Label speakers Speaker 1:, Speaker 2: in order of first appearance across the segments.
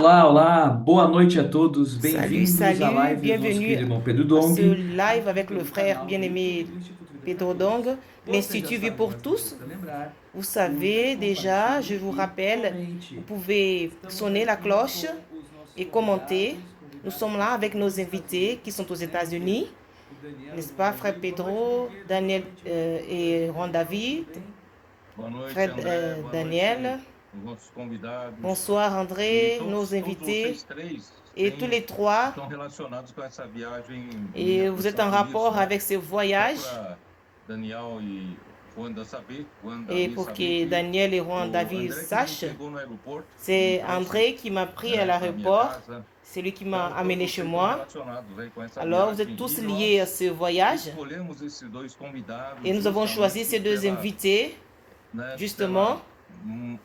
Speaker 1: olá, olá, boa noite a todos,
Speaker 2: Salut,
Speaker 1: bem-vindos à
Speaker 2: salut,
Speaker 1: live do nosso
Speaker 2: bienvenue
Speaker 1: querido irmão Pedro
Speaker 2: à ce
Speaker 1: Dong,
Speaker 2: live avec
Speaker 1: aqui
Speaker 2: le
Speaker 1: pelo
Speaker 2: frère
Speaker 1: canal do YouTube
Speaker 2: bien-aimé
Speaker 1: do Instituto Vida para
Speaker 2: Pedro Dong,
Speaker 1: Todos. Você já
Speaker 2: l'Institut Vie
Speaker 1: sabe,
Speaker 2: pour
Speaker 1: mas não
Speaker 2: tous.
Speaker 1: custa lembrar,
Speaker 2: Vous
Speaker 1: curta,
Speaker 2: savez déjà, je
Speaker 1: compartilhe
Speaker 2: vous
Speaker 1: e
Speaker 2: rappelle, vous
Speaker 1: comente.
Speaker 2: pouvez
Speaker 1: Estamos
Speaker 2: sonner la
Speaker 1: aqui
Speaker 2: cloche
Speaker 1: com os nossos
Speaker 2: et commenter.
Speaker 1: convidados,
Speaker 2: Nous
Speaker 1: convidados
Speaker 2: sommes
Speaker 1: que
Speaker 2: là avec
Speaker 1: estão
Speaker 2: nos
Speaker 1: nos Estados
Speaker 2: invités
Speaker 1: Unidos,
Speaker 2: qui sont aux
Speaker 1: né? Temos
Speaker 2: États-Unis,
Speaker 1: o Daniel e
Speaker 2: n'est-ce
Speaker 1: o Juan
Speaker 2: pas, frère
Speaker 1: Davi. Boa noite, meu
Speaker 2: Pedro,
Speaker 1: querido, boa
Speaker 2: Daniel
Speaker 1: noite,
Speaker 2: et Juan
Speaker 1: Daniel, tudo
Speaker 2: David,
Speaker 1: bem?
Speaker 3: Boa noite,
Speaker 2: frère
Speaker 3: André. Boa noite,
Speaker 2: Daniel,
Speaker 3: os nossos convidados.
Speaker 2: bonsoir
Speaker 3: E
Speaker 2: André, nos
Speaker 3: todos
Speaker 2: invités,
Speaker 3: vocês três
Speaker 2: et tous les trois,
Speaker 3: estão relacionados com essa viagem
Speaker 2: et
Speaker 3: minha para
Speaker 2: vous
Speaker 3: os
Speaker 2: êtes en
Speaker 3: Estados Unidos,
Speaker 2: rapport
Speaker 3: né?
Speaker 2: avec ce
Speaker 3: Só
Speaker 2: voyage.
Speaker 3: para Daniel e Juan
Speaker 2: Et
Speaker 3: Davi
Speaker 2: pour
Speaker 3: saber
Speaker 2: que
Speaker 3: que
Speaker 2: Daniel et Juan
Speaker 3: o
Speaker 2: David
Speaker 3: André que me
Speaker 2: sachent,
Speaker 3: pegou no aeroporto e me
Speaker 2: c'est
Speaker 3: trouxe
Speaker 2: André qui m'a pris à
Speaker 3: para minha
Speaker 2: l'aéroport,
Speaker 3: casa.
Speaker 2: c'est lui qui m'a
Speaker 3: Então,
Speaker 2: amené
Speaker 3: todos
Speaker 2: chez
Speaker 3: vocês estão
Speaker 2: moi.
Speaker 3: relacionados aí com essa
Speaker 2: Alors, vous êtes
Speaker 3: viagem.
Speaker 2: tous
Speaker 3: E
Speaker 2: liés à
Speaker 3: nós
Speaker 2: ce voyage
Speaker 3: escolhemos esses dois convidados
Speaker 2: et nous avons choisi ces
Speaker 3: justamente
Speaker 2: deux
Speaker 3: pela,
Speaker 2: invités,
Speaker 3: né,
Speaker 2: justement,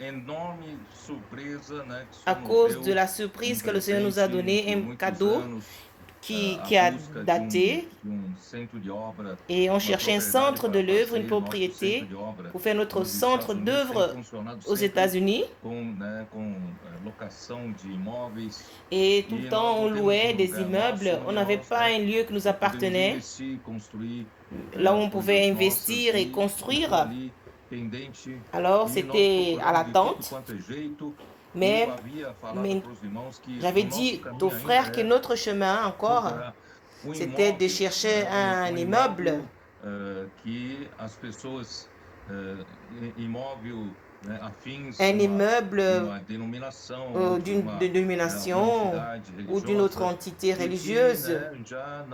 Speaker 3: enorme surpresa, né, que o
Speaker 2: à
Speaker 3: Senhor nos
Speaker 2: cause de
Speaker 3: deu,
Speaker 2: la surprise que le Seigneur nous a
Speaker 3: presente
Speaker 2: donné,
Speaker 3: por
Speaker 2: un
Speaker 3: muitos
Speaker 2: cadeau
Speaker 3: anos, a
Speaker 2: qui a
Speaker 3: busca
Speaker 2: daté.
Speaker 3: de centro de obra,
Speaker 2: Et on
Speaker 3: uma
Speaker 2: cherchait un
Speaker 3: propriedade
Speaker 2: centre de
Speaker 3: para
Speaker 2: l'œuvre, une
Speaker 3: fazer nosso centro
Speaker 2: propriété
Speaker 3: de obra
Speaker 2: pour faire notre
Speaker 3: nos
Speaker 2: centre
Speaker 3: Estados Unidos. Tem
Speaker 2: d'œuvre
Speaker 3: funcionado
Speaker 2: aux
Speaker 3: sempre
Speaker 2: États-Unis.
Speaker 3: com locação de imóveis.
Speaker 2: Et tout le
Speaker 3: E
Speaker 2: temps,
Speaker 3: nós
Speaker 2: on
Speaker 3: não temos
Speaker 2: louait
Speaker 3: um
Speaker 2: des
Speaker 3: lugar
Speaker 2: immeubles.
Speaker 3: nosso
Speaker 2: On
Speaker 3: onde
Speaker 2: n'avait
Speaker 3: nós,
Speaker 2: pas un lieu qui nous
Speaker 3: podemos
Speaker 2: appartenait,
Speaker 3: investir, construir
Speaker 2: là où on pouvait
Speaker 3: coisas
Speaker 2: investir
Speaker 3: nossas
Speaker 2: et
Speaker 3: e ficou
Speaker 2: construire.
Speaker 3: ali pendente.
Speaker 2: Alors,
Speaker 3: E nós
Speaker 2: c'était à
Speaker 3: procuramos de tudo
Speaker 2: l'attente.
Speaker 3: quanto é jeito. E
Speaker 2: Mais,
Speaker 3: eu havia falado
Speaker 2: mais
Speaker 3: para os irmãos que
Speaker 2: j'avais
Speaker 3: o nosso
Speaker 2: dit
Speaker 3: caminho
Speaker 2: aux
Speaker 3: ainda
Speaker 2: frères que
Speaker 3: é
Speaker 2: notre chemin encore,
Speaker 3: procurar
Speaker 2: c'était de
Speaker 3: imóvel,
Speaker 2: chercher
Speaker 3: né,
Speaker 2: un immeuble,
Speaker 3: que as pessoas, imóvel, né, afins
Speaker 2: un immeuble
Speaker 3: uma denominação ou de
Speaker 2: d'une
Speaker 3: uma
Speaker 2: dénomination
Speaker 3: entidade
Speaker 2: ou d'une autre
Speaker 3: religiosa
Speaker 2: entité
Speaker 3: e que,
Speaker 2: religieuse.
Speaker 3: né, já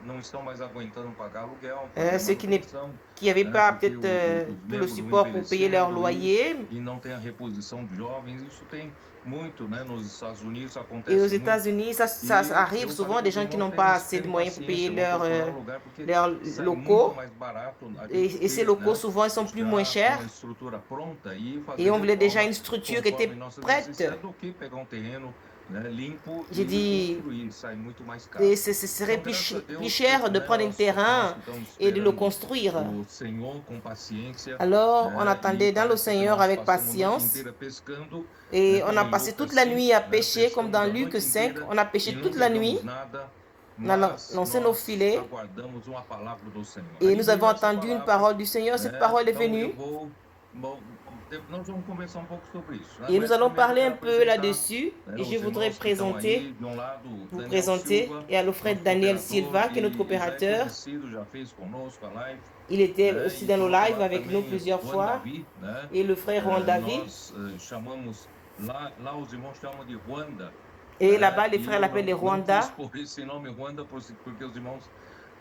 Speaker 3: não estão mais aguentando pagar aluguel, pagar
Speaker 2: Ceux
Speaker 3: manutenção,
Speaker 2: qui n'avaient
Speaker 3: né,
Speaker 2: pas
Speaker 3: porque
Speaker 2: peut-être
Speaker 3: os
Speaker 2: tout le
Speaker 3: membros vão
Speaker 2: support pour payer leur
Speaker 3: envelhecendo
Speaker 2: loyer.
Speaker 3: e não tem a reposição de jovens. Isso tem muito, né, nos Estados Unidos
Speaker 2: Et aux
Speaker 3: acontece muito.
Speaker 2: États-Unis, ça
Speaker 3: E
Speaker 2: arrive
Speaker 3: eu
Speaker 2: souvent
Speaker 3: falei
Speaker 2: des
Speaker 3: para
Speaker 2: gens
Speaker 3: os
Speaker 2: qui
Speaker 3: irmãos,
Speaker 2: n'ont pas
Speaker 3: temos
Speaker 2: assez de
Speaker 3: tenham
Speaker 2: moyens pour payer
Speaker 3: paciência, vamos procurar um lugar porque
Speaker 2: leurs
Speaker 3: sai
Speaker 2: locaux.
Speaker 3: muito mais barato a
Speaker 2: Et
Speaker 3: gente
Speaker 2: ces
Speaker 3: ter,
Speaker 2: locaux
Speaker 3: né,
Speaker 2: souvent ils sont plus moins
Speaker 3: já
Speaker 2: chers.
Speaker 3: uma estrutura pronta e fazer
Speaker 2: Et on
Speaker 3: de
Speaker 2: voulait déjà
Speaker 3: forma
Speaker 2: une structure qui était
Speaker 3: conforme nossas
Speaker 2: prête.
Speaker 3: necessidades do que pegar um terreno, né, limpo
Speaker 2: J'ai
Speaker 3: e
Speaker 2: dit,
Speaker 3: construir, sai muito mais
Speaker 2: et
Speaker 3: caro.
Speaker 2: ce serait
Speaker 3: Então, graças a
Speaker 2: plus
Speaker 3: Deus,
Speaker 2: cher de
Speaker 3: né,
Speaker 2: prendre un
Speaker 3: nós
Speaker 2: terrain
Speaker 3: ficamos
Speaker 2: et de le
Speaker 3: esperando
Speaker 2: construire.
Speaker 3: o Senhor com paciência,
Speaker 2: Alors, on
Speaker 3: né,
Speaker 2: attendait
Speaker 3: e
Speaker 2: dans le
Speaker 3: parece que
Speaker 2: Seigneur
Speaker 3: nós
Speaker 2: avec
Speaker 3: passamos a noite
Speaker 2: patience.
Speaker 3: inteira pescando,
Speaker 2: Et
Speaker 3: né,
Speaker 2: on
Speaker 3: como
Speaker 2: a
Speaker 3: em
Speaker 2: passé
Speaker 3: Lucas
Speaker 2: toute la
Speaker 3: 5,
Speaker 2: nuit à
Speaker 3: né,
Speaker 2: pêcher, comme
Speaker 3: pescamos
Speaker 2: dans
Speaker 3: a
Speaker 2: Luc
Speaker 3: noite
Speaker 2: 5.
Speaker 3: inteira
Speaker 2: On a
Speaker 3: e
Speaker 2: pêché
Speaker 3: não
Speaker 2: toute la nuit.
Speaker 3: pegamos nada,
Speaker 2: On a
Speaker 3: mas
Speaker 2: lancé nos
Speaker 3: nós
Speaker 2: filets.
Speaker 3: aguardamos uma palavra do Senhor.
Speaker 2: Et
Speaker 3: Aí
Speaker 2: nous
Speaker 3: veio
Speaker 2: avons
Speaker 3: essa
Speaker 2: entendu une
Speaker 3: palavra,
Speaker 2: parole du Seigneur. Cette
Speaker 3: né?
Speaker 2: parole est
Speaker 3: Então eu
Speaker 2: venue.
Speaker 3: nós vamos conversar um pouco sobre isso, né?
Speaker 2: Et nous
Speaker 3: Mas
Speaker 2: allons
Speaker 3: primeiro eu
Speaker 2: parler un
Speaker 3: quero
Speaker 2: peu
Speaker 3: apresentar,
Speaker 2: là-dessus.
Speaker 3: né,
Speaker 2: Et
Speaker 3: os
Speaker 2: je voudrais
Speaker 3: irmãos que estão
Speaker 2: présenter,
Speaker 3: aí, de um lado,
Speaker 2: vous
Speaker 3: Daniel
Speaker 2: présenter,
Speaker 3: Silva,
Speaker 2: et à le frère
Speaker 3: nosso
Speaker 2: Daniel
Speaker 3: cooperador,
Speaker 2: Silva, qui est notre
Speaker 3: e já é
Speaker 2: coopérateur.
Speaker 3: conhecido, já fez conosco a live,
Speaker 2: Il était
Speaker 3: né?
Speaker 2: aussi
Speaker 3: E
Speaker 2: dans
Speaker 3: por
Speaker 2: nos
Speaker 3: outro
Speaker 2: lives
Speaker 3: lado
Speaker 2: avec nous
Speaker 3: também
Speaker 2: plusieurs
Speaker 3: Juan
Speaker 2: fois.
Speaker 3: Davi, né?
Speaker 2: Et le frère Juan David.
Speaker 3: Nós chamamos, lá os irmãos chamam de Ruanda,
Speaker 2: Et
Speaker 3: né?
Speaker 2: là-bas, les
Speaker 3: E
Speaker 2: frères
Speaker 3: eu
Speaker 2: l'appellent les
Speaker 3: não
Speaker 2: Rwanda.
Speaker 3: quis pôr esse nome Ruanda porque os irmãos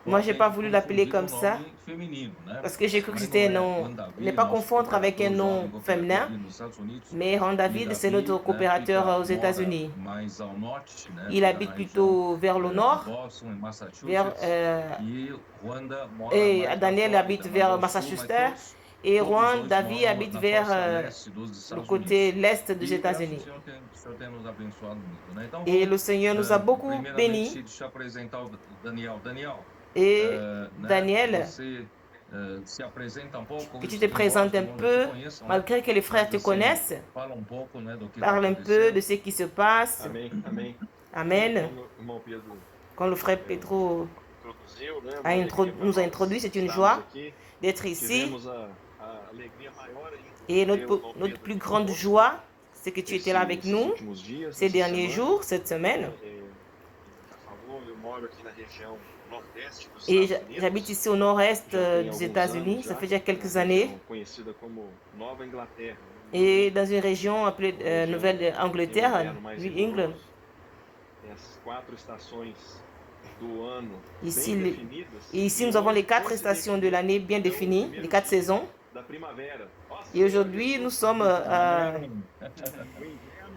Speaker 2: Moi, j'ai
Speaker 3: podem
Speaker 2: pas voulu l'appeler
Speaker 3: confundir
Speaker 2: comme
Speaker 3: o
Speaker 2: ça.
Speaker 3: nome feminino, né?
Speaker 2: Parce que j'ai cru que
Speaker 3: Mas
Speaker 2: c'était un
Speaker 3: não é
Speaker 2: nom.
Speaker 3: Juan
Speaker 2: Ne
Speaker 3: Davi,
Speaker 2: pas
Speaker 3: nosso
Speaker 2: confondre avec un
Speaker 3: cooperador,
Speaker 2: nom
Speaker 3: jovem cooperador
Speaker 2: féminin.
Speaker 3: aqui nos Estados Unidos.
Speaker 2: Mais Juan
Speaker 3: E
Speaker 2: David, c'est notre
Speaker 3: Davi, né,
Speaker 2: coopérateur aux
Speaker 3: mora
Speaker 2: États-Unis.
Speaker 3: mais ao norte, né,
Speaker 2: Il
Speaker 3: na
Speaker 2: habite
Speaker 3: região
Speaker 2: plutôt vers le
Speaker 3: de
Speaker 2: nord.
Speaker 3: Boston, em
Speaker 2: Vers,
Speaker 3: Massachusetts, e Ruanda mora
Speaker 2: et
Speaker 3: mais na
Speaker 2: Daniel habite
Speaker 3: Flórida, mais
Speaker 2: vers
Speaker 3: ao sul, mas
Speaker 2: Massachusetts. Et
Speaker 3: todos
Speaker 2: Juan
Speaker 3: dois
Speaker 2: David
Speaker 3: moram
Speaker 2: habite
Speaker 3: na
Speaker 2: vers
Speaker 3: costa leste dos
Speaker 2: le
Speaker 3: Estados
Speaker 2: côté
Speaker 3: Unidos.
Speaker 2: l'est des
Speaker 3: E graças ao
Speaker 2: États-Unis.
Speaker 3: o Senhor tem nos abençoado muito, né? Então
Speaker 2: Et
Speaker 3: vamos
Speaker 2: le Seigneur nous a beaucoup
Speaker 3: primeiramente
Speaker 2: bénis.
Speaker 3: te apresentar o Daniel. Daniel,
Speaker 2: Et
Speaker 3: né,
Speaker 2: Daniel,
Speaker 3: você se apresenta um pouco,
Speaker 2: que tu te
Speaker 3: embora os
Speaker 2: présentes un
Speaker 3: irmãos já te
Speaker 2: peu,
Speaker 3: conheçam, né?
Speaker 2: malgré que les frères
Speaker 3: Mas
Speaker 2: te
Speaker 3: você
Speaker 2: connaissent.
Speaker 3: fala um pouco, né, do que está
Speaker 2: Parle un peu de
Speaker 3: acontecendo.
Speaker 2: ce qui se passe.
Speaker 4: Amém, amém.
Speaker 2: Amen.
Speaker 4: Como o irmão Pedro
Speaker 2: Quand le frère Pedro
Speaker 4: introduziu, né?
Speaker 2: a nous a introduit, c'est une joie d'être ici.
Speaker 4: Tivemos a alegria maior ainda
Speaker 2: Et
Speaker 4: de ter o irmão
Speaker 2: notre
Speaker 4: Pedro
Speaker 2: plus
Speaker 4: aqui
Speaker 2: grande
Speaker 4: conosco
Speaker 2: joie, c'est que tu étais là avec
Speaker 4: esses
Speaker 2: nous
Speaker 4: últimos dias,
Speaker 2: ces
Speaker 4: essa
Speaker 2: derniers
Speaker 4: semana.
Speaker 2: jours, cette semaine.
Speaker 4: Por favor, eu moro aqui na região nordeste dos
Speaker 2: Et
Speaker 4: Estados Unidos.
Speaker 2: j'habite ici au nord-est
Speaker 4: Já tem
Speaker 2: des
Speaker 4: alguns
Speaker 2: États-Unis,
Speaker 4: anos
Speaker 2: ça
Speaker 4: já,
Speaker 2: fait déjà quelques
Speaker 4: na
Speaker 2: années.
Speaker 4: região conhecida como Nova Inglaterra.
Speaker 2: Et dans une région appelée Nouvelle-Angleterre,
Speaker 4: Inverno mais
Speaker 2: New England.
Speaker 4: rigoroso. Tem as 4 estações do ano
Speaker 2: Ici,
Speaker 4: bem
Speaker 2: les-
Speaker 4: definidas.
Speaker 2: Et ici, nous avons les 4 estations de l'année bien définies, les 4 saisons.
Speaker 4: Da primavera. Nossa,
Speaker 2: Et aujourd'hui, nous sommes
Speaker 4: o inverno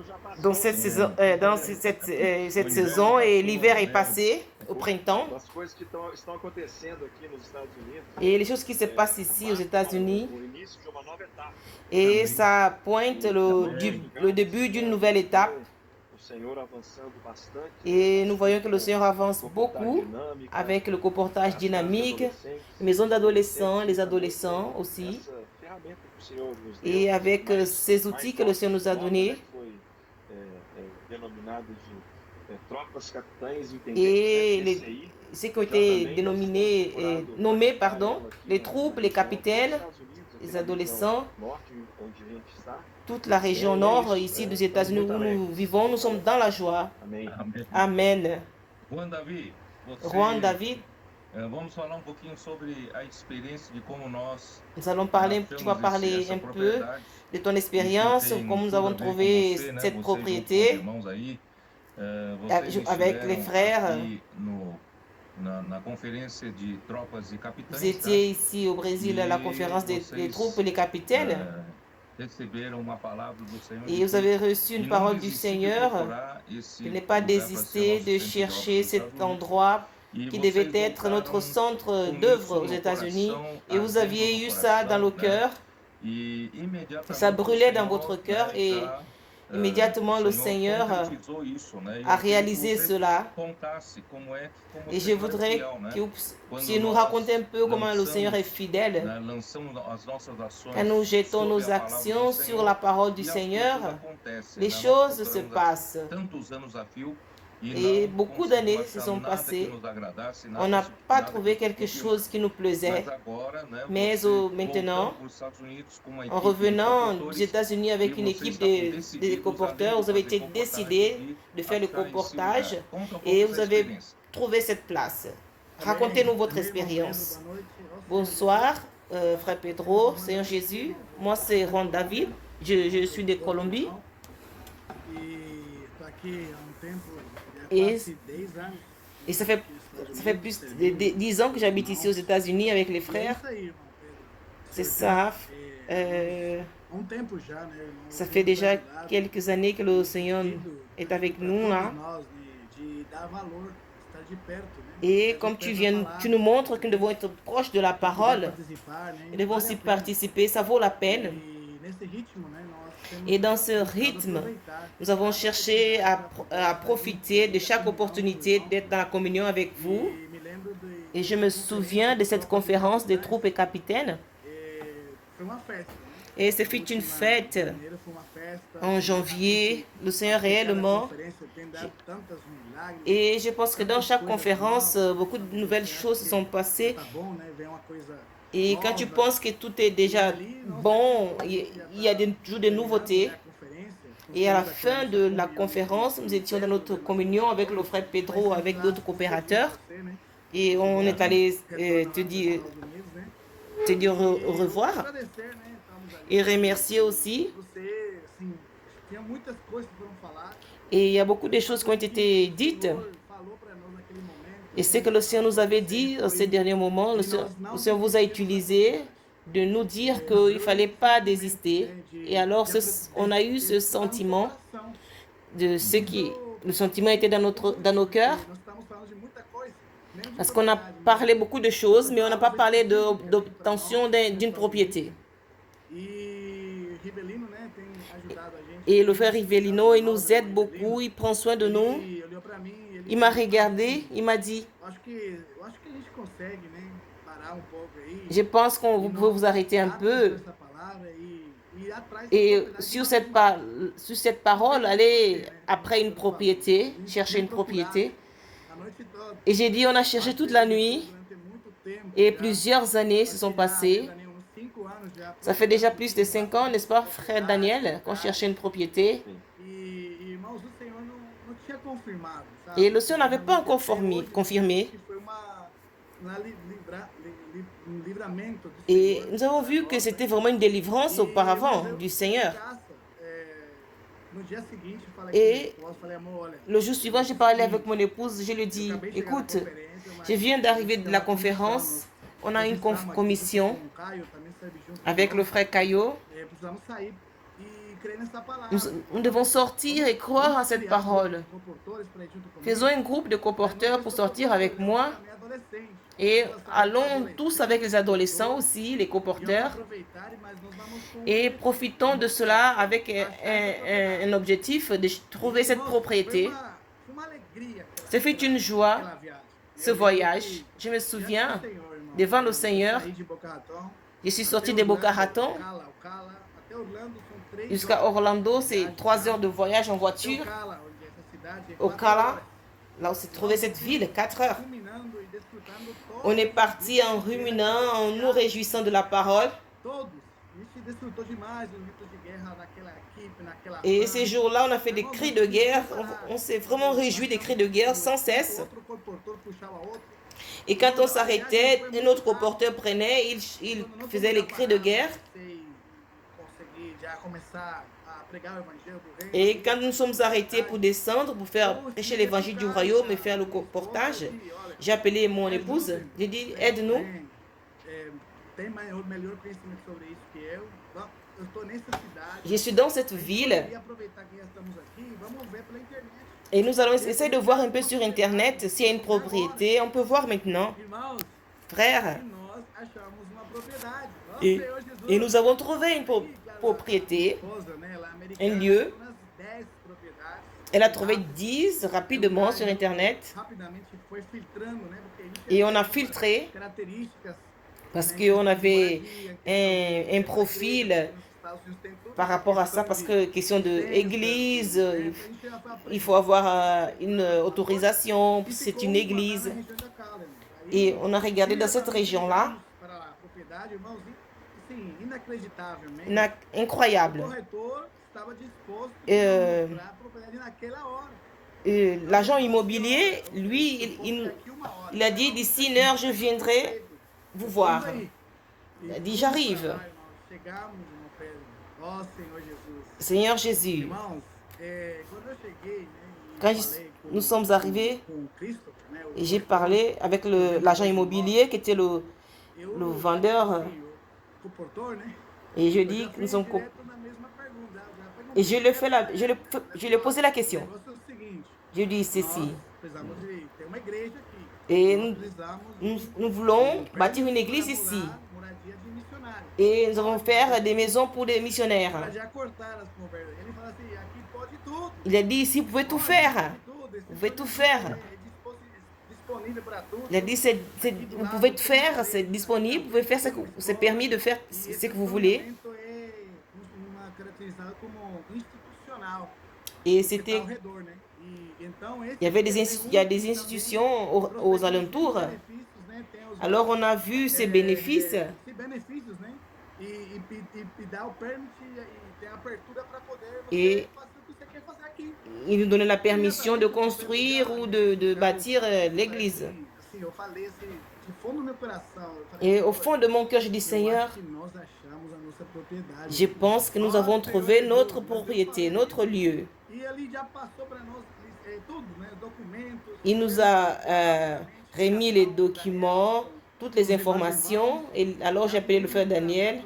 Speaker 4: já passou.
Speaker 2: dans cette saison, cette saison et l'hiver est passé au printemps.
Speaker 4: Das coisas que estão acontecendo aqui nos Estados Unidos.
Speaker 2: Et les choses qui se passent ici aux États-Unis,
Speaker 4: O início de uma nova etapa.
Speaker 2: et ça pointe le début d'une nouvelle étape.
Speaker 4: O Senhor avançando bastante.
Speaker 2: Et nous voyons que le Seigneur avance
Speaker 4: Comportar
Speaker 2: beaucoup
Speaker 4: dinâmica,
Speaker 2: avec le comportage
Speaker 4: as
Speaker 2: dynamique,
Speaker 4: adolescentes,
Speaker 2: maison d'adolescents, les adolescents aussi,
Speaker 4: essa ferramenta que o Senhor nos deu.
Speaker 2: et avec
Speaker 4: Mas
Speaker 2: ces outils que le Seigneur nous a
Speaker 4: forte,
Speaker 2: donnés.
Speaker 4: né, que foi denominadas de tropas capitães
Speaker 2: Et
Speaker 4: intendentes, né? PCI,
Speaker 2: ceux qui ont
Speaker 4: já
Speaker 2: été
Speaker 4: também
Speaker 2: dénominés,
Speaker 4: procurado
Speaker 2: nommés,
Speaker 4: praticar
Speaker 2: pardon,
Speaker 4: ela aqui
Speaker 2: les
Speaker 4: na
Speaker 2: troupes, les
Speaker 4: região
Speaker 2: capitaines,
Speaker 4: dos Estados Unidos, aqui
Speaker 2: les
Speaker 4: na região
Speaker 2: adolescents,
Speaker 4: norte, onde a gente está.
Speaker 2: toute la région
Speaker 4: E é
Speaker 2: nord
Speaker 4: isso,
Speaker 2: ici des
Speaker 4: estamos
Speaker 2: États-Unis
Speaker 4: muito
Speaker 2: où nous
Speaker 4: alegres.
Speaker 2: vivons, nous sommes dans la joie.
Speaker 4: Amém.
Speaker 3: Amém.
Speaker 2: Amen.
Speaker 3: Juan Davi,
Speaker 2: Juan
Speaker 3: você,
Speaker 2: David,
Speaker 3: vamos falar um pouquinho sobre a experiência de como nós
Speaker 2: nous allons parler, tu vas
Speaker 3: achamos
Speaker 2: parler
Speaker 3: essa
Speaker 2: un peu
Speaker 3: propriedade.
Speaker 2: de ton
Speaker 3: Isso
Speaker 2: expérience,
Speaker 3: tem
Speaker 2: comment nous
Speaker 3: tudo
Speaker 2: avons
Speaker 3: a ver com
Speaker 2: trouvé
Speaker 3: você, né?
Speaker 2: cette
Speaker 3: Você junto com os
Speaker 2: propriété
Speaker 3: irmãos aí, vocês
Speaker 2: avec les
Speaker 3: estiveram
Speaker 2: frères.
Speaker 3: aqui na conferência de tropas e
Speaker 2: Vous
Speaker 3: capitães, tá?
Speaker 2: étiez ici au Brésil à la
Speaker 3: E
Speaker 2: conférence des troupes et
Speaker 3: vocês
Speaker 2: les capitaines
Speaker 3: receberam uma palavra do Senhor
Speaker 2: et
Speaker 3: de
Speaker 2: vous avez
Speaker 3: que
Speaker 2: reçu une
Speaker 3: de não
Speaker 2: parole du
Speaker 3: desistir de
Speaker 2: Seigneur
Speaker 3: procurar
Speaker 2: de
Speaker 3: esse
Speaker 2: ne pas
Speaker 3: lugar para ser
Speaker 2: désister
Speaker 3: nosso
Speaker 2: de
Speaker 3: centro de obras
Speaker 2: chercher
Speaker 3: nos
Speaker 2: cet
Speaker 3: Estados Unidos.
Speaker 2: endroit
Speaker 3: E
Speaker 2: qui devait
Speaker 3: vocês
Speaker 2: être notre
Speaker 3: voltaram
Speaker 2: centre
Speaker 3: com
Speaker 2: d'œuvre
Speaker 3: isso
Speaker 2: aux
Speaker 3: no
Speaker 2: États-Unis
Speaker 3: coração,
Speaker 2: et vous
Speaker 3: ardendo
Speaker 2: aviez
Speaker 3: no
Speaker 2: eu ça dans le
Speaker 3: coração, né?
Speaker 2: cœur,
Speaker 3: E
Speaker 2: ça
Speaker 3: imediatamente o
Speaker 2: brûlait dans votre
Speaker 3: Senhor,
Speaker 2: cœur
Speaker 3: né,
Speaker 2: et
Speaker 3: já o
Speaker 2: immédiatement le
Speaker 3: Senhor
Speaker 2: Seigneur
Speaker 3: concretizou isso, né? E
Speaker 2: a
Speaker 3: eu queria que
Speaker 2: réalisé
Speaker 3: você
Speaker 2: cela.
Speaker 3: contasse como
Speaker 2: Et
Speaker 3: você
Speaker 2: je
Speaker 3: foi
Speaker 2: voudrais
Speaker 3: fiel, né?
Speaker 2: que vous
Speaker 3: Quando
Speaker 2: puissiez nous
Speaker 3: nós
Speaker 2: raconter un peu comment le Seigneur est
Speaker 3: lançamos,
Speaker 2: fidèle,
Speaker 3: né, lançamos as nossas
Speaker 2: quand nous
Speaker 3: ações
Speaker 2: jetons
Speaker 3: sobre
Speaker 2: nos
Speaker 3: a palavra do
Speaker 2: actions sur la
Speaker 3: Senhor
Speaker 2: parole du
Speaker 3: e as coisas
Speaker 2: Seigneur,
Speaker 3: acontecem,
Speaker 2: les
Speaker 3: né? Nós
Speaker 2: choses se
Speaker 3: procuramos
Speaker 2: passent.
Speaker 3: tantos anos a fio e
Speaker 2: Et
Speaker 3: não
Speaker 2: beaucoup
Speaker 3: conseguimos
Speaker 2: d'années se
Speaker 3: achar
Speaker 2: sont
Speaker 3: nada que
Speaker 2: passées.
Speaker 3: nos agradasse,
Speaker 2: On n'a
Speaker 3: nada
Speaker 2: pas
Speaker 3: que
Speaker 2: trouvé quelque
Speaker 3: suficiente.
Speaker 2: chose qui nous plaisait.
Speaker 3: Mas agora, né,
Speaker 2: Mais
Speaker 3: você
Speaker 2: maintenant,
Speaker 3: voltando para os Estados Unidos com uma
Speaker 2: en
Speaker 3: equipe de
Speaker 2: revenant des
Speaker 3: comportores
Speaker 2: États-Unis
Speaker 3: e
Speaker 2: avec une
Speaker 3: vocês
Speaker 2: équipe
Speaker 3: estavam
Speaker 2: de
Speaker 3: decididos, além
Speaker 2: comporteurs,
Speaker 3: de
Speaker 2: vous avez
Speaker 3: fazer
Speaker 2: été
Speaker 3: comportagem,
Speaker 2: décidé
Speaker 3: de
Speaker 2: de faire le
Speaker 3: achar esse
Speaker 2: comportage
Speaker 3: lugar. Conta um pouco
Speaker 2: et vous
Speaker 3: dessa
Speaker 2: avez
Speaker 3: experiência.
Speaker 2: trouvé cette place. Racontez-nous votre expérience. Bonsoir, frère Pedro, Seigneur Jésus. Moi, c'est Juan David. Je suis de Colombie. Et ça fait plus de 10 ans que j'habite ici aux États-Unis avec les frères. C'est ça. Ça fait déjà quelques années que le Seigneur est avec nous là. Et comme tu nous montres que nous devons être proches de la parole, nous devons aussi participer, ça vaut la peine. Et dans ce rythme, nous avons cherché à profiter de chaque opportunité d'être dans la communion avec vous. Et je me souviens de cette conférence des troupes et capitaines. Et ce fut une fête en janvier. Le Seigneur réellement. Et je pense que dans chaque conférence, beaucoup de nouvelles choses se sont passées. Et quand tu penses que tout est déjà bon, il y a toujours des nouveautés. Et à la fin de la conférence, nous étions dans notre communion avec le frère Pedro, avec d'autres coopérateurs. Et on est allé te dire au revoir. Et remercier aussi. Et il y a beaucoup de choses qui ont été dites. Et ce que le Seigneur nous avait dit en ces derniers moments, le Seigneur vous a utilisé de nous dire qu'il ne fallait pas désister. Et alors, on a eu ce sentiment, le sentiment était dans nos cœurs, parce qu'on a parlé beaucoup de choses, mais on n'a pas parlé d'obtention d'une propriété. Et le frère Rivelino, il nous aide beaucoup, il prend soin de nous. Il m'a regardé, il m'a dit, je pense qu'on peut vous arrêter un peu. Et sur cette parole, aller après une propriété, chercher une propriété. Et j'ai dit, on a cherché toute la nuit et plusieurs années se sont passées. Ça fait déjà plus de 5 ans, n'est-ce pas, frère Daniel, qu'on cherchait une propriété. Et le Seigneur n'avait pas encore confirmé. Et nous avons vu que c'était vraiment une délivrance auparavant du Seigneur. Et le jour suivant, j'ai parlé avec mon épouse, je lui ai dit, écoute, je viens d'arriver de la conférence, on a une commission avec le frère Caillot. Nous devons sortir et croire à cette parole. Faisons un groupe de comporteurs pour sortir avec moi. Et allons tous avec les adolescents aussi, les comporteurs. Et profitons de cela avec un objectif de trouver cette propriété. Ce fut une joie, ce voyage. Je me souviens, devant le Seigneur, je suis sorti de Boca Raton. Jusqu'à Orlando, c'est 3 heures de voyage en voiture. Ocala, là où se trouvait cette ville, 4 heures. On est parti en ruminant, en nous réjouissant de la parole. Et ces jours-là, on a fait des cris de guerre. On s'est vraiment réjoui des cris de guerre sans cesse. Et quand on s'arrêtait, un autre reporter prenait, il faisait les cris de guerre. Et quand nous sommes arrêtés pour descendre, pour faire prêcher l'évangile du royaume et faire le reportage, j'ai appelé mon épouse. J'ai dit, aide-nous. Je suis dans cette ville. Et nous allons essayer de voir un peu sur Internet s'il y a une propriété. On peut voir maintenant. Frère. Et nous avons trouvé une propriété, un lieu. Elle a trouvé 10 rapidement sur Internet. Et on a filtré parce qu'on avait un profil par rapport à ça, parce que question de église, il faut avoir une autorisation, c'est une église. Et on a regardé dans cette région-là. Incroyable. L'agent immobilier, lui, il a dit, d'ici 1 heure, je viendrai vous voir. Il a dit, j'arrive. Seigneur Jésus, quand nous sommes arrivés, et j'ai parlé avec l'agent immobilier qui était le vendeur, et je dis que nous sommes... Et je lui ai posé la question. Je dis ceci. Et nous voulons bâtir une église ici. Et nous allons faire des maisons pour des missionnaires. Il a dit ici, vous pouvez tout faire. Vous pouvez tout faire. Il a dit, vous pouvez tout faire, c'est disponible, vous pouvez faire c'est permis de faire ce que vous voulez. Et c'était... Il y a des institutions aux alentours. Alors on a vu ces bénéfices. Et il nous donnait la permission de construire ou de bâtir l'église. Et au fond de mon cœur, je dis, Seigneur, je pense que nous avons trouvé notre propriété, notre lieu. Il nous a remis les documents, toutes les informations. Et alors j'ai appelé le frère Daniel.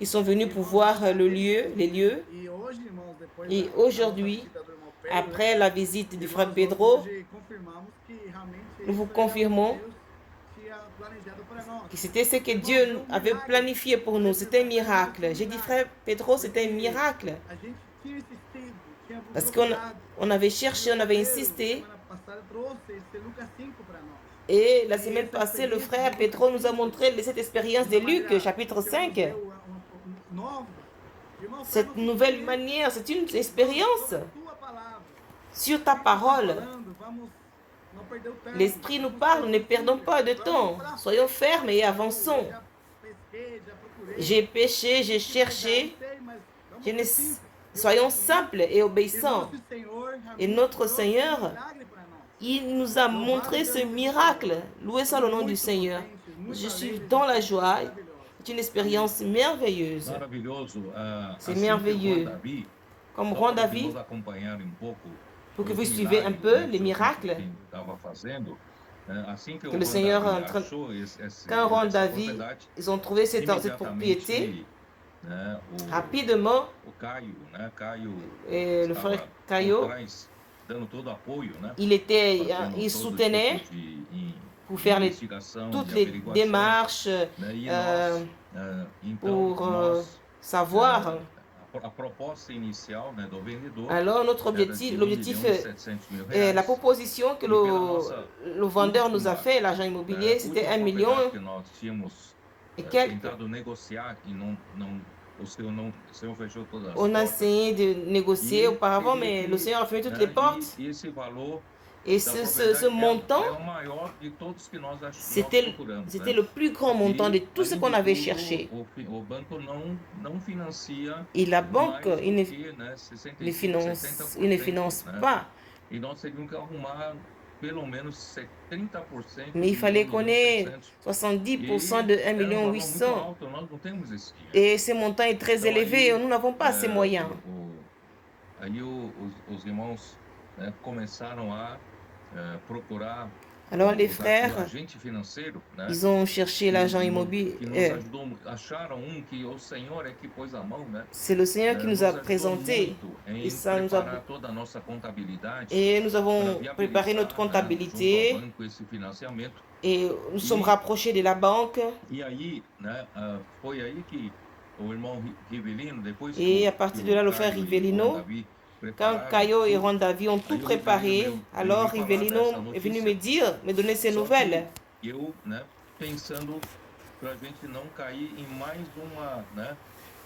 Speaker 2: Ils sont venus pour voir les lieux. Et aujourd'hui, après la visite du frère Pedro, nous vous confirmons que c'était ce que Dieu avait planifié pour nous. C'était un miracle. J'ai dit, frère Pedro, c'était un miracle. Parce qu'on avait cherché, on avait insisté. Et la semaine passée, le frère Pedro nous a montré cette expérience de Luc, chapitre 5. Cette nouvelle manière, c'est une expérience sur ta parole. L'Esprit nous parle, ne perdons pas de temps. Soyons fermes et avançons. J'ai péché, j'ai cherché. Soyons simples et obéissants. Et notre Seigneur, il nous a montré ce miracle. Loué soit le nom du Seigneur. Je suis dans la joie. C'est une expérience merveilleuse. C'est merveilleux. Comme roi David, pour que vous suivez un peu les miracles que le Seigneur est en train... Quand roi David, ils ont trouvé cette propriété, rapidement, et le frère Caio, il soutenait pour faire toutes les démarches pour savoir. Alors notre l'objectif la proposition que le vendeur nous a fait, l'agent immobilier, c'était 1 million et quelques.
Speaker 3: o Senhor fechou todas as
Speaker 2: On a
Speaker 3: portas.
Speaker 2: essayé de négocier
Speaker 3: E
Speaker 2: auparavant,
Speaker 3: teria
Speaker 2: mais
Speaker 3: que,
Speaker 2: le Seigneur a fermé toutes
Speaker 3: né,
Speaker 2: les portes.
Speaker 3: e esse valor
Speaker 2: Et
Speaker 3: da
Speaker 2: ce
Speaker 3: propriedade é
Speaker 2: montant,
Speaker 3: o maior de todos que nós
Speaker 2: c'était
Speaker 3: procuramos,
Speaker 2: c'était
Speaker 3: né?
Speaker 2: le plus grand montant de
Speaker 3: E,
Speaker 2: tout ce
Speaker 3: além
Speaker 2: qu'on
Speaker 3: de
Speaker 2: avait
Speaker 3: tudo,
Speaker 2: cherché.
Speaker 3: o banco não financia
Speaker 2: Et la banque,
Speaker 3: mais do que, né,
Speaker 2: ne
Speaker 3: 65,
Speaker 2: finance, il ne
Speaker 3: 70%,
Speaker 2: finance
Speaker 3: né?
Speaker 2: pas.
Speaker 3: E nós teríamos que arrumar pelo menos 30%
Speaker 2: Mais il
Speaker 3: de
Speaker 2: fallait
Speaker 3: 1
Speaker 2: qu'on
Speaker 3: milhão
Speaker 2: ait
Speaker 3: 600.
Speaker 2: 70%
Speaker 3: E
Speaker 2: de 1
Speaker 3: era um
Speaker 2: million
Speaker 3: valor muito
Speaker 2: 800.
Speaker 3: alto, nós não temos esse dinheiro.
Speaker 2: Et ce montant est très
Speaker 3: Então
Speaker 2: élevé et
Speaker 3: aí,
Speaker 2: nous n'avons pas ces moyens.
Speaker 3: os irmãos, né, começaram a procurar
Speaker 2: Alors les
Speaker 3: o
Speaker 2: frères,
Speaker 3: agente financeiro, né?
Speaker 2: ils ont cherché l'agent
Speaker 3: Que
Speaker 2: immobilier.
Speaker 3: nos ajudou, acharam que o Senhor é que pôs a mão, né?
Speaker 2: C'est le Seigneur qui nous a
Speaker 3: Nos ajudou
Speaker 2: présenté.
Speaker 3: muito
Speaker 2: Et
Speaker 3: em
Speaker 2: ça nous a...
Speaker 3: preparar toda a nossa contabilidade
Speaker 2: Et nous
Speaker 3: para
Speaker 2: avons préparé notre
Speaker 3: viabilizar, né, junto ao
Speaker 2: comptabilité
Speaker 3: banco esse financiamento.
Speaker 2: et nous sommes
Speaker 3: E,
Speaker 2: rapprochés de la banque.
Speaker 3: e aí, né, foi aí que o irmão Rivelino, depois
Speaker 2: Et
Speaker 3: que
Speaker 2: à partir de là, le frère
Speaker 3: Caio e o Juan
Speaker 2: Rivelino,
Speaker 3: Davi
Speaker 2: quand
Speaker 3: prepararam
Speaker 2: Caio et
Speaker 3: tudo,
Speaker 2: Juan Davi ont tout
Speaker 3: aí o
Speaker 2: préparé,
Speaker 3: Rivelino
Speaker 2: alors
Speaker 3: me falar
Speaker 2: Rivelino
Speaker 3: dessa
Speaker 2: est venu
Speaker 3: notícia.
Speaker 2: me dire, me donner ces
Speaker 3: Só
Speaker 2: nouvelles.
Speaker 3: que eu, né, pensando para a gente não cair em mais uma, né,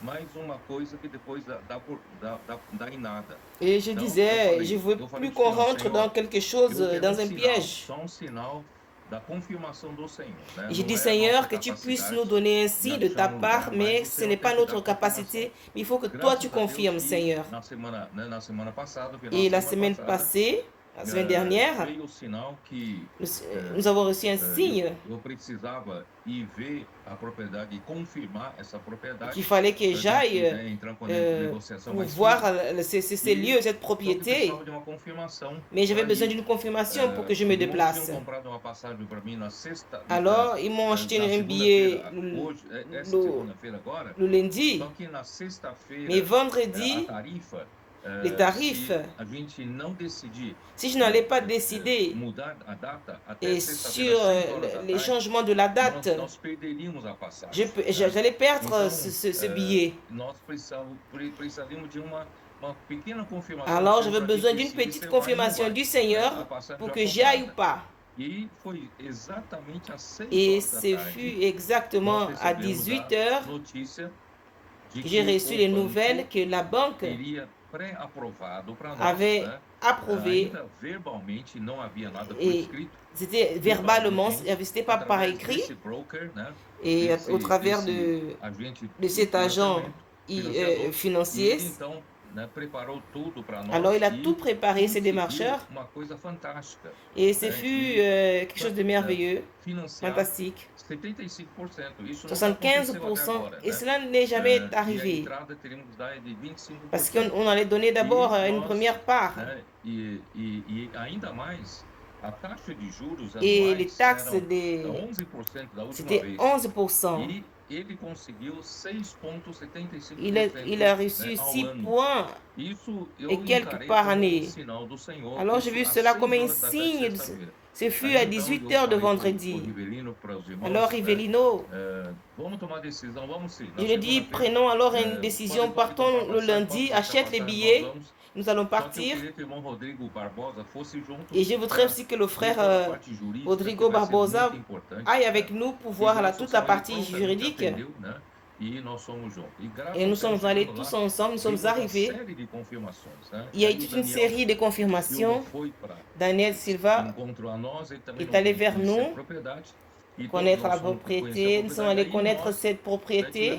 Speaker 3: mais uma coisa que depois dá em nada.
Speaker 2: Et je
Speaker 3: Então,
Speaker 2: disais, je ne veux
Speaker 3: eu
Speaker 2: plus
Speaker 3: falei pro
Speaker 2: qu'on
Speaker 3: Senhor,
Speaker 2: rentre dans quelque chose,
Speaker 3: eu quero
Speaker 2: dans un
Speaker 3: sinal,
Speaker 2: piège.
Speaker 3: só sinal da confirmação do Senhor, né?
Speaker 2: Et j'ai
Speaker 3: Não
Speaker 2: dit,
Speaker 3: é a
Speaker 2: Seigneur,
Speaker 3: nossa
Speaker 2: que tu puisses
Speaker 3: capacidade
Speaker 2: nous donner un
Speaker 3: de
Speaker 2: signe de ta
Speaker 3: achar
Speaker 2: part,
Speaker 3: lugar, mas
Speaker 2: mais
Speaker 3: o
Speaker 2: ce
Speaker 3: Senhor
Speaker 2: n'est
Speaker 3: tem
Speaker 2: pas
Speaker 3: que dar
Speaker 2: notre
Speaker 3: confirmação.
Speaker 2: capacité, mais il faut que toi
Speaker 3: Graças
Speaker 2: tu
Speaker 3: a Deus
Speaker 2: confirmes,
Speaker 3: que
Speaker 2: Seigneur.
Speaker 3: na semana passada, final
Speaker 2: Et
Speaker 3: da
Speaker 2: la
Speaker 3: semana
Speaker 2: semaine
Speaker 3: passada,
Speaker 2: passée, la semaine dernière,
Speaker 3: veio o sinal que
Speaker 2: nous avons reçu un signe
Speaker 3: eu precisava ir ver a propriedade e confirmar essa propriedade
Speaker 2: qu'il fallait que
Speaker 3: pra gente,
Speaker 2: j'aille
Speaker 3: né, entrar com negociação
Speaker 2: pour
Speaker 3: mais
Speaker 2: voir
Speaker 3: firme.
Speaker 2: ces lieux, cette
Speaker 3: Só que
Speaker 2: propriété.
Speaker 3: precisava de uma confirmação
Speaker 2: Mais j'avais
Speaker 3: pra
Speaker 2: besoin
Speaker 3: ir.
Speaker 2: d'une confirmation pour que je me
Speaker 3: Os irmãos
Speaker 2: déplace.
Speaker 3: tinham comprado uma passagem para mim na sexta,
Speaker 2: Alors, ils m'ont acheté
Speaker 3: na
Speaker 2: un billet
Speaker 3: segunda-feira, hoje, essa
Speaker 2: le
Speaker 3: segunda-feira agora.
Speaker 2: le lundi,
Speaker 3: Só que na
Speaker 2: mais
Speaker 3: sexta-feira, a
Speaker 2: vendredi,
Speaker 3: tarifa,
Speaker 2: les tarifs,
Speaker 3: se a gente não decidir
Speaker 2: si je n'allais pas décider
Speaker 3: mudar a data até
Speaker 2: et
Speaker 3: sexta-feira,
Speaker 2: sur
Speaker 3: 6 horas da
Speaker 2: les
Speaker 3: tarde,
Speaker 2: changements de la date,
Speaker 3: nós perderíamos a passagem.
Speaker 2: j'allais perdre
Speaker 3: Então,
Speaker 2: ce billet.
Speaker 3: nós precisaríamos de uma pequena confirmação.
Speaker 2: Alors,
Speaker 3: do Senhor
Speaker 2: j'avais
Speaker 3: pra
Speaker 2: besoin
Speaker 3: gente
Speaker 2: d'une
Speaker 3: decidir se
Speaker 2: petite
Speaker 3: vai ou não
Speaker 2: confirmation
Speaker 3: vai,
Speaker 2: du
Speaker 3: né?
Speaker 2: Seigneur
Speaker 3: A passagem
Speaker 2: pour
Speaker 3: já
Speaker 2: que j'y aille ou
Speaker 3: comprada.
Speaker 2: pas.
Speaker 3: E foi exatamente às 6
Speaker 2: Et
Speaker 3: horas da
Speaker 2: ce
Speaker 3: tarde.
Speaker 2: fut exactement
Speaker 3: Nós
Speaker 2: à
Speaker 3: recebemos
Speaker 2: 18
Speaker 3: a
Speaker 2: heures
Speaker 3: notícia de
Speaker 2: que j'ai
Speaker 3: que
Speaker 2: reçu
Speaker 3: o
Speaker 2: les
Speaker 3: banco
Speaker 2: nouvelles que la banque
Speaker 3: teria pré-aprovado para nós,
Speaker 2: avait
Speaker 3: né?
Speaker 2: approuvé.
Speaker 3: Ainda verbalmente não havia nada por
Speaker 2: Et
Speaker 3: escrito.
Speaker 2: c'était verbalement,
Speaker 3: Verbalmente,
Speaker 2: c'était pas par
Speaker 3: através
Speaker 2: écrit.
Speaker 3: desse broker, né?
Speaker 2: Et
Speaker 3: Desse,
Speaker 2: au travers
Speaker 3: desse agente
Speaker 2: de cet agent
Speaker 3: financiador. E
Speaker 2: financier,
Speaker 3: ele então, né, preparou tudo para nós.
Speaker 2: alors il a
Speaker 3: e
Speaker 2: tout préparé, ces
Speaker 3: conseguiu
Speaker 2: démarcheurs.
Speaker 3: uma coisa fantástica.
Speaker 2: Et ce
Speaker 3: né?
Speaker 2: fut
Speaker 3: E
Speaker 2: quelque chose de merveilleux,
Speaker 3: financiar
Speaker 2: fantastique.
Speaker 3: 75%. Isso não
Speaker 2: 75%.
Speaker 3: aconteceu até agora,
Speaker 2: Et
Speaker 3: né?
Speaker 2: cela n'est jamais
Speaker 3: E a
Speaker 2: arrivé.
Speaker 3: entrada teríamos que dar de 25%.
Speaker 2: Parce qu'on allait donner d'abord
Speaker 3: E
Speaker 2: une
Speaker 3: nós,
Speaker 2: première part.
Speaker 3: né, e ainda mais, a taxa de juros
Speaker 2: Et les
Speaker 3: anuais
Speaker 2: taxes,
Speaker 3: eram
Speaker 2: des...
Speaker 3: 11% da última
Speaker 2: c'était
Speaker 3: vez.
Speaker 2: 11%.
Speaker 3: E ele conseguiu 6,75%,
Speaker 2: Il a reçu
Speaker 3: né, ao
Speaker 2: 6
Speaker 3: ano.
Speaker 2: points
Speaker 3: Isso eu
Speaker 2: et quelques
Speaker 3: encarei
Speaker 2: par
Speaker 3: como
Speaker 2: année.
Speaker 3: sinal do Senhor.
Speaker 2: Alors j'ai
Speaker 3: Isso
Speaker 2: vu
Speaker 3: às
Speaker 2: cela
Speaker 3: 6
Speaker 2: comme un
Speaker 3: horas da tarde de
Speaker 2: signe.
Speaker 3: sexta-feira.
Speaker 2: Ce fut
Speaker 3: Aí
Speaker 2: à
Speaker 3: então
Speaker 2: 18
Speaker 3: eu
Speaker 2: heures de
Speaker 3: falei pro
Speaker 2: vendredi.
Speaker 3: Rivelino, para os irmãos,
Speaker 2: Alors Rivelino,
Speaker 3: vamos tomar decisão, vamos sim.
Speaker 2: je lui ai dit, prenons alors une décision, partons le lundi, achète les billets, nous allons partir. Et je voudrais aussi que le frère Rodrigo Barbosa aille avec nous pour voir toute la partie juridique. Et nous sommes allés tous ensemble, nous sommes arrivés. Il y a eu toute une série de confirmations. Daniel Silva est allé vers nous, connaître la propriété. Nous sommes allés connaître cette propriété.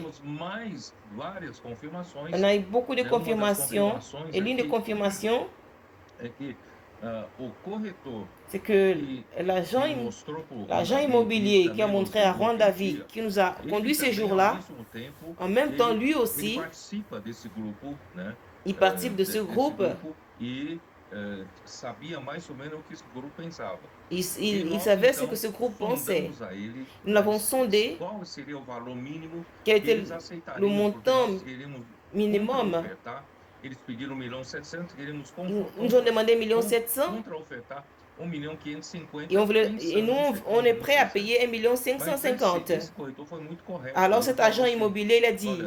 Speaker 2: On a eu beaucoup de confirmations. Et l'une des confirmations, c'est que l'agent immobilier qui a montré à Juan David, qui nous a conduit ces jours-là, en même temps, lui aussi, il participe de ce groupe. Il savait ce que ce groupe pensait. Nous l'avons sondé. Quel était le montant minimum? Nous ont demandé 1,7 million. Et nous, on est prêt à payer 1,550 million. Alors cet agent immobilier, il a dit,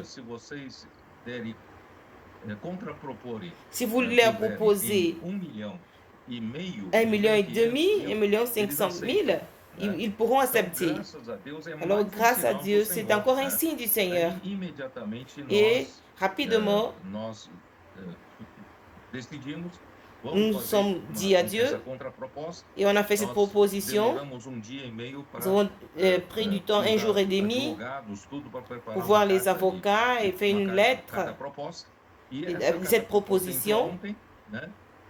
Speaker 2: si vous leur proposez 1,5 million, 1,5 million,
Speaker 3: né?
Speaker 2: ils pourront
Speaker 3: Então,
Speaker 2: accepter.
Speaker 3: graças a Deus, é
Speaker 2: Alors,
Speaker 3: mais um
Speaker 2: grâce à
Speaker 3: sinal do
Speaker 2: Dieu, c'est
Speaker 3: Senhor,
Speaker 2: encore un
Speaker 3: né?
Speaker 2: signe du Seigneur.
Speaker 3: Aí, imediatamente,
Speaker 2: Et
Speaker 3: nós,
Speaker 2: rapidement,
Speaker 3: eh, decidimos, vamos
Speaker 2: nous
Speaker 3: fazer
Speaker 2: sommes dit
Speaker 3: essa
Speaker 2: adieu
Speaker 3: contraproposta.
Speaker 2: et on a fait cette
Speaker 3: Nós
Speaker 2: proposition.
Speaker 3: demoramos dia e meio
Speaker 2: Nous
Speaker 3: para
Speaker 2: avons pris du temps, un jour et demi,
Speaker 3: advogados, tudo para preparar
Speaker 2: pour
Speaker 3: uma
Speaker 2: voir les
Speaker 3: carta
Speaker 2: avocats et faire
Speaker 3: uma
Speaker 2: une
Speaker 3: carta
Speaker 2: lettre
Speaker 3: proposta. E
Speaker 2: de
Speaker 3: essa
Speaker 2: cette
Speaker 3: carta proposta entrou
Speaker 2: proposition.
Speaker 3: ontem, né?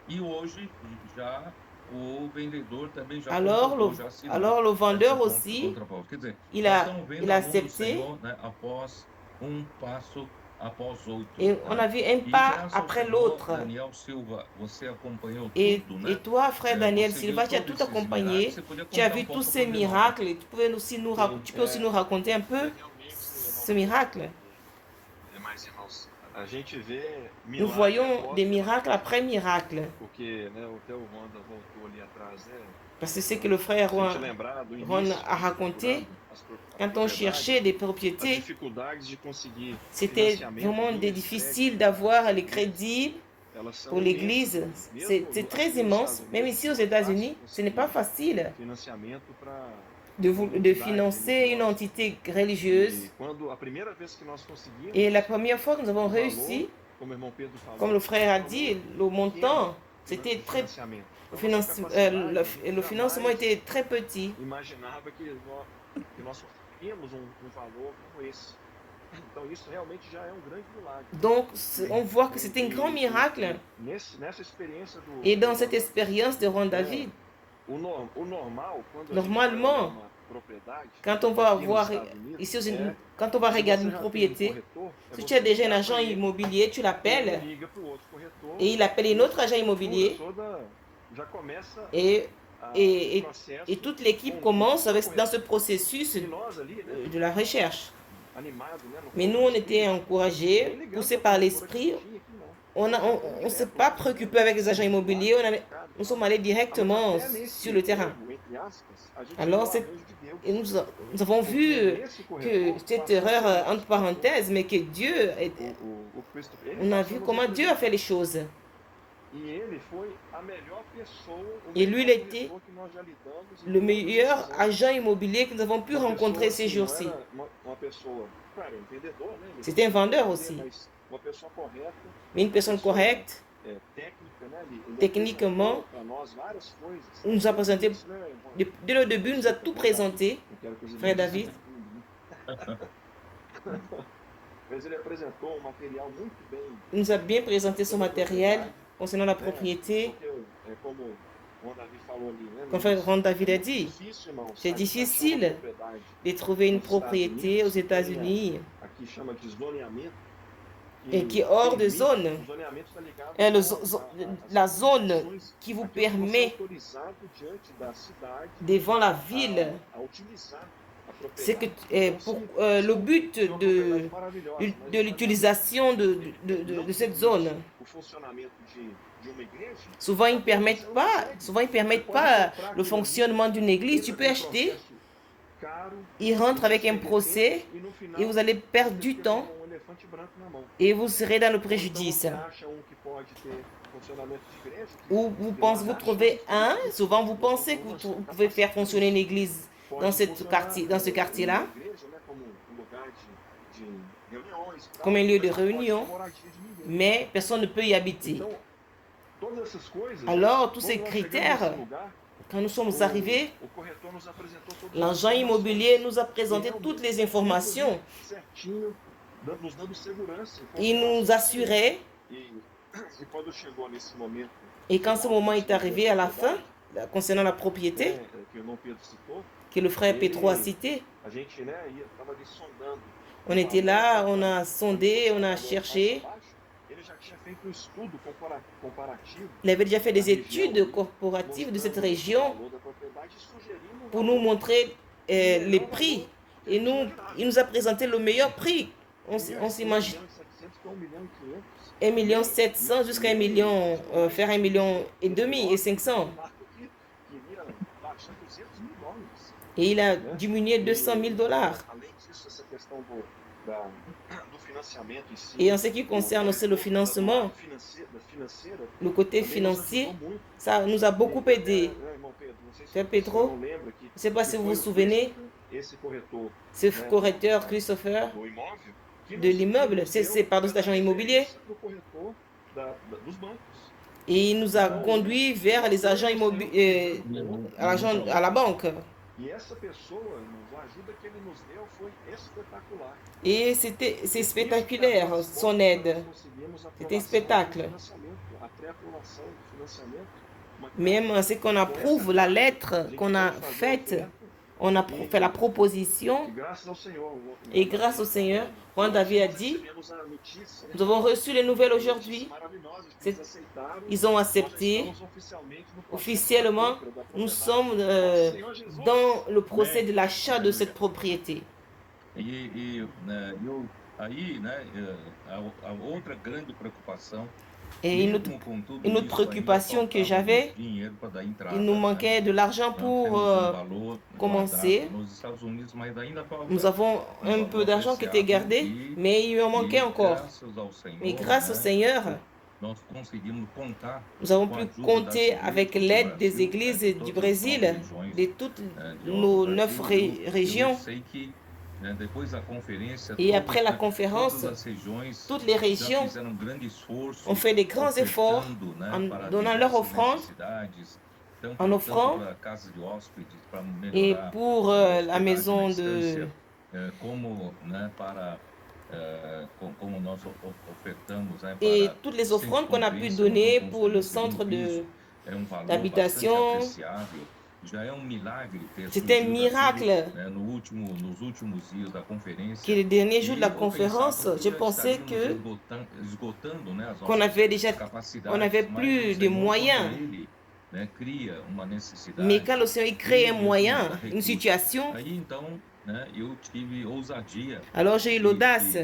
Speaker 3: E hoje já o vendedor também já
Speaker 2: Alors
Speaker 3: concordou, já assinou
Speaker 2: alors le
Speaker 3: essa
Speaker 2: vendeur aussi,
Speaker 3: contraproposta. Quer dizer,
Speaker 2: il
Speaker 3: nós
Speaker 2: a,
Speaker 3: estamos vendo
Speaker 2: il
Speaker 3: a
Speaker 2: a
Speaker 3: mão do
Speaker 2: accepté.
Speaker 3: Senhor, né, após um passo após outro.
Speaker 2: Et on a
Speaker 3: Né?
Speaker 2: vu un
Speaker 3: E
Speaker 2: pas
Speaker 3: graças ao
Speaker 2: après
Speaker 3: Senhor,
Speaker 2: l'autre.
Speaker 3: Daniel Silva, você acompanhou
Speaker 2: Et
Speaker 3: tudo, né?
Speaker 2: toi, frère Daniel
Speaker 3: Você viu
Speaker 2: Silva, tu as
Speaker 3: todos
Speaker 2: tout
Speaker 3: esses
Speaker 2: accompagné.
Speaker 3: milagres, você podia
Speaker 2: Tu as
Speaker 3: contar
Speaker 2: vu
Speaker 3: um
Speaker 2: tous
Speaker 3: pouco
Speaker 2: ces
Speaker 3: sobre nós.
Speaker 2: miracles. Tu peux aussi nous raconter un peu ce miracle.
Speaker 4: Demais irmãos, a gente vê
Speaker 2: Nous
Speaker 4: milagre
Speaker 2: voyons
Speaker 4: após
Speaker 2: des
Speaker 4: milagre.
Speaker 2: miracles après miracles.
Speaker 4: Porque, né, até o Wanda voltou ali atrás, né?
Speaker 2: Parce que c'est que le frère
Speaker 4: Se a gente
Speaker 2: Juan,
Speaker 4: lembrar do
Speaker 2: Juan
Speaker 4: início,
Speaker 2: a raconté,
Speaker 4: procurando as
Speaker 2: quand on
Speaker 4: propriedades,
Speaker 2: cherchait des
Speaker 4: as
Speaker 2: propriétés,
Speaker 4: dificuldades de conseguir
Speaker 2: c'était
Speaker 4: financiamento,
Speaker 2: vraiment
Speaker 4: linhas de
Speaker 2: difficile
Speaker 4: crédito,
Speaker 2: d'avoir les crédits
Speaker 4: elas são
Speaker 2: pour l'Église.
Speaker 4: imensas.
Speaker 2: C'est
Speaker 4: Mesmo
Speaker 2: très
Speaker 4: aqui nos
Speaker 2: immense.
Speaker 4: Estados
Speaker 2: Même
Speaker 4: Unidos,
Speaker 2: ici aux
Speaker 4: não é
Speaker 2: États-Unis,
Speaker 4: fácil
Speaker 2: ce n'est pas
Speaker 4: conseguir
Speaker 2: facile
Speaker 4: financiamento para
Speaker 2: de financer une entité religieuse.
Speaker 4: E quando a primeira vez que nós conseguimos,
Speaker 2: Et la première fois que nous avons
Speaker 4: o valor,
Speaker 2: réussi,
Speaker 4: como o irmão Pedro falou,
Speaker 2: comme le frère a dit, le montant,
Speaker 4: pequeno
Speaker 2: c'était
Speaker 4: de
Speaker 2: très,
Speaker 4: financiamento. Pra nossa capacidade,
Speaker 2: le financement
Speaker 4: jamais
Speaker 2: était très petit.
Speaker 4: imaginava que nós conseguiríamos um valor como esse. Então isso realmente já é um grande milagre.
Speaker 2: Donc, on voit que c'était un grand miracle.
Speaker 4: Nessa experiência do
Speaker 2: Et dans cette expérience de Juan David,
Speaker 4: o normal, quando
Speaker 2: normalement,
Speaker 4: a gente vai uma propriedade,
Speaker 2: quand on va
Speaker 4: aqui nos
Speaker 2: voir
Speaker 4: Estados Unidos,
Speaker 2: ici,
Speaker 4: é,
Speaker 2: quand on va
Speaker 4: se
Speaker 2: regarder
Speaker 4: você
Speaker 2: une
Speaker 4: já tem
Speaker 2: propriété,
Speaker 4: corretor, é
Speaker 2: si
Speaker 4: você
Speaker 2: tu as déjà un
Speaker 4: ligar
Speaker 2: agent
Speaker 4: pra ele,
Speaker 2: immobilier, tu
Speaker 4: ele
Speaker 2: l'appelles
Speaker 4: liga pro outro corretor,
Speaker 2: et il appelle un autre agent immobilier
Speaker 4: toda já começa
Speaker 2: et,
Speaker 4: a,
Speaker 2: et,
Speaker 4: o
Speaker 2: et,
Speaker 4: processo
Speaker 2: et toute l'équipe
Speaker 4: com
Speaker 2: commence
Speaker 4: o
Speaker 2: avec, dans
Speaker 4: corretor.
Speaker 2: ce processus
Speaker 4: E nós ali, né,
Speaker 2: de la recherche.
Speaker 4: animado, né, no
Speaker 2: Mais nous, on était
Speaker 4: nem
Speaker 2: encouragés,
Speaker 4: ligando
Speaker 2: poussés
Speaker 4: pra
Speaker 2: par
Speaker 4: corretora que
Speaker 2: l'esprit.
Speaker 4: tinha aqui, não.
Speaker 2: On ne s'est pas préoccupé avec les agents immobiliers, nous sommes allés directement sur le terrain. Alors, et nous avons vu que cette erreur, entre parenthèses, mais que Dieu, on a vu comment Dieu a fait les choses. Et lui, il était le meilleur agent immobilier que nous avons pu rencontrer ces jours-ci. C'était un vendeur aussi, mais une personne correcte. Techniquement, il nous a présenté, dès le début, il nous a tout présenté, frère David. Il nous a bien présenté son matériel concernant la propriété. Comme frère David a dit, c'est difficile de trouver une propriété aux États-Unis et qui est hors de zone. Et la zone qui vous permet devant la ville, c'est que le but de l'utilisation de cette zone, souvent ils ne permettent pas le fonctionnement d'une église. Tu peux acheter, ils rentrent avec un procès et vous allez perdre du temps et vous serez dans le préjudice. Ou vous trouvez un, souvent vous pensez que vous pouvez faire fonctionner une église dans ce quartier-là, comme un lieu de réunion, mais personne ne peut y habiter. Alors, tous ces critères, quand nous sommes arrivés, l'agent immobilier nous a présenté toutes les informations. Il nous assurait, et quand ce moment est arrivé à la fin, concernant la propriété, que le frère Petro a cité, on était là, on a sondé, on a cherché. Il avait déjà fait des études corporatives de cette région pour nous montrer les prix. Et il nous a présenté le meilleur prix. On s'imagine 1,7 million jusqu'à 1 million, faire 1,5 million et 500. Et il a diminué $200,000.
Speaker 4: do financiamento em si,
Speaker 2: Et en ce qui concerne aussi le
Speaker 4: do
Speaker 2: financement,
Speaker 4: lado financeiro,
Speaker 2: le côté
Speaker 4: também nos
Speaker 2: financier,
Speaker 4: ajudou muito.
Speaker 2: ça nous a
Speaker 4: E,
Speaker 2: beaucoup aidé.
Speaker 4: irmão Pedro, não sei se
Speaker 2: Frère
Speaker 4: o senhor
Speaker 2: Pedro,
Speaker 4: não lembra
Speaker 2: je ne sais pas
Speaker 4: que
Speaker 2: si vous
Speaker 4: foi
Speaker 2: vous souvenez,
Speaker 4: esse corretor,
Speaker 2: ce
Speaker 4: né,
Speaker 2: correcteur Christopher
Speaker 4: do imóvel, que
Speaker 2: de l'immeuble, c'est pardon, cet agent immobilier,
Speaker 4: para o corretor dos bancos.
Speaker 2: et il nous a
Speaker 4: Então,
Speaker 2: conduits vers les agents immobiliers, à la banque.
Speaker 4: E essa pessoa, irmãos, a ajuda que ele nos deu foi espetacular.
Speaker 2: Et c'est spectaculaire, son aide. C'était un spectacle. Même ce qu'on approuve, la lettre qu'on a faite, on a fait la proposition. Et grâce au Seigneur, Juan David a dit, nous avons reçu les nouvelles aujourd'hui. Ils ont accepté officiellement. Nous sommes dans le procès de l'achat de cette propriété.
Speaker 3: Aí, né, a outra grande preocupação,
Speaker 2: et une autre préoccupation que j'avais, il nous manquait de l'argent pour commencer. Nous avons un peu d'argent qui était gardé, mais il en manquait encore. Mais grâce au Seigneur, nous avons pu compter avec l'aide des églises du Brésil, de toutes nos 9 régions. Et après la conférence, toutes les régions ont fait des grands efforts en donnant leur offrande, en offrant, et pour la maison de... Et toutes les offrandes qu'on a pu donner pour le centre d'habitation. C'était un miracle que les derniers jours de la conférence, je pensais qu'on avait déjà, on avait plus de moyens. Mais quand le Seigneur crée un moyen, une situation, alors j'ai eu l'audace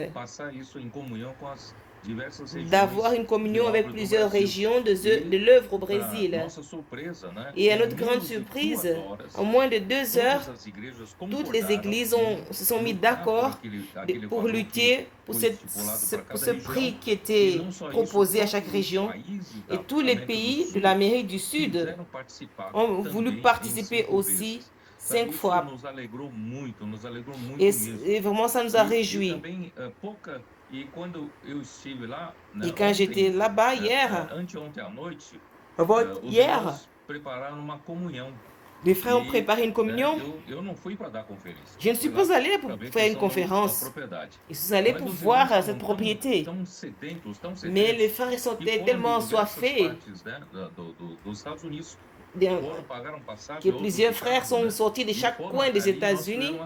Speaker 2: d'avoir une communion avec plusieurs régions de l'œuvre au Brésil. Et à notre grande surprise, en moins de 2 heures, toutes les églises se sont mis d'accord pour lutter pour ce prix qui était proposé à chaque région. Et tous les pays de l'Amérique du Sud ont voulu participer aussi 5 fois. Et vraiment, ça nous a réjouis. Et quand j'étais là-bas hier, les frères ont préparé une communion. Je ne suis pas allé pour faire une conférence. Ils sont allés pour voir cette propriété. Mais les frères étaient tellement assoiffés que plusieurs frères sont sortis de chaque coin des États-Unis.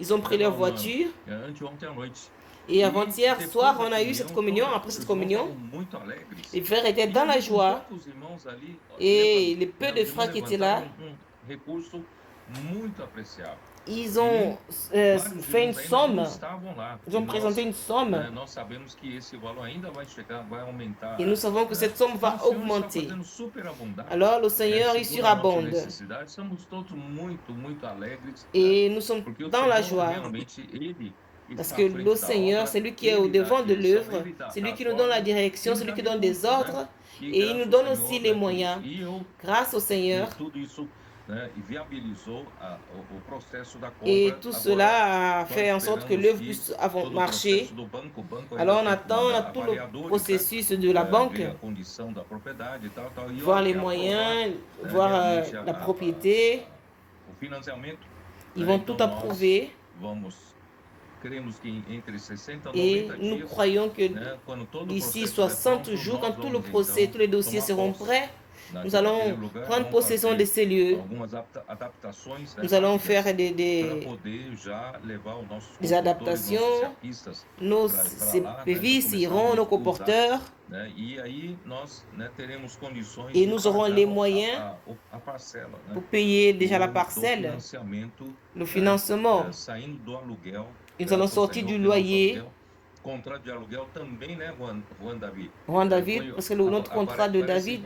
Speaker 2: Ils ont pris leur voiture. Et avant-hier soir, on a eu cette communion. Après cette communion, les frères étaient dans la joie. Et les peu de frères qui étaient là, ils ont fait une somme. Ils ont présenté une somme. Et nous savons que cette somme va augmenter. Alors le Seigneur, il surabonde. Et nous sommes dans la joie. Parce que le Seigneur, c'est lui qui est au devant de l'œuvre, c'est lui qui nous donne la direction, c'est lui qui donne des ordres, et il nous donne aussi les moyens. Grâce au Seigneur. Et tout cela a fait en sorte que l'œuvre puisse marcher. Alors on attend tout le processus de la banque, voir les moyens, voir la propriété. Ils vont tout approuver. Et nous croyons que d'ici 60 jours, quand tout le procès, tous les dossiers seront prêts, nous allons prendre possession de ces lieux. Nous allons faire des adaptations. Nos CPVs iront, nos comporteurs. Et nous aurons les moyens pour payer déjà la parcelle, le financement. Nous allons sortir du loyer
Speaker 3: contrato de aluguel também, né, Juan Davi?
Speaker 2: Juan David, parce que notre contrat de David,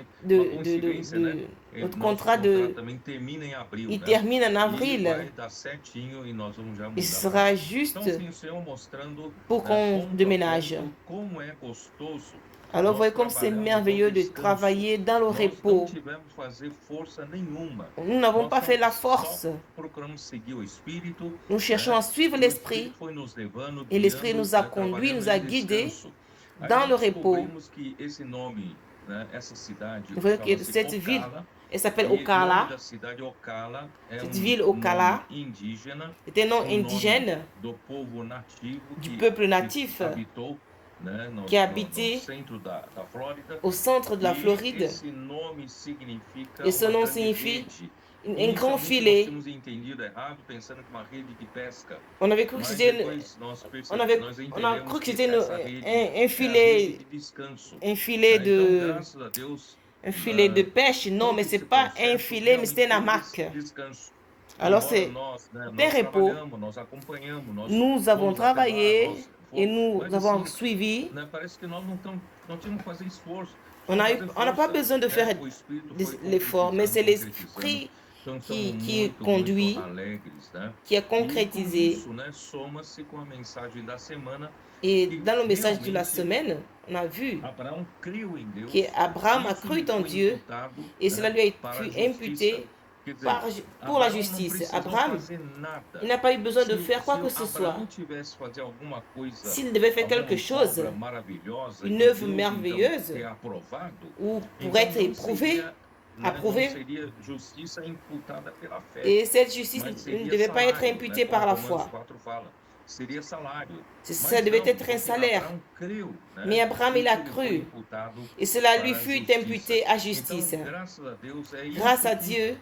Speaker 2: notre contrat
Speaker 3: também termina em abril,
Speaker 2: il
Speaker 3: né?
Speaker 2: termine en
Speaker 3: E
Speaker 2: avril.
Speaker 3: vai dar certinho e nós vamos já
Speaker 2: Il
Speaker 3: mudar.
Speaker 2: sera
Speaker 3: Então,
Speaker 2: juste
Speaker 3: assim, o Senhor mostrando
Speaker 2: pour qu'on déménage.
Speaker 3: como é gostoso.
Speaker 2: Alors, voyez comme c'est merveilleux de travailler dans le repos. Nous n'avons pas fait la force. Nous cherchons à suivre l'Esprit. Et l'Esprit nous a conduits, nous a guidés dans le repos. Vous voyez que cette ville, elle s'appelle Ocala. Cette ville Ocala est un nom indigène du peuple natif qui a habité au centre de la Floride. Et ce nom signifie un grand filet. On avait cru que c'était un filet de pêche. Non, mais c'est pas un filet, mais c'est un hamac. Alors c'est un repos. Nous avons travaillé et nous avons suivi. On n'a pas besoin de faire l'effort, mais c'est l'Esprit qui conduit, qui a concrétisé. Et dans le message de la semaine, on a vu qu'Abraham a cru en Dieu et cela lui a été imputé pour la justice. Abraham, il n'a pas eu besoin de faire quoi que ce soit. S'il devait faire quelque chose, une œuvre merveilleuse, ou pour être éprouvé, approuvé, et cette justice ne devait pas être imputée par la foi. Ça devait être un salaire. Mais Abraham, il a cru. Et cela lui fut imputé à justice. Grâce à Dieu,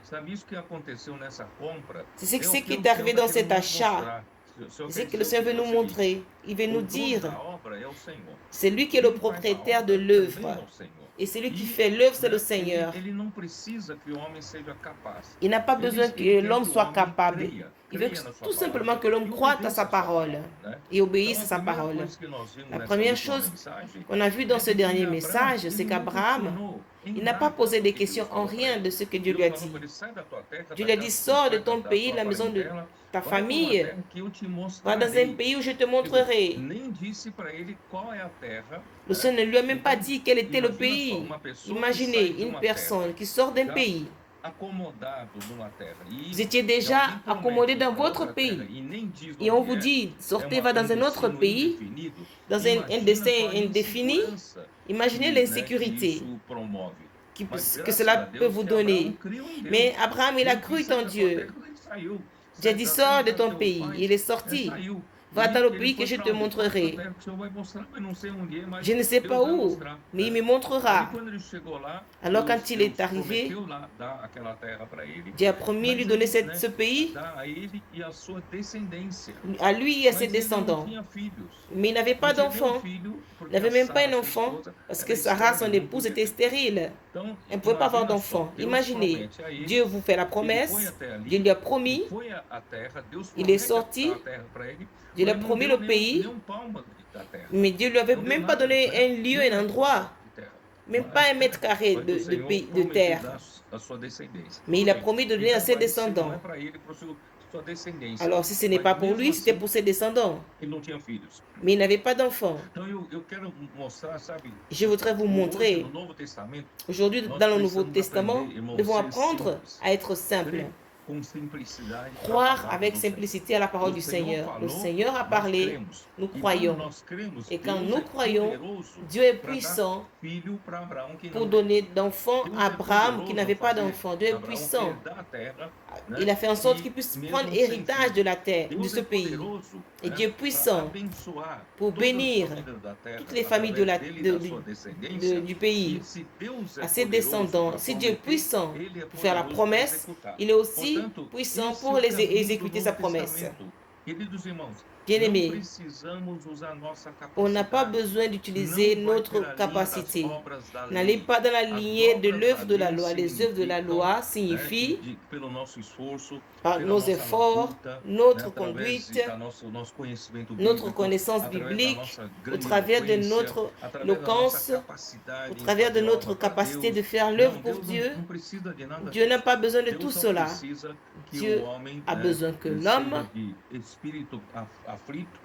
Speaker 2: c'est ce qui est arrivé dans cet achat. C'est ce que le Seigneur veut nous montrer. Il veut nous dire, c'est lui qui est le propriétaire de l'œuvre. Et celui qui fait l'œuvre, c'est le Seigneur. Il n'a pas besoin que l'homme soit capable. Il veut tout simplement que l'homme croie à sa parole et obéisse à sa parole. La première chose qu'on a vue dans ce dernier message, c'est qu'Abraham, il n'a pas posé des questions en rien de ce que Dieu lui a dit. Dieu lui a dit, sors de ton pays, la maison de ta famille, va dans un pays où je te montrerai. Le Seigneur ne lui a même pas dit quel était le pays. Imaginez une personne qui sort d'un pays. Vous étiez déjà accommodé dans votre pays. Et on vous dit, sortez, va dans un autre pays, dans un destin indéfini. Imaginez l'insécurité que cela peut vous donner. Mais Abraham, il a cru en Dieu. Dieu a dit, sors de ton pays. Il est sorti. Va dans le pays que je te montrerai. Je ne sais pas où, mais il me montrera. Alors quand il est arrivé, Dieu a promis de lui donner ce pays à lui et à ses descendants. Mais il n'avait pas d'enfant. Il n'avait même pas un enfant parce que Sarah, son épouse, était stérile. Elle ne pouvait pas avoir d'enfant. Imaginez, Dieu vous fait la promesse, Dieu lui a promis, il est sorti, Dieu lui a promis le pays, mais Dieu ne lui avait même pas donné un lieu, un endroit, même pas 1 mètre carré de terre. Mais il a promis de donner à ses descendants. Alors si ce n'est pas pour lui, c'était pour ses descendants. Mais il n'avait pas d'enfants. Je voudrais vous montrer, aujourd'hui dans le Nouveau Testament, nous devons apprendre à être simples. Croire avec simplicité à la parole du Seigneur. Le Seigneur a parlé, nous croyons. Et quand nous croyons, Dieu est puissant pour donner d'enfants à Abraham qui n'avait pas d'enfants. Dieu est puissant. Il a fait en sorte qu'il puisse prendre héritage de la terre, de ce pays. Et Dieu est puissant pour bénir toutes les familles du pays, à ses descendants. Si Dieu est puissant pour faire la promesse, il est aussi puissant pour exécuter sa promesse. Bien-aimés,
Speaker 3: precisamos usar nossa
Speaker 2: on n'a pas
Speaker 3: capacidade.
Speaker 2: besoin d'utiliser
Speaker 3: Não vai
Speaker 2: notre
Speaker 3: pela linha das
Speaker 2: capacité.
Speaker 3: obras da
Speaker 2: N'allez
Speaker 3: lei.
Speaker 2: pas dans la
Speaker 3: As
Speaker 2: lignée de
Speaker 3: obras
Speaker 2: l'œuvre
Speaker 3: da
Speaker 2: de la
Speaker 3: lei
Speaker 2: loi. Les œuvres de la
Speaker 3: significam,
Speaker 2: loi
Speaker 3: né,
Speaker 2: signifient
Speaker 3: pelo nosso esforço,
Speaker 2: par
Speaker 3: pela
Speaker 2: nos
Speaker 3: nossa
Speaker 2: efforts,
Speaker 3: luta, né,
Speaker 2: notre
Speaker 3: através
Speaker 2: conduite,
Speaker 3: da nosso conhecimento
Speaker 2: notre
Speaker 3: bíblico,
Speaker 2: connaissance
Speaker 3: através da
Speaker 2: biblique,
Speaker 3: nossa
Speaker 2: au travers de
Speaker 3: grandiloquência,
Speaker 2: notre
Speaker 3: através da nossa
Speaker 2: éloquence, au
Speaker 3: capacidade em
Speaker 2: travers de
Speaker 3: fazer
Speaker 2: notre
Speaker 3: obra para
Speaker 2: capacité de
Speaker 3: Deus.
Speaker 2: faire l'œuvre
Speaker 3: Não,
Speaker 2: pour
Speaker 3: Deus
Speaker 2: Dieu.
Speaker 3: não precisa de nada
Speaker 2: Dieu n'a
Speaker 3: disso.
Speaker 2: pas besoin de tout
Speaker 3: Deus só
Speaker 2: cela.
Speaker 3: precisa que o
Speaker 2: Dieu
Speaker 3: homem,
Speaker 2: a
Speaker 3: né,
Speaker 2: besoin que
Speaker 3: seja
Speaker 2: l'homme,
Speaker 3: de espírito aflito,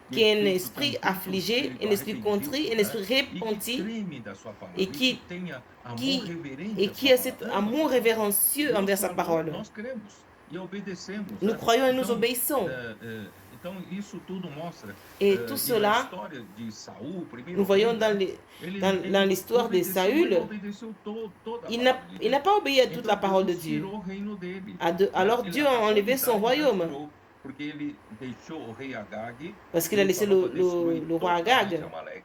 Speaker 3: de
Speaker 2: qui ait un
Speaker 3: espírito
Speaker 2: esprit
Speaker 3: contrito,
Speaker 2: affligé,
Speaker 3: espírito
Speaker 2: un esprit contrit,
Speaker 3: arrependido,
Speaker 2: un
Speaker 3: né,
Speaker 2: esprit
Speaker 3: e que
Speaker 2: repenti,
Speaker 3: treme da sua palavra,
Speaker 2: et
Speaker 3: e que tenha amor
Speaker 2: qui,
Speaker 3: reverente
Speaker 2: et
Speaker 3: à
Speaker 2: qui
Speaker 3: sua
Speaker 2: a cet
Speaker 3: palavra, ama
Speaker 2: amour
Speaker 3: sua palavra.
Speaker 2: révérencieux
Speaker 3: Deus
Speaker 2: envers sa
Speaker 3: falou,
Speaker 2: parole.
Speaker 3: nós cremos e obedecemos,
Speaker 2: Nous
Speaker 3: né?
Speaker 2: croyons et nous
Speaker 3: Então,
Speaker 2: obéissons.
Speaker 3: então isso tudo mostra.
Speaker 2: Et tout
Speaker 3: E na
Speaker 2: cela,
Speaker 3: história de Saul, primeiro
Speaker 2: nous voyons
Speaker 3: rei,
Speaker 2: dans
Speaker 3: né? Ele
Speaker 2: dans l'histoire de
Speaker 3: obedeceu, mas
Speaker 2: Saül,
Speaker 3: não obedeceu toda a
Speaker 2: il
Speaker 3: palavra de
Speaker 2: n'a
Speaker 3: Deus.
Speaker 2: pas obéi à toute la
Speaker 3: Então
Speaker 2: parole de
Speaker 3: Deus
Speaker 2: Dieu.
Speaker 3: tirou o reino dele.
Speaker 2: Alors
Speaker 3: Ele
Speaker 2: Dieu a
Speaker 3: acabou de
Speaker 2: enlevé son
Speaker 3: dar, ele já
Speaker 2: royaume,
Speaker 3: tirou, porque ele deixou o rei Agag,
Speaker 2: parce qu'il a
Speaker 3: Deus
Speaker 2: laissé
Speaker 3: falou para destruir
Speaker 2: le roi
Speaker 3: totalmente
Speaker 2: Agag.
Speaker 3: Amaleque.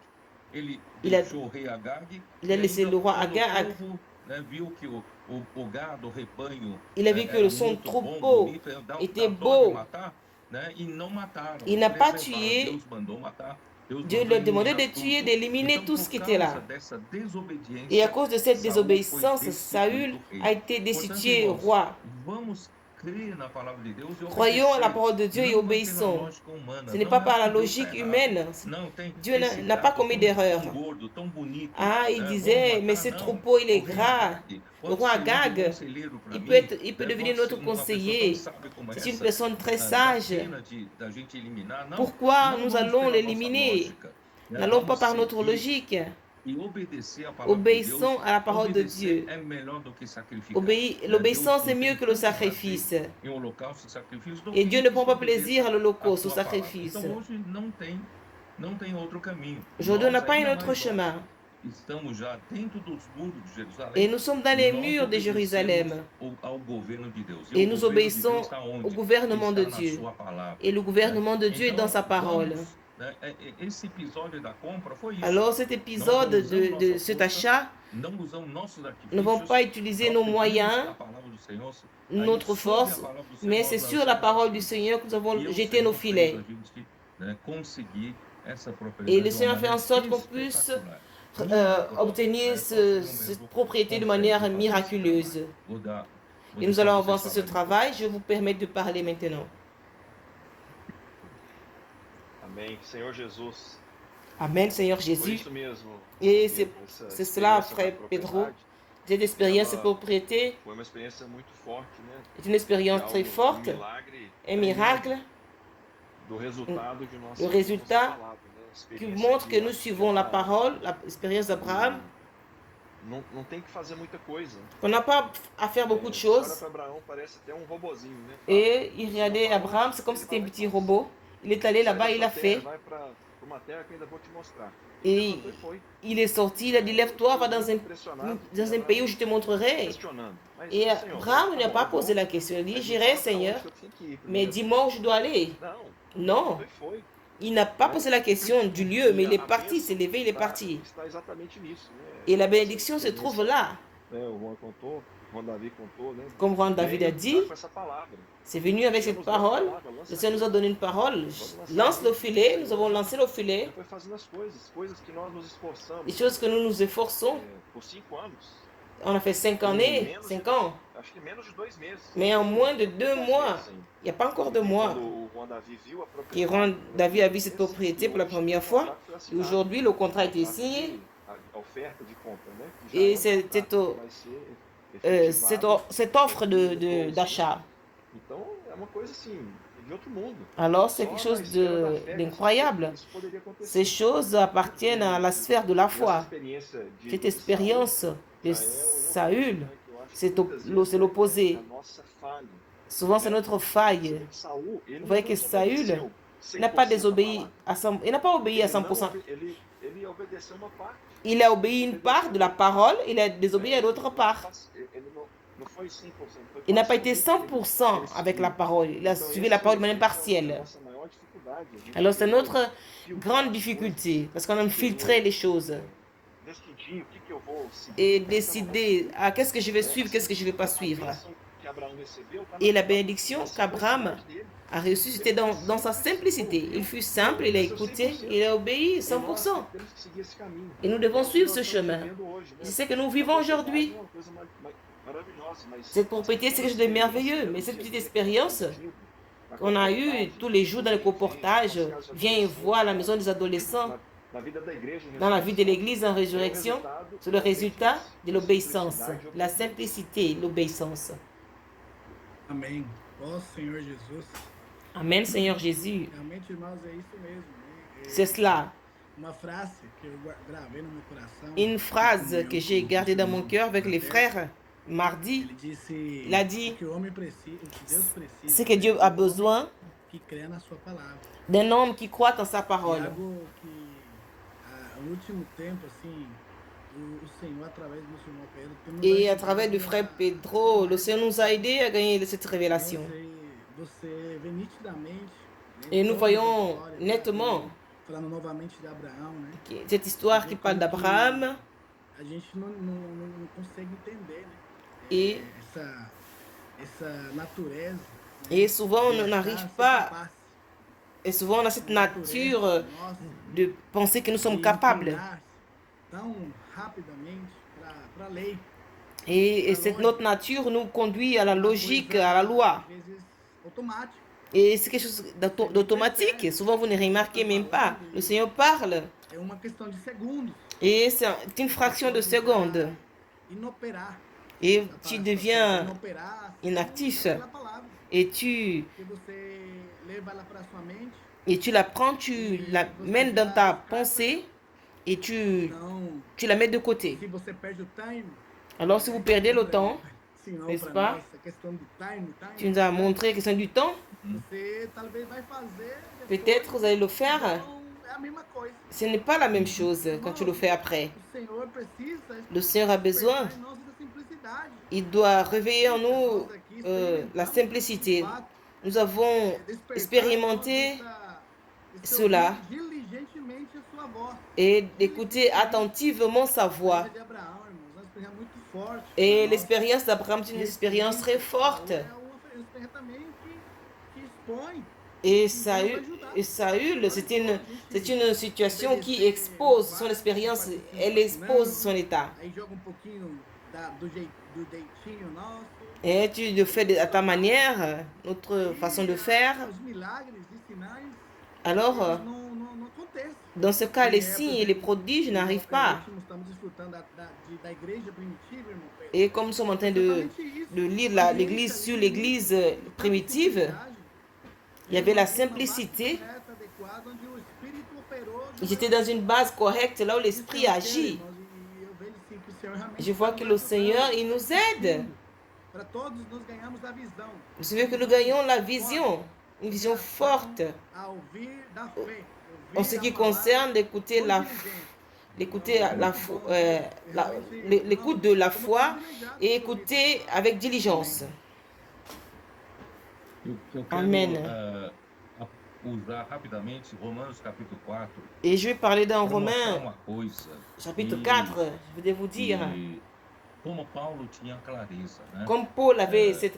Speaker 3: Ele
Speaker 2: Il a,
Speaker 3: deixou o rei Agag,
Speaker 2: il a
Speaker 3: e
Speaker 2: laissé
Speaker 3: ainda
Speaker 2: le roi
Speaker 3: quando o
Speaker 2: Agag.
Speaker 3: povo, né, viu que o gado, o rebanho
Speaker 2: Il a vu que
Speaker 3: era
Speaker 2: son
Speaker 3: muito bom,
Speaker 2: troupeau
Speaker 3: bonito,
Speaker 2: était
Speaker 3: dá dó de
Speaker 2: beau.
Speaker 3: matar, né, e não mataram,
Speaker 2: Il
Speaker 3: não
Speaker 2: n'a pas
Speaker 3: preservaram.
Speaker 2: tué.
Speaker 3: Deus mandou matar, Deus
Speaker 2: Dieu
Speaker 3: mandou
Speaker 2: leur demandait
Speaker 3: eliminar
Speaker 2: de tuer,
Speaker 3: tudo.
Speaker 2: d'éliminer
Speaker 3: Então,
Speaker 2: tout ce
Speaker 3: por
Speaker 2: qui était
Speaker 3: causa
Speaker 2: là.
Speaker 3: dessa
Speaker 2: Et à
Speaker 3: desobediência,
Speaker 2: cause de cette
Speaker 3: Saul foi
Speaker 2: désobéissance, Saül
Speaker 3: destituído rei.
Speaker 2: a été
Speaker 3: Portanto,
Speaker 2: destitué
Speaker 3: irmãos,
Speaker 2: roi.
Speaker 3: vamos crer na palavra de Deus e
Speaker 2: Croyons à la
Speaker 3: obedecer.
Speaker 2: parole de Dieu et
Speaker 3: Não vai pela
Speaker 2: obéissons.
Speaker 3: lógica humana.
Speaker 2: Ce n'est
Speaker 3: Não
Speaker 2: pas
Speaker 3: é
Speaker 2: par la
Speaker 3: porque Deus está
Speaker 2: logique
Speaker 3: errado.
Speaker 2: humaine.
Speaker 3: Não, tem
Speaker 2: Dieu
Speaker 3: esse
Speaker 2: n'a pas
Speaker 3: gado
Speaker 2: commis d'erreur.
Speaker 3: tão gordo, tão bonito.
Speaker 2: Ah, il
Speaker 3: Né?
Speaker 2: disait,
Speaker 3: Vamos
Speaker 2: mais
Speaker 3: matar,
Speaker 2: ce
Speaker 3: não.
Speaker 2: troupeau, il est
Speaker 3: O rei
Speaker 2: gras.
Speaker 3: Agag
Speaker 2: Le
Speaker 3: pode
Speaker 2: roi
Speaker 3: servir de
Speaker 2: Agag,
Speaker 3: conselheiro para
Speaker 2: il
Speaker 3: mim.
Speaker 2: peut
Speaker 3: Né?
Speaker 2: devenir
Speaker 3: Pode
Speaker 2: notre
Speaker 3: ser uma pessoa tão
Speaker 2: conseiller.
Speaker 3: sábia como
Speaker 2: C'est une
Speaker 3: essa.
Speaker 2: personne très
Speaker 3: Dá
Speaker 2: sage.
Speaker 3: pena da gente eliminar. Não,
Speaker 2: Pourquoi
Speaker 3: não
Speaker 2: nous
Speaker 3: vamos
Speaker 2: allons
Speaker 3: pela nossa
Speaker 2: l'éliminer?
Speaker 3: lógica. Né?
Speaker 2: N'allons pas
Speaker 3: Vamos
Speaker 2: par notre
Speaker 3: seguir
Speaker 2: logique.
Speaker 3: e obedecer a palavra de Deus.
Speaker 2: Obéissons à la parole de
Speaker 3: Obedecer
Speaker 2: Dieu.
Speaker 3: é melhor do que sacrificar.
Speaker 2: L'obéissance
Speaker 3: Deus
Speaker 2: est
Speaker 3: não
Speaker 2: mieux
Speaker 3: tem
Speaker 2: que le
Speaker 3: tanto prazer
Speaker 2: sacrifice.
Speaker 3: em holocausto e sacrifício do
Speaker 2: Et
Speaker 3: que
Speaker 2: Dieu ne
Speaker 3: que
Speaker 2: prend
Speaker 3: se
Speaker 2: pas plaisir à
Speaker 3: obedeça
Speaker 2: l'holocauste,
Speaker 3: a
Speaker 2: au
Speaker 3: sua palavra.
Speaker 2: sacrifice.
Speaker 3: Então hoje não tem outro caminho.
Speaker 2: Aujourd'hui, on n'a
Speaker 3: Nós,
Speaker 2: pas un
Speaker 3: ainda
Speaker 2: autre
Speaker 3: mais nós,
Speaker 2: chemin.
Speaker 3: estamos já dentro dos muros de
Speaker 2: Et
Speaker 3: Jerusalém.
Speaker 2: nous sommes dans les
Speaker 3: Nós
Speaker 2: murs de Jérusalem.
Speaker 3: obedecemos ao governo de Deus.
Speaker 2: Et
Speaker 3: o
Speaker 2: nous
Speaker 3: governo de
Speaker 2: obéissons
Speaker 3: Deus está
Speaker 2: au
Speaker 3: onde?
Speaker 2: gouvernement de
Speaker 3: Está na
Speaker 2: Dieu.
Speaker 3: sua palavra.
Speaker 2: Et le gouvernement de Dieu est dans
Speaker 3: Então,
Speaker 2: sa parole.
Speaker 3: vamos, né, esse episódio da compra foi isso.
Speaker 2: Alors cet épisode de cet achat,
Speaker 3: Não usamos nossos
Speaker 2: nous ne vont
Speaker 3: artifícios,
Speaker 2: pas utiliser nos
Speaker 3: nós
Speaker 2: moyens,
Speaker 3: pedimos a palavra do Senhor, aí
Speaker 2: notre
Speaker 3: sobre a
Speaker 2: force,
Speaker 3: palavra do
Speaker 2: mais
Speaker 3: Senhor
Speaker 2: c'est
Speaker 3: nós
Speaker 2: sur la parole du
Speaker 3: lançamos.
Speaker 2: Seigneur que nous avons
Speaker 3: E o
Speaker 2: jeté nos
Speaker 3: Senhor fez
Speaker 2: filets.
Speaker 3: a gente, né, conseguir essa
Speaker 2: Et
Speaker 3: propriedade
Speaker 2: le
Speaker 3: de
Speaker 2: Seigneur
Speaker 3: uma
Speaker 2: fait en
Speaker 3: maneira
Speaker 2: sorte qu'on puisse
Speaker 3: espetacular.
Speaker 2: obtenir cette propriété de manière miraculeuse. Et nous allons avancer ce travail. Je vous permets de parler maintenant.
Speaker 4: Amém. Senhor Jesus.
Speaker 2: Amen, Seigneur
Speaker 4: Por
Speaker 2: Jésus.
Speaker 4: isso mesmo.
Speaker 2: Et
Speaker 4: Pedro,
Speaker 2: c'est cela, frère
Speaker 4: da
Speaker 2: Pedro.
Speaker 4: propriedade
Speaker 2: Cette expérience de propriété
Speaker 4: Foi uma experiência muito forte, né?
Speaker 2: est une expérience très forte,
Speaker 4: milagre
Speaker 2: un miracle
Speaker 4: do resultado de nossa,
Speaker 2: le résultat
Speaker 4: nossa palavra, né?
Speaker 2: qui
Speaker 4: Experiência
Speaker 2: montre que
Speaker 4: de
Speaker 2: nous suivons la
Speaker 4: Abraão.
Speaker 2: parole, l'expérience d'Abraham,
Speaker 4: Não tem que fazer muita coisa.
Speaker 2: qu'on n'a pas à faire beaucoup de
Speaker 4: Olha
Speaker 2: choses.
Speaker 4: para Abraão, parece até robozinho, né?
Speaker 2: Et il regardait Abraham, c'est comme si c'était un petit robot. Il est allé là-bas, il a fait.
Speaker 4: Vai para uma terra que ainda vou te mostrar.
Speaker 2: Et
Speaker 4: Foi
Speaker 2: il est sorti, il a dit, lève-toi, va dans un pays où je te montrerai.
Speaker 4: questionando. Mas,
Speaker 2: Et
Speaker 4: Senhor,
Speaker 2: Abraham
Speaker 4: tá
Speaker 2: n'a
Speaker 4: bom,
Speaker 2: pas
Speaker 4: tá
Speaker 2: posé
Speaker 4: bom.
Speaker 2: la question. Il dit,
Speaker 4: Mas me
Speaker 2: j'irai,
Speaker 4: fala pra
Speaker 2: Seigneur,
Speaker 4: onde que eu tinha que ir
Speaker 2: mais
Speaker 4: primeiro.
Speaker 2: dis-moi où je dois aller.
Speaker 4: Não,
Speaker 2: Non,
Speaker 4: foi.
Speaker 2: il n'a pas posé la question du lieu, mais il est parti, s'est levé, il est parti.
Speaker 4: Está exatamente nisso, né?
Speaker 2: Et la bénédiction se trouve là.
Speaker 4: O Juan contou, o Juan Davi contou, né?
Speaker 2: Comme Juan David a dit,
Speaker 4: Com essa palavra.
Speaker 2: c'est venu avec cette parole. Le Seigneur nous a donné une parole. Lance le filet, nous avons lancé le filet.
Speaker 4: Ele foi fazendo as coisas que nós nos esforçamos.
Speaker 2: Les choses que nous nous efforçons.
Speaker 4: Por 5 anos.
Speaker 2: On a fait 5 années, 5 ans.
Speaker 4: Acho que menos de 2 meses.
Speaker 2: Mais en moins de 2 mois, il n'y a pas encore de mois.
Speaker 4: Quando o Juan Davi viu a
Speaker 2: Et
Speaker 4: propriedade,
Speaker 2: Juan David a vu cette propriété pour la première fois. Et aujourd'hui, le contrat a été signé.
Speaker 4: A oferta de compra, né? Que já é
Speaker 2: Et c'est
Speaker 4: contrato, vai ser
Speaker 2: cette offre d'achat.
Speaker 4: Então é uma coisa assim, de outro mundo.
Speaker 2: Alors, c'est quelque chose d'incroyable.
Speaker 4: Isso poderia acontecer.
Speaker 2: Ces choses appartiennent à la sphère de la
Speaker 4: Essa
Speaker 2: foi.
Speaker 4: experiência de
Speaker 2: Cette expérience de Saül, c'est l'opposé.
Speaker 4: a nossa falha.
Speaker 2: Souvent, c'est notre faille.
Speaker 4: Saul, ele
Speaker 2: Vous voyez que Saül n'a pas désobéi à 100%. Il n'a pas obéi à 100%.
Speaker 4: Ele obedeceu uma parte.
Speaker 2: Il a obéi une part de la parole, il a désobéi à l'autre part.
Speaker 4: Ele não foi 100%. Foi
Speaker 2: Il n'a pas été
Speaker 4: parcialmente.
Speaker 2: 100% avec la parole. Il a suivi la parole de manière partielle.
Speaker 4: Nossa maior dificuldade. A gente
Speaker 2: Alors, c'est notre grande difficulté, parce qu'on a filtré les choses.
Speaker 4: decidir o que eu vou seguir.
Speaker 2: Et décider, qu'est-ce que je vais suivre, qu'est-ce que je ne vais pas suivre.
Speaker 4: A bênção que
Speaker 2: Et la bénédiction qu'Abraham a reçue, c'était dans sa simplicité. Il fut simple, il a écouté, il a obéi 100%. Et nous devons suivre ce chemin. C'est ce que nous vivons aujourd'hui. Cette propriété, c'est quelque chose de merveilleux. Mais cette petite expérience qu'on a eue tous les jours dans le colportage, viens et vois la maison des adolescents, dans la vie de l'Église en résurrection, c'est le résultat de l'obéissance, la simplicité, l'obéissance.
Speaker 5: Amém. Ó Senhor Jesus.
Speaker 2: Amen, Seigneur Jésus.
Speaker 5: Realmente, irmãos, é isso mesmo, né?
Speaker 2: C'est cela.
Speaker 5: Uma frase que eu gravei no meu coração.
Speaker 2: Une phrase que j'ai gardée dans mon cœur avec les frères mardi.
Speaker 5: Ele disse,
Speaker 2: Il a dit,
Speaker 5: o que o homem precisa, o que Deus precisa,
Speaker 2: ce que Dieu a besoin
Speaker 5: que crê na sua palavra.
Speaker 2: d'un homme qui croit en sa
Speaker 5: E
Speaker 2: parole.
Speaker 5: algo que no último tempo, assim, o Senhor, através do nosso irmão Pedro, tem nos
Speaker 2: Et à
Speaker 5: ajudado
Speaker 2: travers du frère Pedro, le Seigneur nous a aidés à gagner cette révélation.
Speaker 5: Você vê nitidamente, né,
Speaker 2: Et nous
Speaker 5: toda
Speaker 2: voyons
Speaker 5: essa história,
Speaker 2: nettement
Speaker 5: falando novamente de Abraão, né?
Speaker 2: cette histoire qui parle d'Abraham.
Speaker 5: A gente não consegue entender, né?
Speaker 2: Et,
Speaker 5: Essa natureza.
Speaker 2: et souvent, on
Speaker 5: de
Speaker 2: n'arrive
Speaker 5: achar
Speaker 2: pas,
Speaker 5: ser capaz,
Speaker 2: et souvent on a cette nature
Speaker 5: nossa,
Speaker 2: de penser que nous sommes
Speaker 5: de
Speaker 2: capables.
Speaker 5: inclinar-se tão rapidamente para a lei.
Speaker 2: Et cette notre nature nous conduit à la logique, à la loi.
Speaker 5: Às vezes automático.
Speaker 2: Et c'est quelque chose d'automatique. Souvent, vous ne remarquez même pas. Le Seigneur parle.
Speaker 5: É uma questão de segundos.
Speaker 2: Et c'est une fraction de seconde.
Speaker 5: Inoperar.
Speaker 2: Et tu deviens
Speaker 5: Inoperar
Speaker 2: inactif.
Speaker 5: pela palavra.
Speaker 2: Et tu
Speaker 5: Que você leva ela para sua mente.
Speaker 2: Et tu la prends, tu la mènes dans ta pensée et
Speaker 5: Não,
Speaker 2: tu la mets de côté.
Speaker 5: se você perde o time,
Speaker 2: Alors si vous perdez le temps,
Speaker 5: senão
Speaker 2: n'est-ce
Speaker 5: para
Speaker 2: pas?
Speaker 5: nós, a questão do time,
Speaker 2: tu nous as montré que c'est du temps,
Speaker 5: você talvez vai fazer.
Speaker 2: peut-être vous allez le faire.
Speaker 5: Então, é a mesma coisa.
Speaker 2: Ce n'est pas la même chose quand tu le fais après.
Speaker 5: O Senhor precisa
Speaker 2: Le Seigneur a besoin,
Speaker 5: despertar em nós da simplicidade.
Speaker 2: il doit réveiller en nous
Speaker 5: Nós aqui
Speaker 2: la
Speaker 5: experimentamos,
Speaker 2: simplicité.
Speaker 5: de fato,
Speaker 2: Nous avons
Speaker 5: despertar
Speaker 2: expérimenté
Speaker 5: em nós esse
Speaker 2: cela.
Speaker 5: ouvir diligentemente a sua voz.
Speaker 2: et d'écouter attentivement sa voix.
Speaker 5: A de Abraão, irmãos, uma experiência muito forte.
Speaker 2: Et
Speaker 5: para nós.
Speaker 2: l'expérience d'Abraham est une expérience très forte.
Speaker 5: É uma experiência também que expõe.
Speaker 2: Et Saül, c'est une situation qui expose son expérience, elle expose son état.
Speaker 5: Aí joga pouquinho do jeitinho nosso.
Speaker 2: Et tu le fais à ta manière, notre façon de faire.
Speaker 5: Os milagres e sinais
Speaker 2: Alors,
Speaker 5: não acontecem.
Speaker 2: dans ce cas, les signes et les prodiges n'arrivent pas.
Speaker 5: Estamos desfrutando da igreja primitiva, irmão Pedro.
Speaker 2: Et comme nous sommes en train de lire l'église sur l'église primitive, il y avait la simplicité. J'étais dans une base correcte, là où l'esprit agit. Je vois que le Seigneur, il nous aide. Vous savez que nous gagnons la vision, une vision forte en ce qui concerne l'écoute de la foi et écouter avec diligence.
Speaker 3: Eu
Speaker 2: Amen.
Speaker 3: quero usar rapidamente Romanos capítulo 4.
Speaker 2: Et je vais parler dans
Speaker 3: para mostrar
Speaker 2: Romains
Speaker 3: uma coisa.
Speaker 2: chapitre
Speaker 3: E-
Speaker 2: 4. Je vais vous dire,
Speaker 3: e como Paulo tinha clareza, né?
Speaker 2: comme Paul avait cette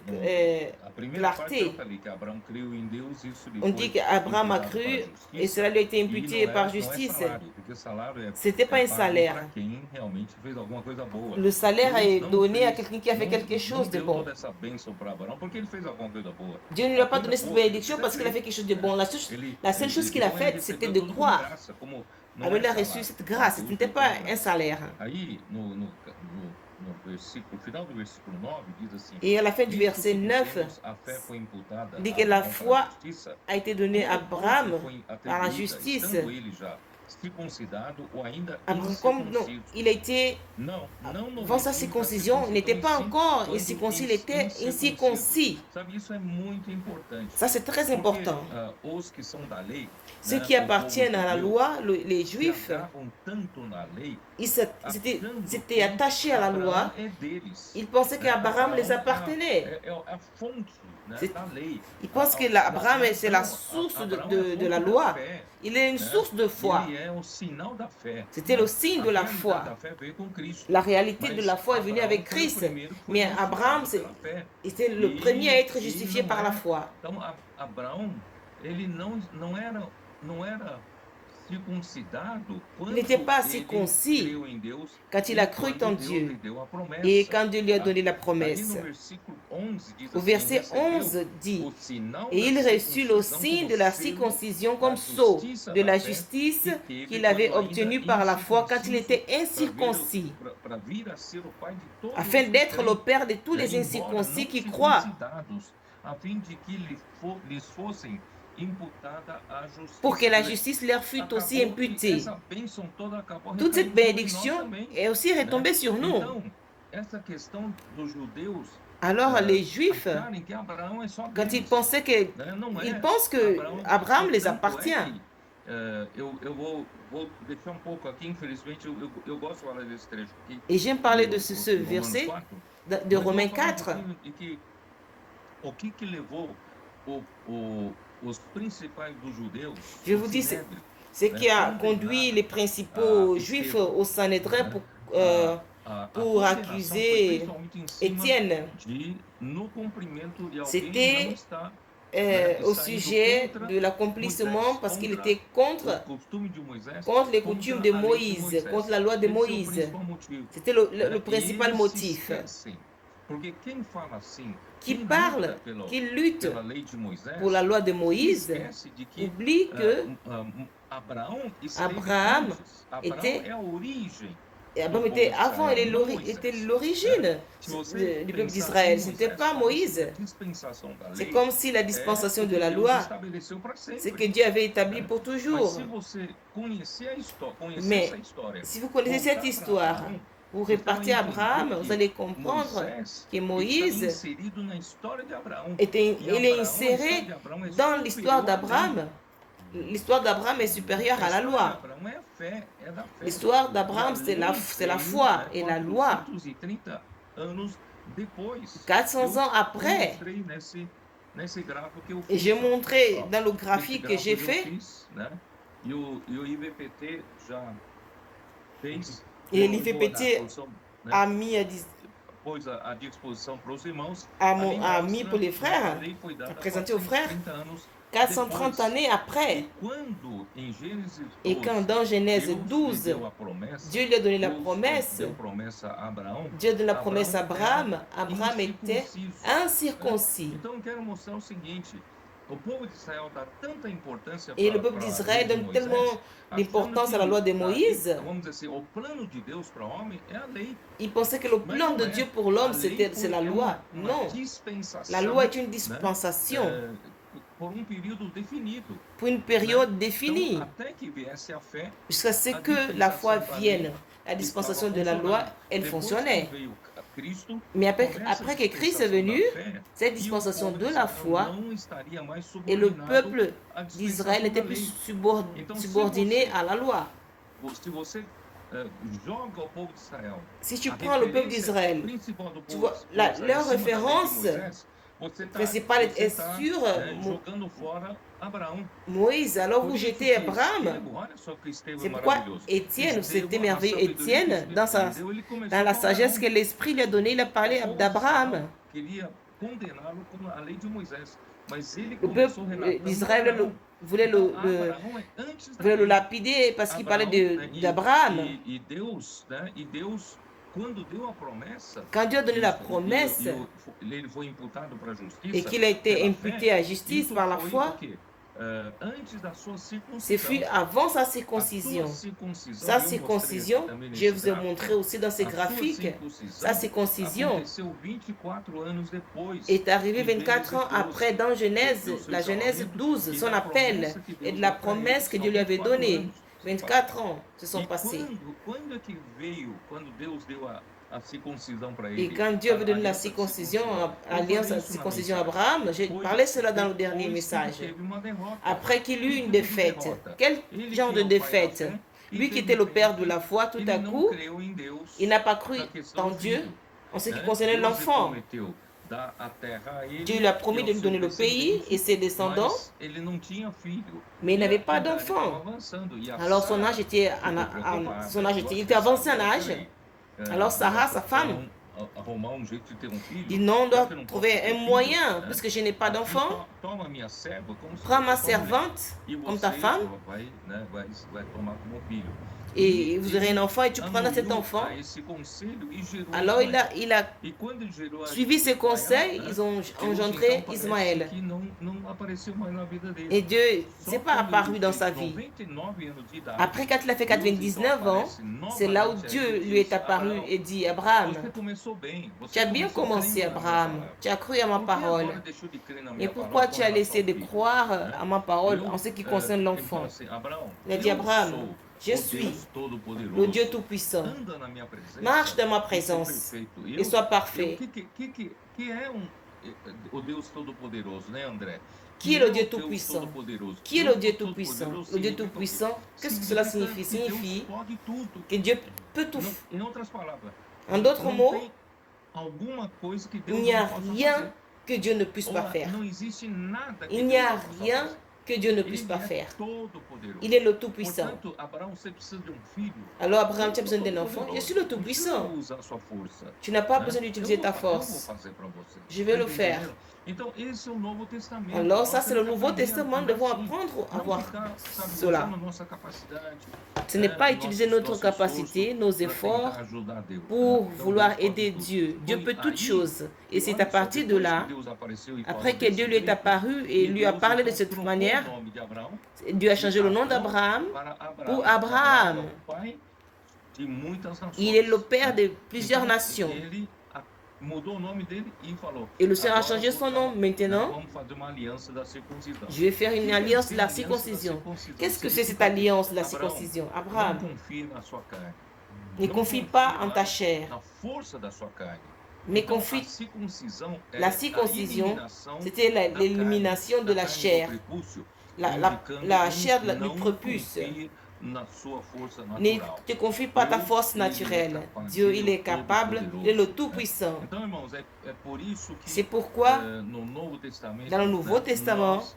Speaker 3: A primeira parte
Speaker 2: clarté,
Speaker 3: eu falei que Abraão creu em Deus e isso lhe
Speaker 2: on
Speaker 3: foi
Speaker 2: dit qu'Abraham a
Speaker 3: imputado
Speaker 2: cru
Speaker 3: para a
Speaker 2: et
Speaker 3: justiça.
Speaker 2: cela lui a été
Speaker 3: E
Speaker 2: imputé
Speaker 3: não
Speaker 2: par
Speaker 3: é
Speaker 2: justice.
Speaker 3: salário, porque salário é,
Speaker 2: C'était pas un
Speaker 3: pago
Speaker 2: salaire.
Speaker 3: para quem realmente fez alguma coisa boa.
Speaker 2: Le salaire
Speaker 3: Deus
Speaker 2: est
Speaker 3: não
Speaker 2: donné à
Speaker 3: fez-
Speaker 2: quelqu'un qui a fait
Speaker 3: não-
Speaker 2: quelque
Speaker 3: não
Speaker 2: chose de
Speaker 3: deu
Speaker 2: bon.
Speaker 3: toda essa bênção para Abraão porque ele fez alguma coisa boa.
Speaker 2: Dieu ne lui a pas donné cette bénédiction parce qu'il a fait quelque chose de bon. La seule chose qu'il a faite, c'était de croire. Alors il a reçu cette grâce. Ce n'était pas un salaire.
Speaker 3: Aí, no final do versículo 9, diz assim:
Speaker 2: Et à la fin du
Speaker 3: "Visto
Speaker 2: verset
Speaker 3: que
Speaker 2: 9,
Speaker 3: dizemos, a fé foi imputada
Speaker 2: dit
Speaker 3: a
Speaker 2: que la
Speaker 3: Abraão para
Speaker 2: foi
Speaker 3: a justiça,
Speaker 2: a été donnée à
Speaker 3: como
Speaker 2: Abraham
Speaker 3: foi
Speaker 2: par la
Speaker 3: atribuída,
Speaker 2: justice.
Speaker 3: estando ele já circuncidado ou ainda
Speaker 2: Abraham, comme non,
Speaker 3: incircunciso."
Speaker 2: il a été,
Speaker 3: Não, no
Speaker 2: avant sa
Speaker 3: versículo
Speaker 2: circoncision, il n'était pas encore
Speaker 3: quando
Speaker 2: incirconcis, il était
Speaker 3: incircunciso.
Speaker 2: incirconcis.
Speaker 3: Sabe, isso é muito importante.
Speaker 2: Ça, c'est très
Speaker 3: Porque,
Speaker 2: important.
Speaker 3: os que são da lei,
Speaker 2: Ceux
Speaker 3: né,
Speaker 2: qui
Speaker 3: o povo
Speaker 2: appartiennent à la
Speaker 3: judeu,
Speaker 2: loi, les
Speaker 3: se
Speaker 2: Juifs,
Speaker 3: agarram tanto na lei,
Speaker 2: s'étaient attachés à la loi.
Speaker 3: Abraão é deles.
Speaker 2: Ils pensaient qu'Abraham les
Speaker 3: Abraão
Speaker 2: appartenait.
Speaker 3: é a fonte, né,
Speaker 2: C'est-
Speaker 3: da lei.
Speaker 2: Il pense que Abraham, c'est la source de la loi. Il est une source de foi.
Speaker 3: Ele é o sinal da fé.
Speaker 2: C'était le signe de
Speaker 3: A
Speaker 2: la
Speaker 3: realidade
Speaker 2: foi.
Speaker 3: da fé veio com Cristo.
Speaker 2: La réalité de
Speaker 3: Mas
Speaker 2: la foi est venue
Speaker 3: Abraão
Speaker 2: avec
Speaker 3: foi o
Speaker 2: Christ.
Speaker 3: primeiro que foi
Speaker 2: Mais
Speaker 3: justificado
Speaker 2: Abraham,
Speaker 3: pela fé.
Speaker 2: c'était le premier à être justifié par la foi.
Speaker 3: Então, Abraão, ele não era circuncidado quando
Speaker 2: Il n'était pas
Speaker 3: ele
Speaker 2: circoncis
Speaker 3: creu em Deus
Speaker 2: quand il
Speaker 3: e
Speaker 2: a cru
Speaker 3: quando
Speaker 2: en
Speaker 3: Deus
Speaker 2: Dieu
Speaker 3: lhe deu a promessa.
Speaker 2: et quand Dieu lui a donné la
Speaker 3: Ali
Speaker 2: promesse.
Speaker 3: no versículo 11 diz
Speaker 2: Au
Speaker 3: assim,
Speaker 2: verset
Speaker 3: recebeu
Speaker 2: 11 dit,
Speaker 3: o sinal
Speaker 2: et il
Speaker 3: da
Speaker 2: reçut le
Speaker 3: circuncisão
Speaker 2: signe
Speaker 3: como
Speaker 2: de la
Speaker 3: selo
Speaker 2: circoncision
Speaker 3: da
Speaker 2: comme sceau
Speaker 3: justiça
Speaker 2: de
Speaker 3: da
Speaker 2: la
Speaker 3: fé
Speaker 2: justice
Speaker 3: que teve
Speaker 2: qu'il avait
Speaker 3: quando ainda
Speaker 2: obtenue par la foi quand il était incirconcis,
Speaker 3: para vir a ser o pai de todos
Speaker 2: afin
Speaker 3: os
Speaker 2: d'être
Speaker 3: que
Speaker 2: le
Speaker 3: creem,
Speaker 2: Père de tous les
Speaker 3: embora
Speaker 2: incirconcis
Speaker 3: não
Speaker 2: qui croient,
Speaker 3: circuncidados, a fim de que lhes fossem imputada a justiça.
Speaker 2: pour que la justice leur fût aussi imputée.
Speaker 3: Essa bênção toda acabou
Speaker 2: Toute cette
Speaker 3: recaindo sobre nós
Speaker 2: bénédiction
Speaker 3: também,
Speaker 2: est aussi retombée sur nous.
Speaker 3: Então, essa questão dos judeus
Speaker 2: Alors les Juifs,
Speaker 3: acharem que Abraão é só
Speaker 2: quand ils
Speaker 3: deles,
Speaker 2: pensaient que,
Speaker 3: né? Não é.
Speaker 2: ils pensent que Abraham les
Speaker 3: Tanto é
Speaker 2: appartient.
Speaker 3: que, eu vou deixar um pouco aqui, infelizmente, eu gosto de falar desse trecho aqui.
Speaker 2: Et j'aime parler de
Speaker 3: do
Speaker 2: ce
Speaker 3: Romanos
Speaker 2: verset
Speaker 3: 4,
Speaker 2: de
Speaker 3: mas eu
Speaker 2: Romains
Speaker 3: vou falar um
Speaker 2: 4.
Speaker 3: pouquinho de que o que levou os principais dos judeus,
Speaker 2: Je vous
Speaker 3: o
Speaker 2: dis,
Speaker 3: Sinédrio,
Speaker 2: Ce qui a conduit les principaux juifs au Sanhédrin pour accuser Étienne, c'était au sujet de l'accomplissement parce qu'il était contre les coutumes de Moïse, contre la loi de Moïse. C'était le principal motif. Qui parle, qui lutte pour la loi de Moïse, oublie que Abraham était avant, il était l'origine du peuple d'Israël. Ce n'était pas Moïse. C'est comme si la dispensation de la loi, c'est que Dieu avait établi pour toujours. Mais si vous connaissez cette histoire, vous repartez à Abraham, vous allez comprendre que Moïse il est inséré dans l'histoire d'Abraham. L'histoire d'Abraham est supérieure à la loi. L'histoire d'Abraham, c'est la foi et la loi. 400 ans après, et j'ai montré dans le graphique que j'ai fait, et l'IVPT a mis pour les frères, a présenté aux frères, 430 années après. Et quand dans Genèse 12, Dieu lui a donné la promesse, Dieu donne la promesse à Abraham, Abraham était incirconcis. Et le peuple d'Israël donne tellement d'importance à la loi de Moïse. Il pensait que le plan de Dieu pour l'homme, c'est la loi. Non, la loi est une dispensation pour une période définie, jusqu'à ce que la foi vienne. La dispensation de la loi, elle fonctionnait. Mais après que Christ est venu, cette dispensation de la foi et le peuple d'Israël n'était plus subordonné à la loi. Si tu prends le peuple d'Israël, tu vois, leur référence principale est sur Moïse. Alors vous jetez Abraham. C'est pourquoi Étienne, c'était merveilleux, Étienne, dans la sagesse que l'Esprit lui a donnée, il a parlé d'Abraham. Le peuple d'Israël voulait le lapider parce qu'il parlait d'Abraham. Quand Dieu a donné la promesse et qu'il a été imputé à justice par la foi, ce fut avant sa circoncision. Sa circoncision, je vous ai montré aussi dans ces graphiques, sa circoncision est arrivée 24 ans après dans la Genèse 12, son appel et de la promesse que Dieu lui avait donnée. 24 ans se sont passés. Et quand Dieu avait donné la circoncision, l'alliance de la circoncision à Abraham, j'ai parlé cela dans le dernier message. Après qu'il eut une défaite, quel genre de défaite? Lui qui était le père de la foi, tout à coup, il n'a pas cru en Dieu en ce qui concernait l'enfant.
Speaker 3: dar a terra a ele
Speaker 2: Dieu lui a
Speaker 3: e
Speaker 2: promis de
Speaker 3: aos
Speaker 2: lui
Speaker 3: seus
Speaker 2: donner le pays et
Speaker 3: descendentes,
Speaker 2: ses descendants,
Speaker 3: mas ele não tinha filho.
Speaker 2: mais il
Speaker 3: E a
Speaker 2: n'avait pas
Speaker 3: idade estava
Speaker 2: d'enfant.
Speaker 3: avançando e a
Speaker 2: Alors son âge
Speaker 3: Sara
Speaker 2: était,
Speaker 3: ficou preocupada.
Speaker 2: son âge
Speaker 3: Eu
Speaker 2: était,
Speaker 3: acho
Speaker 2: il
Speaker 3: que
Speaker 2: était
Speaker 3: a Sara
Speaker 2: avancé en
Speaker 3: falou,
Speaker 2: âge.
Speaker 3: peraí,
Speaker 2: Alors Sarah, sa femme,
Speaker 3: arrumar um jeito de ter um filho,
Speaker 2: dit non, on
Speaker 3: já
Speaker 2: doit
Speaker 3: que eu não posso
Speaker 2: trouver
Speaker 3: ter
Speaker 2: un
Speaker 3: filho,
Speaker 2: moyen,
Speaker 3: né?
Speaker 2: puisque je n'ai pas
Speaker 3: Aqui,
Speaker 2: d'enfant,
Speaker 3: toma minha serva como se
Speaker 2: prends ma
Speaker 3: fosse tua mulher.
Speaker 2: servante
Speaker 3: E
Speaker 2: comme ta
Speaker 3: você
Speaker 2: femme
Speaker 3: vai tomar como filho.
Speaker 2: et vous aurez un enfant et tu prendras cet
Speaker 3: Anuiu
Speaker 2: enfant.
Speaker 3: a esse conselho e gerou
Speaker 2: Alors
Speaker 3: Ismael.
Speaker 2: il a
Speaker 3: E quando ele gerou
Speaker 2: suivi ses conseils,
Speaker 3: né,
Speaker 2: ils ont
Speaker 3: Deus,
Speaker 2: engendré
Speaker 3: então, parece
Speaker 2: Ismaël.
Speaker 3: que não apareceu mais na vida dele.
Speaker 2: Et Dieu
Speaker 3: Só
Speaker 2: n'est pas
Speaker 3: quando
Speaker 2: apparu
Speaker 3: ele
Speaker 2: dans
Speaker 3: fez
Speaker 2: sa vie.
Speaker 3: 99 anos de idade,
Speaker 2: Après, quand il a fait
Speaker 3: Deus então
Speaker 2: 99 ans,
Speaker 3: aparece
Speaker 2: c'est là où
Speaker 3: novamente a
Speaker 2: Dieu
Speaker 3: ele e
Speaker 2: lui est
Speaker 3: disse,
Speaker 2: apparu
Speaker 3: Abraão,
Speaker 2: et dit, Abraham,
Speaker 3: você começou bem,
Speaker 2: tu
Speaker 3: você
Speaker 2: as bien
Speaker 3: começou
Speaker 2: commencé,
Speaker 3: crendo na minha
Speaker 2: Abraham,
Speaker 3: palavra.
Speaker 2: tu as cru à ma
Speaker 3: Por que agora
Speaker 2: parole.
Speaker 3: deixou de crer na
Speaker 2: Mais
Speaker 3: minha
Speaker 2: pourquoi
Speaker 3: palavra
Speaker 2: tu
Speaker 3: com
Speaker 2: as laissé
Speaker 3: relação
Speaker 2: de
Speaker 3: ao filho?
Speaker 2: croire
Speaker 3: Né?
Speaker 2: à ma parole
Speaker 3: Eu,
Speaker 2: en ce qui concerne
Speaker 3: ele
Speaker 2: l'enfant?
Speaker 3: falou assim, Abraão,
Speaker 2: Il a dit,
Speaker 3: eu
Speaker 2: Abraham,
Speaker 3: sou
Speaker 2: je
Speaker 3: o
Speaker 2: suis
Speaker 3: Deus Todo-Poderoso.
Speaker 2: le Dieu Tout-Puissant.
Speaker 3: Anda na minha presença
Speaker 2: Marche dans ma
Speaker 3: e ser
Speaker 2: présence
Speaker 3: perfeito.
Speaker 2: et sois parfait.
Speaker 3: Que é o Deus Todo-Poderoso, né, André?
Speaker 2: Qui est
Speaker 3: Que
Speaker 2: le Dieu
Speaker 3: o Deus
Speaker 2: Tout-Puissant?
Speaker 3: Todo-Poderoso?
Speaker 2: Qui est le
Speaker 3: Deus
Speaker 2: Dieu Tout-Puissant?
Speaker 3: Todo-Poderoso
Speaker 2: Le Dieu
Speaker 3: significa o quê?
Speaker 2: Tout-Puissant, qu'est-ce que cela
Speaker 3: Significa
Speaker 2: signifie?
Speaker 3: que Deus
Speaker 2: Signifie
Speaker 3: pode tudo.
Speaker 2: que Dieu peut tout.
Speaker 3: Em outras palavras,
Speaker 2: En d'autres
Speaker 3: não
Speaker 2: mots,
Speaker 3: tem alguma coisa que
Speaker 2: il
Speaker 3: Deus
Speaker 2: n'y a
Speaker 3: não possa
Speaker 2: rien
Speaker 3: fazer.
Speaker 2: que Dieu ne puisse pas
Speaker 3: Ora,
Speaker 2: faire.
Speaker 3: não existe nada que
Speaker 2: Il n'y a
Speaker 3: Deus não possa
Speaker 2: rien
Speaker 3: fazer.
Speaker 2: que Dieu ne puisse
Speaker 3: Ele
Speaker 2: pas
Speaker 3: é
Speaker 2: faire.
Speaker 3: todo-poderoso.
Speaker 2: Il est le Tout-Puissant.
Speaker 3: Portanto, Abraão, você precisa de um filho.
Speaker 2: Alors Abraham, tu as
Speaker 3: Eu
Speaker 2: besoin
Speaker 3: sou
Speaker 2: d'un enfant? Je
Speaker 3: todo-poderoso.
Speaker 2: suis le
Speaker 3: Não precisa
Speaker 2: Tout-Puissant.
Speaker 3: usar a sua força.
Speaker 2: Tu n'as pas
Speaker 3: Né?
Speaker 2: besoin d'utiliser ta
Speaker 3: Eu vou
Speaker 2: force.
Speaker 3: fazer para você.
Speaker 2: Je vais le
Speaker 3: Tá
Speaker 2: faire.
Speaker 3: entendendo? Então, esse é o Novo Testamento.
Speaker 2: Alors
Speaker 3: Nós
Speaker 2: ça, c'est le
Speaker 3: temos que
Speaker 2: Nouveau
Speaker 3: aprender a
Speaker 2: Testament. Nous
Speaker 3: andar
Speaker 2: devons
Speaker 3: assim.
Speaker 2: apprendre à
Speaker 3: Não
Speaker 2: voir
Speaker 3: ficar, sabe,
Speaker 2: cela.
Speaker 3: usando a nossa capacidade,
Speaker 2: Ce n'est
Speaker 3: né,
Speaker 2: pas utiliser notre
Speaker 3: nosso
Speaker 2: capacité,
Speaker 3: esforço
Speaker 2: nos
Speaker 3: para
Speaker 2: efforts
Speaker 3: tentar ajudar Deus.
Speaker 2: pour
Speaker 3: Então,
Speaker 2: vouloir
Speaker 3: Deus pode
Speaker 2: aider
Speaker 3: tudo.
Speaker 2: Dieu. Dieu
Speaker 3: Foi
Speaker 2: peut toutes
Speaker 3: aí,
Speaker 2: choses. Et c'est
Speaker 3: olha
Speaker 2: à
Speaker 3: só,
Speaker 2: partir de
Speaker 3: depois
Speaker 2: là,
Speaker 3: que Deus apareceu e
Speaker 2: après
Speaker 3: falou
Speaker 2: que Dieu
Speaker 3: desse
Speaker 2: lui est
Speaker 3: jeito,
Speaker 2: apparu et lui a
Speaker 3: Deus
Speaker 2: parlé de
Speaker 3: então
Speaker 2: cette
Speaker 3: trocou
Speaker 2: manière,
Speaker 3: o nome de Abraão
Speaker 2: Dieu a changé le nom
Speaker 3: Abrão
Speaker 2: d'Abraham
Speaker 3: para Abraão.
Speaker 2: pour
Speaker 3: Abraão
Speaker 2: Abraham.
Speaker 3: é o pai de muitas nações.
Speaker 2: Il est le père de plusieurs
Speaker 3: Então,
Speaker 2: nations.
Speaker 3: ele mudou o nome dele e falou:
Speaker 2: Et le Seigneur a
Speaker 3: agora
Speaker 2: changé son nom.
Speaker 3: nós
Speaker 2: Maintenant,
Speaker 3: vamos fazer uma aliança da circuncisão.
Speaker 2: je vais faire une
Speaker 3: Que
Speaker 2: alliance de
Speaker 3: quer
Speaker 2: la
Speaker 3: dizer aliança da
Speaker 2: circoncision.
Speaker 3: circuncisão?
Speaker 2: Qu'est-ce que c'est cette
Speaker 3: Significa
Speaker 2: alliance de la
Speaker 3: Abraão,
Speaker 2: circoncision?
Speaker 3: não
Speaker 2: Abraham,
Speaker 3: confie na sua carne.
Speaker 2: ne
Speaker 3: Não
Speaker 2: confie
Speaker 3: confie
Speaker 2: pas en
Speaker 3: mais
Speaker 2: ta chair,
Speaker 3: na força da sua carne.
Speaker 2: mais
Speaker 3: Então, a
Speaker 2: confie.
Speaker 3: circuncisão é
Speaker 2: La
Speaker 3: a
Speaker 2: circoncision,
Speaker 3: eliminação
Speaker 2: c'était
Speaker 3: da carne,
Speaker 2: l'élimination de
Speaker 3: da
Speaker 2: la
Speaker 3: carne do
Speaker 2: chair,
Speaker 3: prepúcio,
Speaker 2: la
Speaker 3: indicando
Speaker 2: chair
Speaker 3: que
Speaker 2: du
Speaker 3: não
Speaker 2: prépuce.
Speaker 3: confie na sua força
Speaker 2: Ne
Speaker 3: natural.
Speaker 2: te confie pas ta force naturelle. Dieu, il est capable, il est le Tout-Puissant.
Speaker 3: Então, irmãos, é por isso
Speaker 2: C'est
Speaker 3: que
Speaker 2: pourquoi,
Speaker 3: no Novo Testamento,
Speaker 2: dans le Nouveau Testament,
Speaker 3: nós,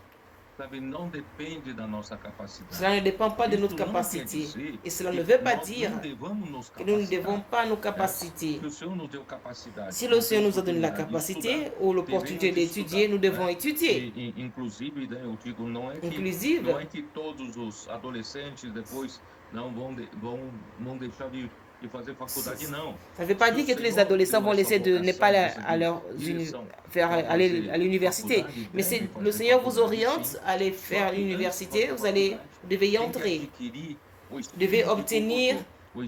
Speaker 3: sabe, não depende da nossa capacidade.
Speaker 2: cela ne dépend pas de notre
Speaker 3: Isso não quer
Speaker 2: capacité.
Speaker 3: dizer
Speaker 2: Et cela ne
Speaker 3: que
Speaker 2: veut pas
Speaker 3: nós
Speaker 2: dire
Speaker 3: não devamos nos
Speaker 2: que nous ne
Speaker 3: capacitar.
Speaker 2: devons pas nos capacités.
Speaker 3: Que o Senhor nos deu capacidade.
Speaker 2: Si le
Speaker 3: nos
Speaker 2: Seigneur
Speaker 3: deu
Speaker 2: nous a donné la
Speaker 3: oportunidade de
Speaker 2: capacité
Speaker 3: estudar,
Speaker 2: ou l'opportunité
Speaker 3: devemos
Speaker 2: d'étudier, nous
Speaker 3: estudar,
Speaker 2: devons
Speaker 3: né?
Speaker 2: étudier.
Speaker 3: Inclusive, né, eu digo, não é
Speaker 2: Inclusive,
Speaker 3: que todos os adolescentes depois vão deixar de fazer faculdade, não.
Speaker 2: ça ne veut pas dire que tous les adolescents vont laisser de ne pas aller à l'université. Mais le Seigneur vous oriente à aller faire l'université, vous devez y entrer. Vous devez obtenir, vous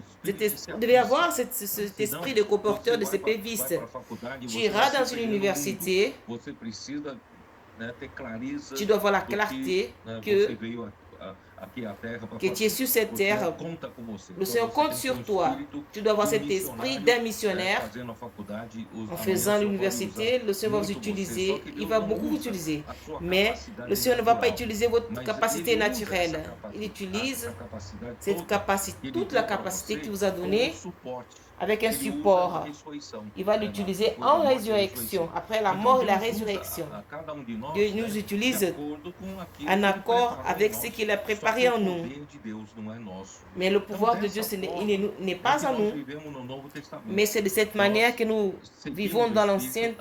Speaker 2: devez avoir cet esprit de comporteur, de CPViste. Tu iras dans une université, tu dois avoir la clarté que tu es sur cette terre. Le Seigneur compte sur toi. Tu dois avoir cet esprit d'un missionnaire. En faisant l'université, le Seigneur va vous utiliser. Il va beaucoup vous utiliser. Mais le Seigneur ne va pas utiliser votre capacité naturelle. Il utilise cette capacité, toute la capacité qu'il vous a donnée avec un support. Il va l'utiliser en résurrection, après la mort et la résurrection. Dieu nous utilise en accord avec ce qu'il a préparé en nous. Mais le pouvoir de Dieu, il n'est pas en nous, mais c'est de cette manière que nous vivons dans l'Ancien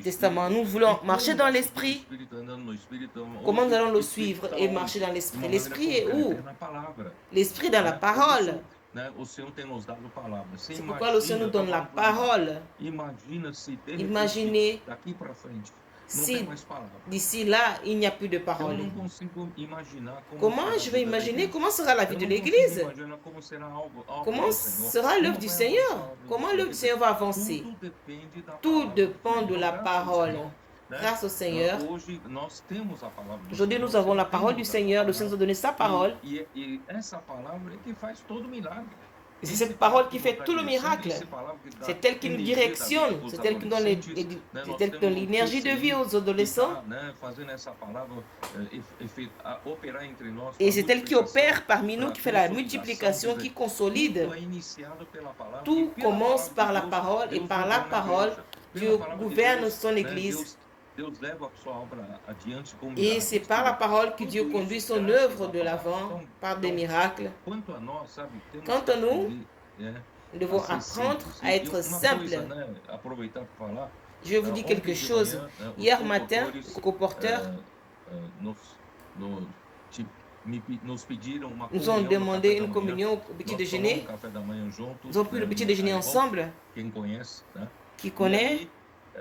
Speaker 2: Testament. Nous voulons marcher dans l'Esprit. Comment nous allons le suivre et marcher dans l'Esprit? L'Esprit est où? L'Esprit dans la parole. C'est pourquoi le Seigneur nous donne la parole. Imaginez si d'ici là, il n'y a plus de parole. Comment je vais imaginer comment sera la vie de l'Église? Comment sera l'œuvre du Seigneur? Comment l'œuvre du Seigneur va avancer? Tout dépend de la parole. Grâce au Seigneur, aujourd'hui nous avons la parole du Seigneur, le Seigneur nous a donné sa parole. Et c'est cette parole qui fait tout le miracle. C'est elle qui nous directionne, c'est elle qui donne l'énergie de vie aux adolescents. Et c'est elle qui opère parmi nous, qui fait la multiplication, qui consolide. Tout commence par la parole et par la parole, Tu
Speaker 3: pela palavra de
Speaker 2: gouvernes
Speaker 3: Deus,
Speaker 2: son
Speaker 3: né,
Speaker 2: église.
Speaker 3: Deus leva a sua obra adiante com
Speaker 2: Et
Speaker 3: milagres.
Speaker 2: c'est par la parole que Dieu
Speaker 3: Tudo
Speaker 2: conduit
Speaker 3: isso
Speaker 2: son
Speaker 3: graças
Speaker 2: œuvre
Speaker 3: à
Speaker 2: de
Speaker 3: palavra.
Speaker 2: l'avant par des miracles.
Speaker 3: Quanto a nós, sabe, temos
Speaker 2: Quant
Speaker 3: que
Speaker 2: à nous,
Speaker 3: aprender, né,
Speaker 2: nous devons
Speaker 3: a ser
Speaker 2: apprendre
Speaker 3: simples.
Speaker 2: à
Speaker 3: E
Speaker 2: être
Speaker 3: uma
Speaker 2: simples.
Speaker 3: coisa, né, aproveitar para falar,
Speaker 2: Je vous dis quelque
Speaker 3: ontem de
Speaker 2: chose.
Speaker 3: manhã, os
Speaker 2: Hier matin,
Speaker 3: comportores
Speaker 2: les colporteurs
Speaker 3: no- te- nos pediram uma
Speaker 2: nous ont
Speaker 3: comunhão no
Speaker 2: demandé
Speaker 3: café da
Speaker 2: une
Speaker 3: manhã.
Speaker 2: communion au petit
Speaker 3: Nós
Speaker 2: déjeuner.
Speaker 3: tomamos café da manhã juntos,
Speaker 2: Nous avons pris
Speaker 3: né,
Speaker 2: le petit
Speaker 3: no
Speaker 2: déjeuner
Speaker 3: Cairós,
Speaker 2: ensemble.
Speaker 3: quem conhece, né?
Speaker 2: Qui
Speaker 3: E
Speaker 2: connaît?
Speaker 3: aí,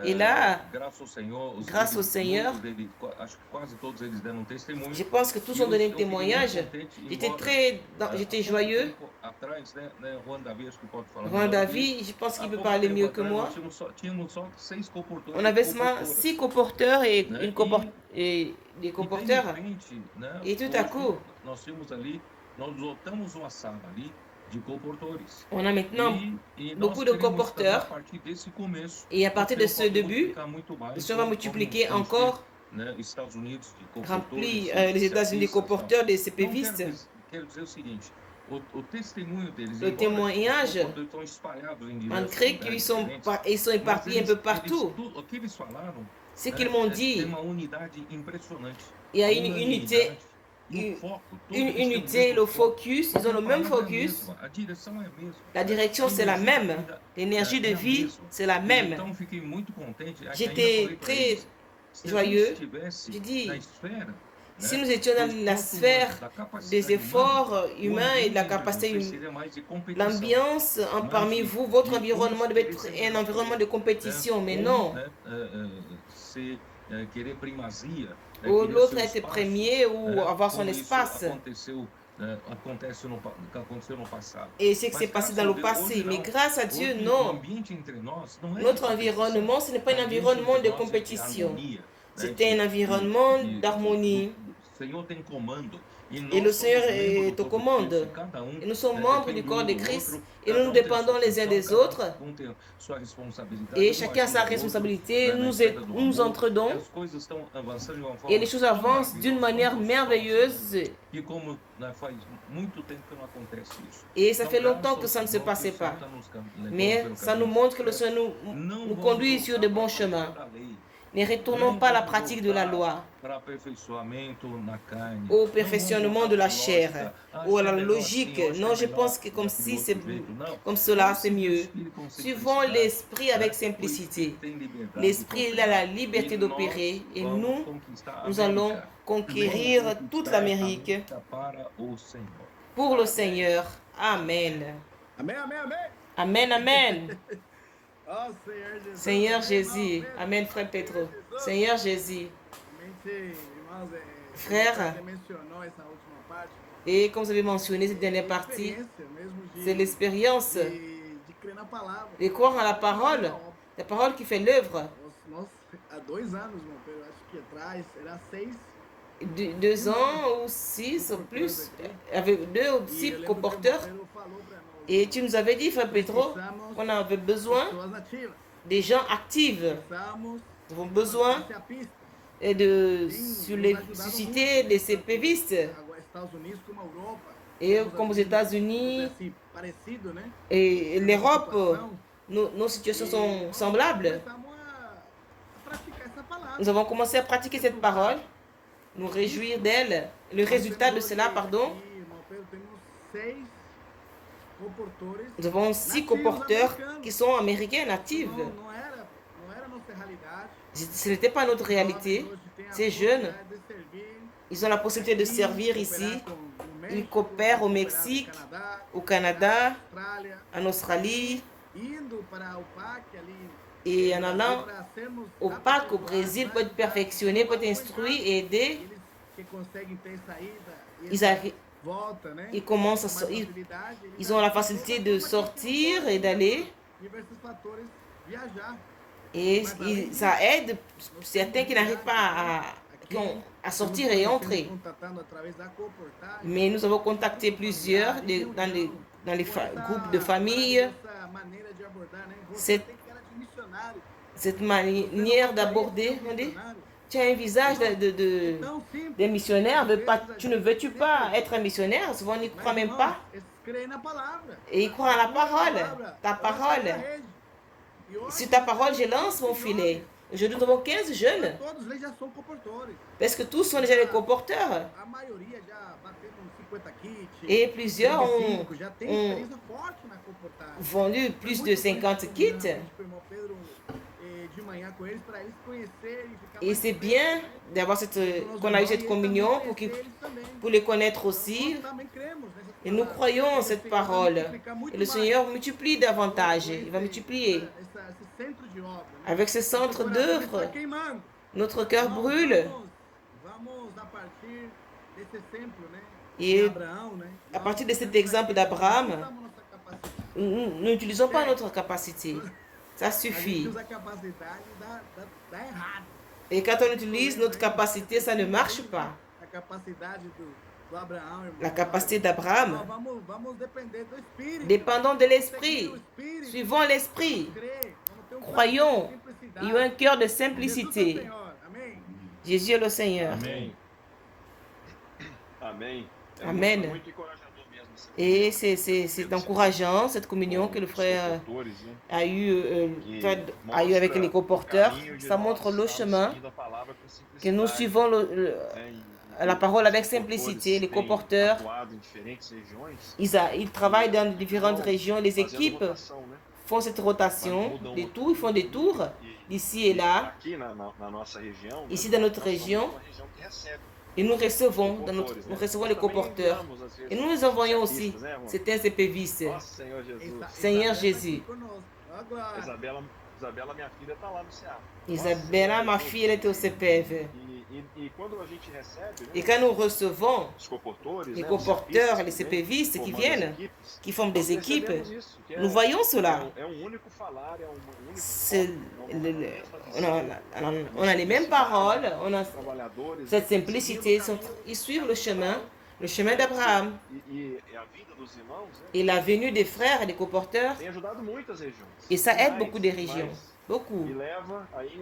Speaker 2: Et là,
Speaker 3: graças ao Senhor,
Speaker 2: grâce au Seigneur,
Speaker 3: muitos deles, acho que quase todos eles deram testemunho.
Speaker 2: je pense que tous
Speaker 3: E
Speaker 2: ont donné
Speaker 3: eu
Speaker 2: un
Speaker 3: fiquei muito
Speaker 2: témoignage.
Speaker 3: contente,
Speaker 2: J'étais
Speaker 3: embora,
Speaker 2: j'étais
Speaker 3: há pouco
Speaker 2: joyeux.
Speaker 3: tempo atrás, né, Juan Davi, acho que pode falar
Speaker 2: Juan
Speaker 3: melhor do que
Speaker 2: David, je pense
Speaker 3: há
Speaker 2: qu'il peut
Speaker 3: pouco
Speaker 2: parler
Speaker 3: tempo
Speaker 2: mieux que
Speaker 3: atrás,
Speaker 2: moi.
Speaker 3: nós tínhamos só 6 comportores
Speaker 2: On
Speaker 3: e
Speaker 2: avait seulement
Speaker 3: comportoras.
Speaker 2: 6 colporteurs et,
Speaker 3: Né?
Speaker 2: et des
Speaker 3: E de
Speaker 2: colporteurs.
Speaker 3: repente, né,
Speaker 2: Et tout à
Speaker 3: hoje
Speaker 2: coup,
Speaker 3: nós tínhamos ali, nós lotamos uma sala ali de comportores.
Speaker 2: on a maintenant
Speaker 3: E
Speaker 2: beaucoup
Speaker 3: nós
Speaker 2: de
Speaker 3: queremos também,
Speaker 2: comporteurs.
Speaker 3: a partir desse começo,
Speaker 2: Et à
Speaker 3: o
Speaker 2: partir de
Speaker 3: Senhor
Speaker 2: ce
Speaker 3: pode
Speaker 2: début,
Speaker 3: multiplicar muito mais,
Speaker 2: le Seigneur va
Speaker 3: como
Speaker 2: multiplier
Speaker 3: temos
Speaker 2: encore,
Speaker 3: feito, né, Estados Unidos de
Speaker 2: remplir
Speaker 3: comportores,
Speaker 2: les États-Unis des
Speaker 3: CPistas,
Speaker 2: colporteurs, des
Speaker 3: Então,
Speaker 2: CPvistes.
Speaker 3: quero dizer o seguinte, o testemunho deles,
Speaker 2: Le
Speaker 3: embora
Speaker 2: témoignage,
Speaker 3: os comportores estão espalhados em
Speaker 2: on
Speaker 3: diversos
Speaker 2: crée
Speaker 3: lugares
Speaker 2: qu'ils sont,
Speaker 3: diferentes,
Speaker 2: ils sont
Speaker 3: mas
Speaker 2: éparpillés un peu
Speaker 3: eles,
Speaker 2: partout.
Speaker 3: o que eles falaram,
Speaker 2: Ce
Speaker 3: né,
Speaker 2: qu'ils m'ont
Speaker 3: tem
Speaker 2: dit,
Speaker 3: uma unidade impressionante.
Speaker 2: il y a
Speaker 3: A
Speaker 2: une unité,
Speaker 3: unanimidade, no foco, todos
Speaker 2: une
Speaker 3: eles têm o
Speaker 2: unité,
Speaker 3: mesmo
Speaker 2: le
Speaker 3: foco.
Speaker 2: focus, ils ont le
Speaker 3: A
Speaker 2: même
Speaker 3: palavra é a
Speaker 2: focus.
Speaker 3: mesma, a direção é a mesma.
Speaker 2: La direction, c'est la
Speaker 3: L'énergie
Speaker 2: même.
Speaker 3: de vida
Speaker 2: L'énergie de
Speaker 3: é a
Speaker 2: vie,
Speaker 3: mesma.
Speaker 2: c'est la même.
Speaker 3: Então fiquei muito contente. Ainda
Speaker 2: J'étais
Speaker 3: falei para
Speaker 2: très
Speaker 3: eles, se a
Speaker 2: joyeux.
Speaker 3: gente estivesse
Speaker 2: J'ai dit,
Speaker 3: na esfera,
Speaker 2: si
Speaker 3: né,
Speaker 2: nous étions dans
Speaker 3: do
Speaker 2: la
Speaker 3: esforço
Speaker 2: sphère
Speaker 3: humano, da capacidade
Speaker 2: des efforts
Speaker 3: humana, o
Speaker 2: humains et de la
Speaker 3: ambiente entre
Speaker 2: capacité
Speaker 3: vocês
Speaker 2: humaine,
Speaker 3: seria mais de competição.
Speaker 2: l'ambiance parmi vous, votre environnement devait être un environnement de compétition, mais non.
Speaker 3: Né, querer primazia, né,
Speaker 2: Ou
Speaker 3: querer
Speaker 2: l'autre
Speaker 3: seu
Speaker 2: être
Speaker 3: espaço,
Speaker 2: premier ou
Speaker 3: né,
Speaker 2: avoir son
Speaker 3: como isso
Speaker 2: espace.
Speaker 3: aconteceu no passado.
Speaker 2: Et c'est que
Speaker 3: Mas
Speaker 2: c'est passé
Speaker 3: graças
Speaker 2: dans
Speaker 3: a
Speaker 2: le
Speaker 3: Deus,
Speaker 2: passé.
Speaker 3: hoje
Speaker 2: Mais
Speaker 3: não.
Speaker 2: grâce à Dieu,
Speaker 3: Hoje, o
Speaker 2: non.
Speaker 3: ambiente entre nós não é
Speaker 2: Notre
Speaker 3: de competição.
Speaker 2: environnement, ce n'est pas
Speaker 3: O
Speaker 2: un
Speaker 3: ambiente
Speaker 2: environnement
Speaker 3: entre
Speaker 2: de
Speaker 3: nós é de
Speaker 2: compétition.
Speaker 3: harmonia, né,
Speaker 2: C'est un environnement d'harmonie.
Speaker 3: O Senhor tem comando. E
Speaker 2: Et
Speaker 3: nós
Speaker 2: le
Speaker 3: somos
Speaker 2: Seigneur
Speaker 3: membros do
Speaker 2: est aux
Speaker 3: corpo de
Speaker 2: commandes.
Speaker 3: Cristo, cada
Speaker 2: Et nous sommes membres du
Speaker 3: depende
Speaker 2: corps
Speaker 3: um
Speaker 2: de
Speaker 3: do
Speaker 2: Christ.
Speaker 3: outro,
Speaker 2: Et
Speaker 3: cada
Speaker 2: nous nous
Speaker 3: tem
Speaker 2: dépendons
Speaker 3: sua
Speaker 2: les uns
Speaker 3: função,
Speaker 2: des
Speaker 3: cada
Speaker 2: autres.
Speaker 3: tem sua responsabilidade,
Speaker 2: Et
Speaker 3: um
Speaker 2: chacun a
Speaker 3: ajuda
Speaker 2: sa
Speaker 3: o outro,
Speaker 2: responsabilité.
Speaker 3: né, na
Speaker 2: Nous,
Speaker 3: estrada do
Speaker 2: nous
Speaker 3: amor.
Speaker 2: entredons.
Speaker 3: E as coisas estão avançando de uma forma
Speaker 2: Et les choses
Speaker 3: tão
Speaker 2: avancent d'une
Speaker 3: maravilhosa,
Speaker 2: manière
Speaker 3: tão gostosa,
Speaker 2: merveilleuse.
Speaker 3: E como, né, faz muito tempo que não acontece isso.
Speaker 2: Et ça
Speaker 3: Então,
Speaker 2: fait longtemps
Speaker 3: graças
Speaker 2: que ça
Speaker 3: ao
Speaker 2: ne se
Speaker 3: Senhor, que
Speaker 2: passait
Speaker 3: o Senhor
Speaker 2: pas.
Speaker 3: está nos levando
Speaker 2: Mais
Speaker 3: pelo
Speaker 2: ça nous
Speaker 3: caminho
Speaker 2: montre que le
Speaker 3: certo.
Speaker 2: Seigneur
Speaker 3: Não
Speaker 2: nous
Speaker 3: vamos
Speaker 2: conduit sur de
Speaker 3: voltar
Speaker 2: bons
Speaker 3: para a
Speaker 2: chemins.
Speaker 3: prática da lei.
Speaker 2: Ne retournons pas à la pratique de la loi,
Speaker 3: Para aperfeiçoamento na carne.
Speaker 2: au
Speaker 3: Não
Speaker 2: perfectionnement
Speaker 3: vamos
Speaker 2: de la
Speaker 3: voltar
Speaker 2: chair,
Speaker 3: para a lógica.
Speaker 2: ou à
Speaker 3: Acho
Speaker 2: la
Speaker 3: que é melhor
Speaker 2: logique.
Speaker 3: assim, acho
Speaker 2: Non,
Speaker 3: que é
Speaker 2: je
Speaker 3: melhor
Speaker 2: pense que comme
Speaker 3: daquele
Speaker 2: si c'est
Speaker 3: outro jeito. Não.
Speaker 2: comme cela,
Speaker 3: Vamos
Speaker 2: c'est
Speaker 3: seguir o
Speaker 2: mieux.
Speaker 3: Espírito com
Speaker 2: Suivons
Speaker 3: simplicidade,
Speaker 2: l'esprit avec
Speaker 3: né?
Speaker 2: simplicité.
Speaker 3: O Espírito tem liberdade
Speaker 2: L'esprit,
Speaker 3: de
Speaker 2: il a la
Speaker 3: operar.
Speaker 2: liberté
Speaker 3: E
Speaker 2: d'opérer. Et
Speaker 3: nós vamos
Speaker 2: nous,
Speaker 3: conquistar a
Speaker 2: nous allons
Speaker 3: América.
Speaker 2: conquérir
Speaker 3: Vamos
Speaker 2: toute
Speaker 3: conquistar
Speaker 2: l'Amérique
Speaker 3: a América para o Senhor.
Speaker 2: pour le Seigneur. Amen.
Speaker 5: Amém, amém, amém.
Speaker 2: Amen, amen.
Speaker 5: Ó Senhor Jesus.
Speaker 2: Seigneur
Speaker 5: Amém,
Speaker 2: Jésus.
Speaker 5: irmão.
Speaker 2: Amen, frère Pedro.
Speaker 5: Jesus.
Speaker 2: Seigneur Jésus.
Speaker 5: Realmente, irmãos,
Speaker 2: Frère.
Speaker 5: você mencionou essa última parte.
Speaker 2: Et comme vous avez mentionné cette dernière partie,
Speaker 5: Experiência mesmo
Speaker 2: c'est l'expérience
Speaker 5: de crer na palavra.
Speaker 2: de croire en la parole. La parole qui fait l'œuvre.
Speaker 5: Nós, há 2 anos, meu Pedro, acho que atrás, era 6.
Speaker 2: 2 ans ou 6 ou plus, avec 2 ou 6 comporteurs. Et tu nous avais dit, frère Pedro, qu'on avait besoin des gens actifs. Nous avons besoin de susciter des CPvistes. Et comme aux États-Unis et l'Europe, nos situations sont semblables. Nous avons commencé à pratiquer cette parole, nous réjouir d'elle. Le résultat de cela, pardon, nous avons 6 comporteurs qui sont américains natifs. Ce n'était pas notre réalité. Ces jeunes, ils ont la possibilité de servir ici. Ils coopèrent au Mexique, au Canada, en Australie. Et en allant au parc au Brésil, pour être perfectionnés, pour être instruits et aidés, ils commencent ils ont la facilité de sortir et d'aller. Et ça aide certains qui n'arrivent pas à sortir et entrer. Mais nous avons contacté plusieurs dans les groupes de famille. Cette manière d'aborder, tu as un visage de missionnaire, tu ne veux-tu pas être un missionnaire? Souvent on n'y croit même pas. Et ils croient à la parole, ta parole.
Speaker 5: E hoje,
Speaker 2: Sur ta parole, je lance mon filet. Aujourd'hui, nous avons 15 jeunes.
Speaker 5: todos eles já são comportores.
Speaker 2: Parce que tous sont déjà des comporteurs.
Speaker 5: A maioria já bateu com 50 kits.
Speaker 2: Et plusieurs ont,
Speaker 5: 35, já tem
Speaker 2: ont
Speaker 5: experiência forte na comportagem.
Speaker 2: vendu plus de 50 kits.
Speaker 5: A gente foi irmão Pedro de manhã com eles para eles conhecerem.
Speaker 2: Et c'est bien d'avoir qu'on a eu cette communion pour les connaître aussi. Et nous croyons en cette parole. Et le Seigneur multiplie davantage. Il va multiplier. Avec ce centre d'œuvre, notre cœur brûle. Et à partir de cet exemple d'Abraham, nous n'utilisons pas notre capacité. Ça suffit. Et quand on utilise notre capacité, ça ne marche pas. La capacité d'Abraham, dépendons de l'esprit, suivons l'esprit, croyons, ayons un cœur de simplicité. Jésus est le Seigneur.
Speaker 4: Amém. Amém. É
Speaker 2: Amen.
Speaker 4: muito encorajador mesmo essa
Speaker 2: Et c'est encourageant, cette communion que le frère
Speaker 4: comportores, né?
Speaker 2: a eu avec les comporteurs. Ça montre le chemin que nous suivons la parole avec simplicité. Les comporteurs, ils travaillent dans différentes régions. Les équipes font cette rotation, des tours, ils font des tours ici et là. Ici dans notre région, et nous recevons les comporteurs. Et nous les envoyons aussi. C'est un CPVIS. Seigneur Jésus.
Speaker 4: Isabela, minha filha, está lá no CA.
Speaker 2: Isabella, ma fille, elle était au CPV.
Speaker 4: E quando a gente recebe,
Speaker 2: Et quand nous recevons
Speaker 4: os comportores,
Speaker 2: les
Speaker 4: né,
Speaker 2: comporteurs,
Speaker 4: os
Speaker 2: les
Speaker 4: CPVs,
Speaker 2: CPVistes qui
Speaker 4: formando
Speaker 2: viennent,
Speaker 4: as equipes,
Speaker 2: qui forment des
Speaker 4: nós
Speaker 2: équipes,
Speaker 4: percebemos isso, que
Speaker 2: nous voyons cela.
Speaker 4: é único falar, é único
Speaker 2: C'est
Speaker 4: foco, é uma
Speaker 2: le- on a les mêmes paroles, on a
Speaker 4: trabalhadores,
Speaker 2: cette simplicité. Ils suivent le chemin d'Abraham.
Speaker 4: E a vida dos irmãos, né,
Speaker 2: Et la venue des frères et des comporteurs,
Speaker 4: tem ajudado muitas régions.
Speaker 2: et ça aide
Speaker 4: Demais,
Speaker 2: beaucoup de régions.
Speaker 4: demais.
Speaker 2: Beaucoup.
Speaker 4: E leva aí,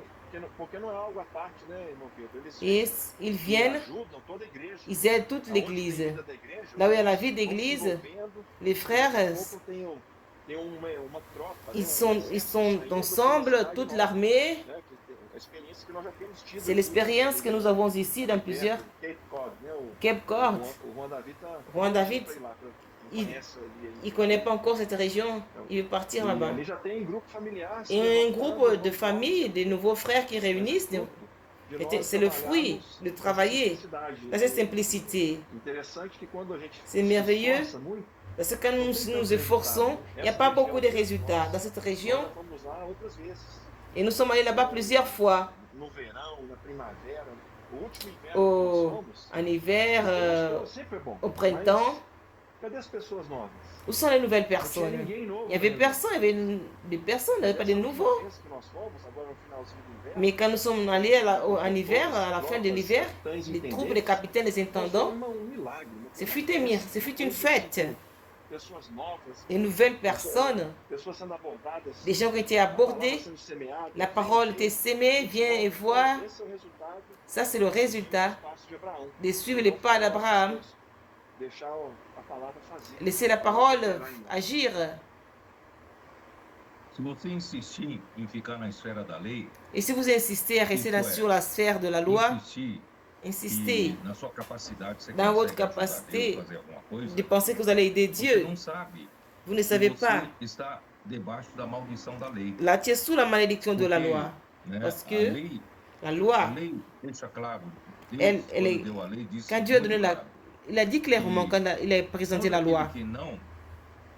Speaker 4: porque não é algo à parte, né, irmão Pedro? Eles
Speaker 2: Et ils viennent,
Speaker 4: ajudam toda a igreja.
Speaker 2: ils aident toute
Speaker 4: Aonde tem
Speaker 2: l'église.
Speaker 4: vida da igreja,
Speaker 2: Là où il y a la vie
Speaker 4: vão se
Speaker 2: d'église,
Speaker 4: envolvendo,
Speaker 2: les frères,
Speaker 4: pouco tem uma tropa, né,
Speaker 2: ils sont
Speaker 4: saindo
Speaker 2: ensemble,
Speaker 4: pela
Speaker 2: toute
Speaker 4: cidade,
Speaker 2: l'armée.
Speaker 4: né, que a experiência que nós já temos tido
Speaker 2: C'est
Speaker 4: aqui,
Speaker 2: l'expérience que nous avons ici dans plusieurs
Speaker 4: Cape Cod, né,
Speaker 2: Cape Cod.
Speaker 4: o Juan David tá
Speaker 2: Juan David,
Speaker 4: foi lá,
Speaker 2: il-
Speaker 4: conhece ali,
Speaker 2: Il ne connaît pas encore cette région, il veut partir
Speaker 4: e
Speaker 2: là-bas.
Speaker 4: ali já tem grupo familiar. se
Speaker 2: Et un
Speaker 4: levantando,
Speaker 2: groupe de
Speaker 4: vamos
Speaker 2: familles, de nouveaux frères qui réunissent,
Speaker 4: de nós
Speaker 2: c'est le fruit
Speaker 4: trabalharmos
Speaker 2: de
Speaker 4: nessa
Speaker 2: travailler
Speaker 4: simplicidade.
Speaker 2: dans cette simplicité.
Speaker 4: Interessante que quando a gente
Speaker 2: C'est
Speaker 4: se
Speaker 2: merveilleux.
Speaker 4: esforça muito,
Speaker 2: Parce que quand nous nous efforçons, il n'y a pas beaucoup de résultats dans cette région.
Speaker 4: nós vamos lá outras vezes.
Speaker 2: Et nous sommes allés là-bas plusieurs fois,
Speaker 4: No verão, na primavera, o último inverno que nós
Speaker 2: au,
Speaker 4: fomos,
Speaker 2: en hiver,
Speaker 4: sempre é bom.
Speaker 2: au printemps.
Speaker 4: Mas cadê as pessoas novas?
Speaker 2: Où sont les nouvelles
Speaker 4: Não tinha
Speaker 2: personnes?
Speaker 4: ninguém novo.
Speaker 2: Il y avait
Speaker 4: né?
Speaker 2: personne, il y avait des personnes, il n'y avait pas de nouveaux.
Speaker 4: Essa que nós fomos, agora no finalzinho do inverno,
Speaker 2: Mais quand nous sommes allés en hiver, à la fin de l'hiver, les troupes, les capitaines, les intendants,
Speaker 4: milagre.
Speaker 2: ce fut une fête.
Speaker 4: Pessoas novas,
Speaker 2: Des nouvelles personnes,
Speaker 4: pessoas sendo abordadas,
Speaker 2: des gens qui étaient
Speaker 4: a palavra
Speaker 2: abordés,
Speaker 4: sendo semeada.
Speaker 2: la parole était sémée, viens et vois.
Speaker 4: Esse é o resultado
Speaker 2: Ça, c'est le résultat
Speaker 4: do passo de Abraão.
Speaker 2: de suivre les pas d'Abraham,
Speaker 4: Deixar a palavra fazer.
Speaker 2: laisser la parole agir.
Speaker 3: Se você insistir em ficar na esfera da lei,
Speaker 2: Et si vous insistez à rester sur la sphère de la loi,
Speaker 3: insistir
Speaker 2: insistez
Speaker 3: que na sua capacidade você
Speaker 2: dans votre
Speaker 3: consegue ajudar
Speaker 2: capacité
Speaker 3: Deus a fazer alguma coisa,
Speaker 2: de penser que vous allez aider
Speaker 3: você
Speaker 2: Dieu.
Speaker 3: não sabe
Speaker 2: Vous ne
Speaker 3: que
Speaker 2: savez
Speaker 3: você
Speaker 2: pas.
Speaker 3: está debaixo da maldição da lei.
Speaker 2: Là, tu es sous la malédiction de la
Speaker 3: Porque,
Speaker 2: loi.
Speaker 3: né,
Speaker 2: Parce
Speaker 3: a
Speaker 2: que
Speaker 3: lei,
Speaker 2: la
Speaker 3: a
Speaker 2: loi,
Speaker 3: lei deixa claro. Deus,
Speaker 2: Elle
Speaker 3: quando
Speaker 2: est-
Speaker 3: deu a lei, disse
Speaker 2: quand Dieu a
Speaker 3: muito
Speaker 2: donné la...
Speaker 3: claro.
Speaker 2: Il a dit clairement quand il a présenté la loi.
Speaker 3: Aquele que não,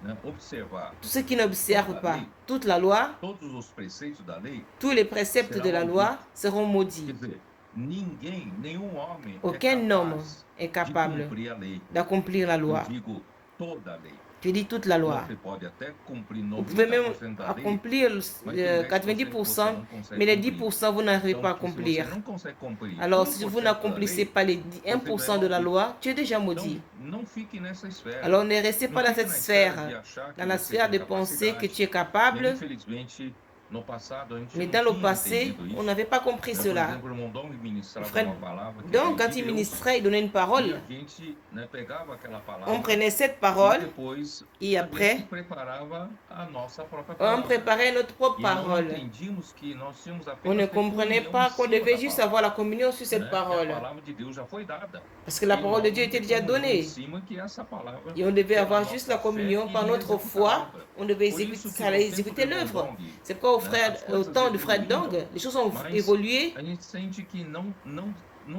Speaker 3: né, observar
Speaker 2: Tous ceux qui n'observent pas toute la loi,
Speaker 3: todos os preceitos da lei,
Speaker 2: tous les préceptes de la loi seront
Speaker 3: quer
Speaker 2: maudits.
Speaker 3: dizer, ninguém, nenhum homem
Speaker 2: Aucun
Speaker 3: é
Speaker 2: homme
Speaker 3: capaz
Speaker 2: est
Speaker 3: de
Speaker 2: capable
Speaker 3: cumprir a lei.
Speaker 2: d'accomplir la loi.
Speaker 3: Eu digo toda a lei.
Speaker 2: Je dis toute la loi.
Speaker 3: Você pode até cumprir
Speaker 2: Vous pouvez même
Speaker 3: 90% da lei,
Speaker 2: accomplir
Speaker 3: mas tem
Speaker 2: 90%,
Speaker 3: 10% que você não consegue
Speaker 2: mais les
Speaker 3: cumprir.
Speaker 2: 10% vous n'arrivez
Speaker 3: Então,
Speaker 2: pas à
Speaker 3: se você
Speaker 2: accomplir.
Speaker 3: não consegue cumprir
Speaker 2: Alors,
Speaker 3: 1%
Speaker 2: si vous
Speaker 3: da
Speaker 2: n'accomplissez
Speaker 3: lei,
Speaker 2: pas les 1% de la loi, tu es déjà
Speaker 3: então,
Speaker 2: maudit.
Speaker 3: não fique nessa esfera.
Speaker 2: Alors, ne restez
Speaker 3: Não
Speaker 2: pas dans
Speaker 3: fique
Speaker 2: cette
Speaker 3: na esfera de
Speaker 2: sphère,
Speaker 3: achar que
Speaker 2: dans la
Speaker 3: você
Speaker 2: sphère
Speaker 3: tem
Speaker 2: de penser que
Speaker 3: capacidade.
Speaker 2: tu es
Speaker 3: E,
Speaker 2: capable.
Speaker 3: infelizmente, no passado, a gente
Speaker 2: Mais
Speaker 3: não
Speaker 2: dans le
Speaker 3: tinha
Speaker 2: passé,
Speaker 3: entendido
Speaker 2: on
Speaker 3: isso.
Speaker 2: n'avait pas
Speaker 3: Né?
Speaker 2: compris
Speaker 3: Por
Speaker 2: cela.
Speaker 3: exemplo, o irmão Dom
Speaker 2: Le
Speaker 3: ministrava
Speaker 2: frère
Speaker 3: uma palavra que
Speaker 2: Donc,
Speaker 3: veio
Speaker 2: quand
Speaker 3: de
Speaker 2: il
Speaker 3: Deus,
Speaker 2: ministrait, il donnait une
Speaker 3: e
Speaker 2: parole,
Speaker 3: a gente, né, pegava aquela
Speaker 2: on
Speaker 3: palavra
Speaker 2: prenait cette
Speaker 3: e
Speaker 2: parole
Speaker 3: depois
Speaker 2: et
Speaker 3: a gente
Speaker 2: après,
Speaker 3: preparava a nossa própria
Speaker 2: on
Speaker 3: palavra.
Speaker 2: préparait notre propre
Speaker 3: E não
Speaker 2: parole.
Speaker 3: entendíamos que nós tínhamos
Speaker 2: On ne
Speaker 3: apenas ter
Speaker 2: comprenait
Speaker 3: comunhão em
Speaker 2: pas qu'on
Speaker 3: cima
Speaker 2: devait
Speaker 3: da
Speaker 2: juste
Speaker 3: palavra,
Speaker 2: avoir la communion sur cette
Speaker 3: né? Que a
Speaker 2: parole.
Speaker 3: palavra de Deus já foi dada.
Speaker 2: Parce que la
Speaker 3: E
Speaker 2: parole de
Speaker 3: nós
Speaker 2: Dieu
Speaker 3: vamos
Speaker 2: était
Speaker 3: ter
Speaker 2: déjà
Speaker 3: comunhão em
Speaker 2: donnée.
Speaker 3: cima que essa palavra,
Speaker 2: Et on devait
Speaker 3: pela
Speaker 2: avoir juste la
Speaker 3: nossa fé,
Speaker 2: communion par
Speaker 3: iria
Speaker 2: notre
Speaker 3: executar a
Speaker 2: foi.
Speaker 3: obra.
Speaker 2: On devait
Speaker 3: Por
Speaker 2: exécuter,
Speaker 3: isso que
Speaker 2: ça
Speaker 3: no
Speaker 2: allait
Speaker 3: tempo do
Speaker 2: exécuter
Speaker 3: irmão
Speaker 2: l'œuvre.
Speaker 3: Dong,
Speaker 2: C'est pourquoi
Speaker 3: né, as
Speaker 2: au
Speaker 3: coisas
Speaker 2: temps du frère Dong,
Speaker 3: evoluíram,
Speaker 2: les choses ont
Speaker 3: mas
Speaker 2: évolué.
Speaker 3: a gente sente que não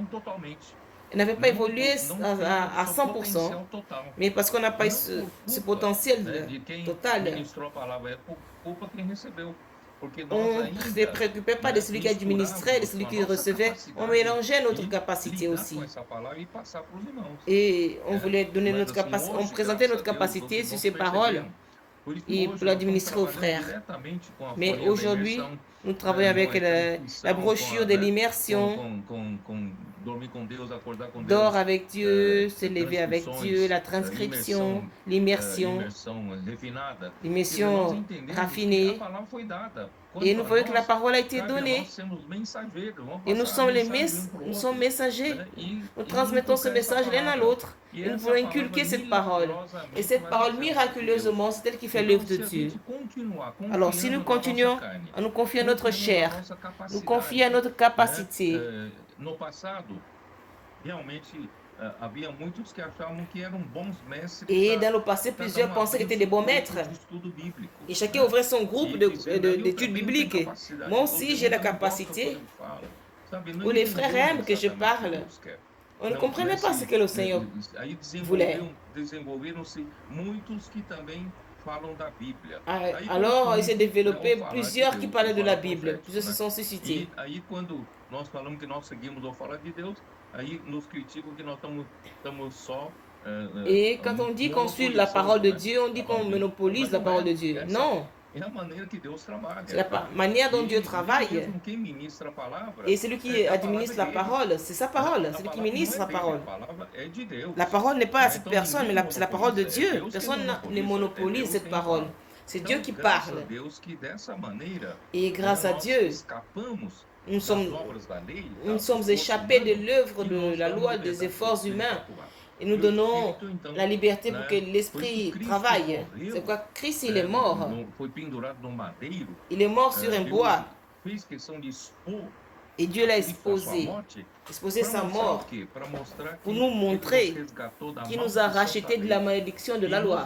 Speaker 3: totalmente.
Speaker 2: Elles n'avaient pas
Speaker 3: Não,
Speaker 2: évolué
Speaker 3: não tem
Speaker 2: à
Speaker 3: o seu
Speaker 2: 100%.
Speaker 3: potencial total.
Speaker 2: Mais parce qu'on n'a pas eu
Speaker 3: Não
Speaker 2: ce
Speaker 3: por culpa, né,
Speaker 2: potentiel
Speaker 3: de quem
Speaker 2: total,
Speaker 3: ministrou a palavra, é por culpa quem recebeu. Porque nós
Speaker 2: on ne se
Speaker 3: ainda,
Speaker 2: préoccupait pas
Speaker 3: né,
Speaker 2: de celui qui administrait, de
Speaker 3: misturávamos
Speaker 2: celui
Speaker 3: com a
Speaker 2: qui
Speaker 3: nossa
Speaker 2: recevait. On
Speaker 3: capacidade
Speaker 2: mélangeait notre
Speaker 3: e
Speaker 2: capacité
Speaker 3: lidar
Speaker 2: aussi.
Speaker 3: com essa palavra e passar para os irmãos.
Speaker 2: Et on
Speaker 3: Né?
Speaker 2: voulait donner
Speaker 3: Mas
Speaker 2: notre
Speaker 3: assim,
Speaker 2: capacité, on
Speaker 3: hoje,
Speaker 2: présentait
Speaker 3: graças
Speaker 2: notre
Speaker 3: a Deus, os
Speaker 2: capacité sur
Speaker 3: irmãos
Speaker 2: ces paroles
Speaker 3: perceberam. Por isso que
Speaker 2: et
Speaker 3: hoje
Speaker 2: pour
Speaker 3: nós estamos
Speaker 2: l'administrer aux
Speaker 3: trabalhando
Speaker 2: frères.
Speaker 3: diretamente com a
Speaker 2: Mais
Speaker 3: folhinha da
Speaker 2: aujourd'hui,
Speaker 3: imersão,
Speaker 2: nous
Speaker 3: né,
Speaker 2: travaillons
Speaker 3: com
Speaker 2: avec
Speaker 3: essa
Speaker 2: la
Speaker 3: intuição, com
Speaker 2: brochure
Speaker 3: a,
Speaker 2: de
Speaker 3: né,
Speaker 2: l'immersion.
Speaker 3: com dormir com Deus, acordar com
Speaker 2: Dors
Speaker 3: Deus,
Speaker 2: avec Dieu, se lever avec Dieu,
Speaker 3: transcrições,
Speaker 2: la transcription, l'immersion,
Speaker 3: imersão refinada. Quer dizer, nós
Speaker 2: l'immersion
Speaker 3: entendemos que a
Speaker 2: raffinée.
Speaker 3: palavra foi dada.
Speaker 2: Et
Speaker 3: Quanto
Speaker 2: nous
Speaker 3: a
Speaker 2: voyons que la
Speaker 3: nós,
Speaker 2: parole a été
Speaker 3: cabe a
Speaker 2: donnée.
Speaker 3: nós sermos mensageiros, vamos
Speaker 2: Et nous
Speaker 3: passar a
Speaker 2: sommes, les
Speaker 3: mensagem um pro
Speaker 2: nous
Speaker 3: outro,
Speaker 2: sommes messagers.
Speaker 3: né?
Speaker 2: Nous transmettons ce
Speaker 3: inculcar essa
Speaker 2: message l'un à
Speaker 3: palavra.
Speaker 2: l'autre.
Speaker 3: E
Speaker 2: Et nous
Speaker 3: essa
Speaker 2: voulons
Speaker 3: palavra
Speaker 2: inculquer cette parole. Et
Speaker 3: milagrosamente
Speaker 2: cette
Speaker 3: vai
Speaker 2: parole
Speaker 3: fazer a obra de Deus.
Speaker 2: miraculeusement, c'est elle qui fait
Speaker 3: Então,
Speaker 2: l'œuvre de
Speaker 3: se a
Speaker 2: Dieu.
Speaker 3: gente continuar
Speaker 2: Alors, si nous
Speaker 3: confiando na nossa
Speaker 2: continuons
Speaker 3: carne,
Speaker 2: à nous confier à notre
Speaker 3: confiando na
Speaker 2: chair,
Speaker 3: nossa
Speaker 2: nous confier à
Speaker 3: capacidade,
Speaker 2: notre
Speaker 3: né?
Speaker 2: capacité,
Speaker 3: No passado, realmente havia muitos que achavam que eram bons mestres
Speaker 2: et
Speaker 3: para
Speaker 2: dans le passé, plusieurs pensaient qu'ils étaient des bons maîtres.
Speaker 3: de estudo bíblico,
Speaker 2: Et chacun
Speaker 3: né?
Speaker 2: ouvrait son groupe
Speaker 3: E dizendo, "Eu
Speaker 2: d'études
Speaker 3: também tenho
Speaker 2: bibliques.
Speaker 3: capacidade."
Speaker 2: Moi
Speaker 3: Os
Speaker 2: aussi, j'ai la
Speaker 3: irmãos não gostam
Speaker 2: capacité.
Speaker 3: quando eu falo, sabe? Não
Speaker 2: Ou les
Speaker 3: entenderam
Speaker 2: frères aiment que je
Speaker 3: exatamente o que
Speaker 2: parle.
Speaker 3: Deus quer.
Speaker 2: On ne
Speaker 3: Não,
Speaker 2: comprenait pas ce que le Seigneur
Speaker 3: aí
Speaker 2: voulait.
Speaker 3: desenvolveram-se muitos que também falam da Bíblia. Aí
Speaker 2: Alors, il s'est développé
Speaker 3: falar de
Speaker 2: plusieurs qui
Speaker 3: Deus,
Speaker 2: parlaient de la
Speaker 3: falar
Speaker 2: Bible.
Speaker 3: profético,
Speaker 2: Plusieurs se
Speaker 3: né?
Speaker 2: sont suscités.
Speaker 3: E aí quando nós falamos que nós seguimos ou falar de Deus, aí nos criticam que nós estamos só
Speaker 2: Et quand on dit qu'on suit la parole de Dieu, on dit qu'on monopolise la parole de Dieu. Non,
Speaker 3: é a maneira que Deus trabalha.
Speaker 2: c'est la manière dont Dieu
Speaker 3: E
Speaker 2: travaille.
Speaker 3: mesmo quem ministra a palavra,
Speaker 2: Et celui qui
Speaker 3: a
Speaker 2: administre la
Speaker 3: palavra
Speaker 2: parole, c'est sa parole.
Speaker 3: A
Speaker 2: Celui qui
Speaker 3: palavra
Speaker 2: ministre
Speaker 3: não
Speaker 2: la
Speaker 3: é dele,
Speaker 2: parole.
Speaker 3: a palavra é de Deus.
Speaker 2: La parole n'est pas à
Speaker 3: Né?
Speaker 2: cette
Speaker 3: Então,
Speaker 2: personne, mais
Speaker 3: ninguém
Speaker 2: c'est la parole de
Speaker 3: monopoliza, é
Speaker 2: Dieu.
Speaker 3: Deus que
Speaker 2: Personne ne
Speaker 3: monopoliza, é
Speaker 2: monopolise
Speaker 3: Deus
Speaker 2: cette
Speaker 3: quem
Speaker 2: parole.
Speaker 3: fala.
Speaker 2: C'est
Speaker 3: Então,
Speaker 2: Dieu qui
Speaker 3: graças
Speaker 2: parle.
Speaker 3: a Deus que dessa maneira,
Speaker 2: Et grâce à
Speaker 3: nós
Speaker 2: Dieu,
Speaker 3: escapamos
Speaker 2: nous
Speaker 3: das
Speaker 2: sommes,
Speaker 3: obras da lei,
Speaker 2: nous
Speaker 3: das
Speaker 2: sommes
Speaker 3: forças
Speaker 2: échappés de
Speaker 3: humanas,
Speaker 2: l'œuvre
Speaker 3: e
Speaker 2: de
Speaker 3: nós
Speaker 2: la
Speaker 3: damos
Speaker 2: loi
Speaker 3: a
Speaker 2: des
Speaker 3: liberdade
Speaker 2: efforts
Speaker 3: para o
Speaker 2: humains.
Speaker 3: Espírito atuar.
Speaker 2: Et nous
Speaker 3: E o
Speaker 2: donnons
Speaker 3: Espírito, então,
Speaker 2: la liberté pour
Speaker 3: né,
Speaker 2: que
Speaker 3: por
Speaker 2: l'esprit
Speaker 3: isso Cristo
Speaker 2: travaille.
Speaker 3: morreu,
Speaker 2: C'est quoi? Christ, il est mort.
Speaker 3: foi pendurado no madeiro,
Speaker 2: Il est mort sur un
Speaker 3: Deus
Speaker 2: bois.
Speaker 3: fez questão de expor
Speaker 2: Et Dieu l'a
Speaker 3: Cristo a sua
Speaker 2: exposé.
Speaker 3: morte,
Speaker 2: Exposé
Speaker 3: para
Speaker 2: sa
Speaker 3: mostrar
Speaker 2: mort.
Speaker 3: o quê? Para mostrar
Speaker 2: Pour
Speaker 3: que
Speaker 2: nous
Speaker 3: ele
Speaker 2: montrer
Speaker 3: nos resgatou da
Speaker 2: qui nous a
Speaker 3: maldição
Speaker 2: rachetés
Speaker 3: da
Speaker 2: de la
Speaker 3: lei.
Speaker 2: malédiction de
Speaker 3: E
Speaker 2: la loi.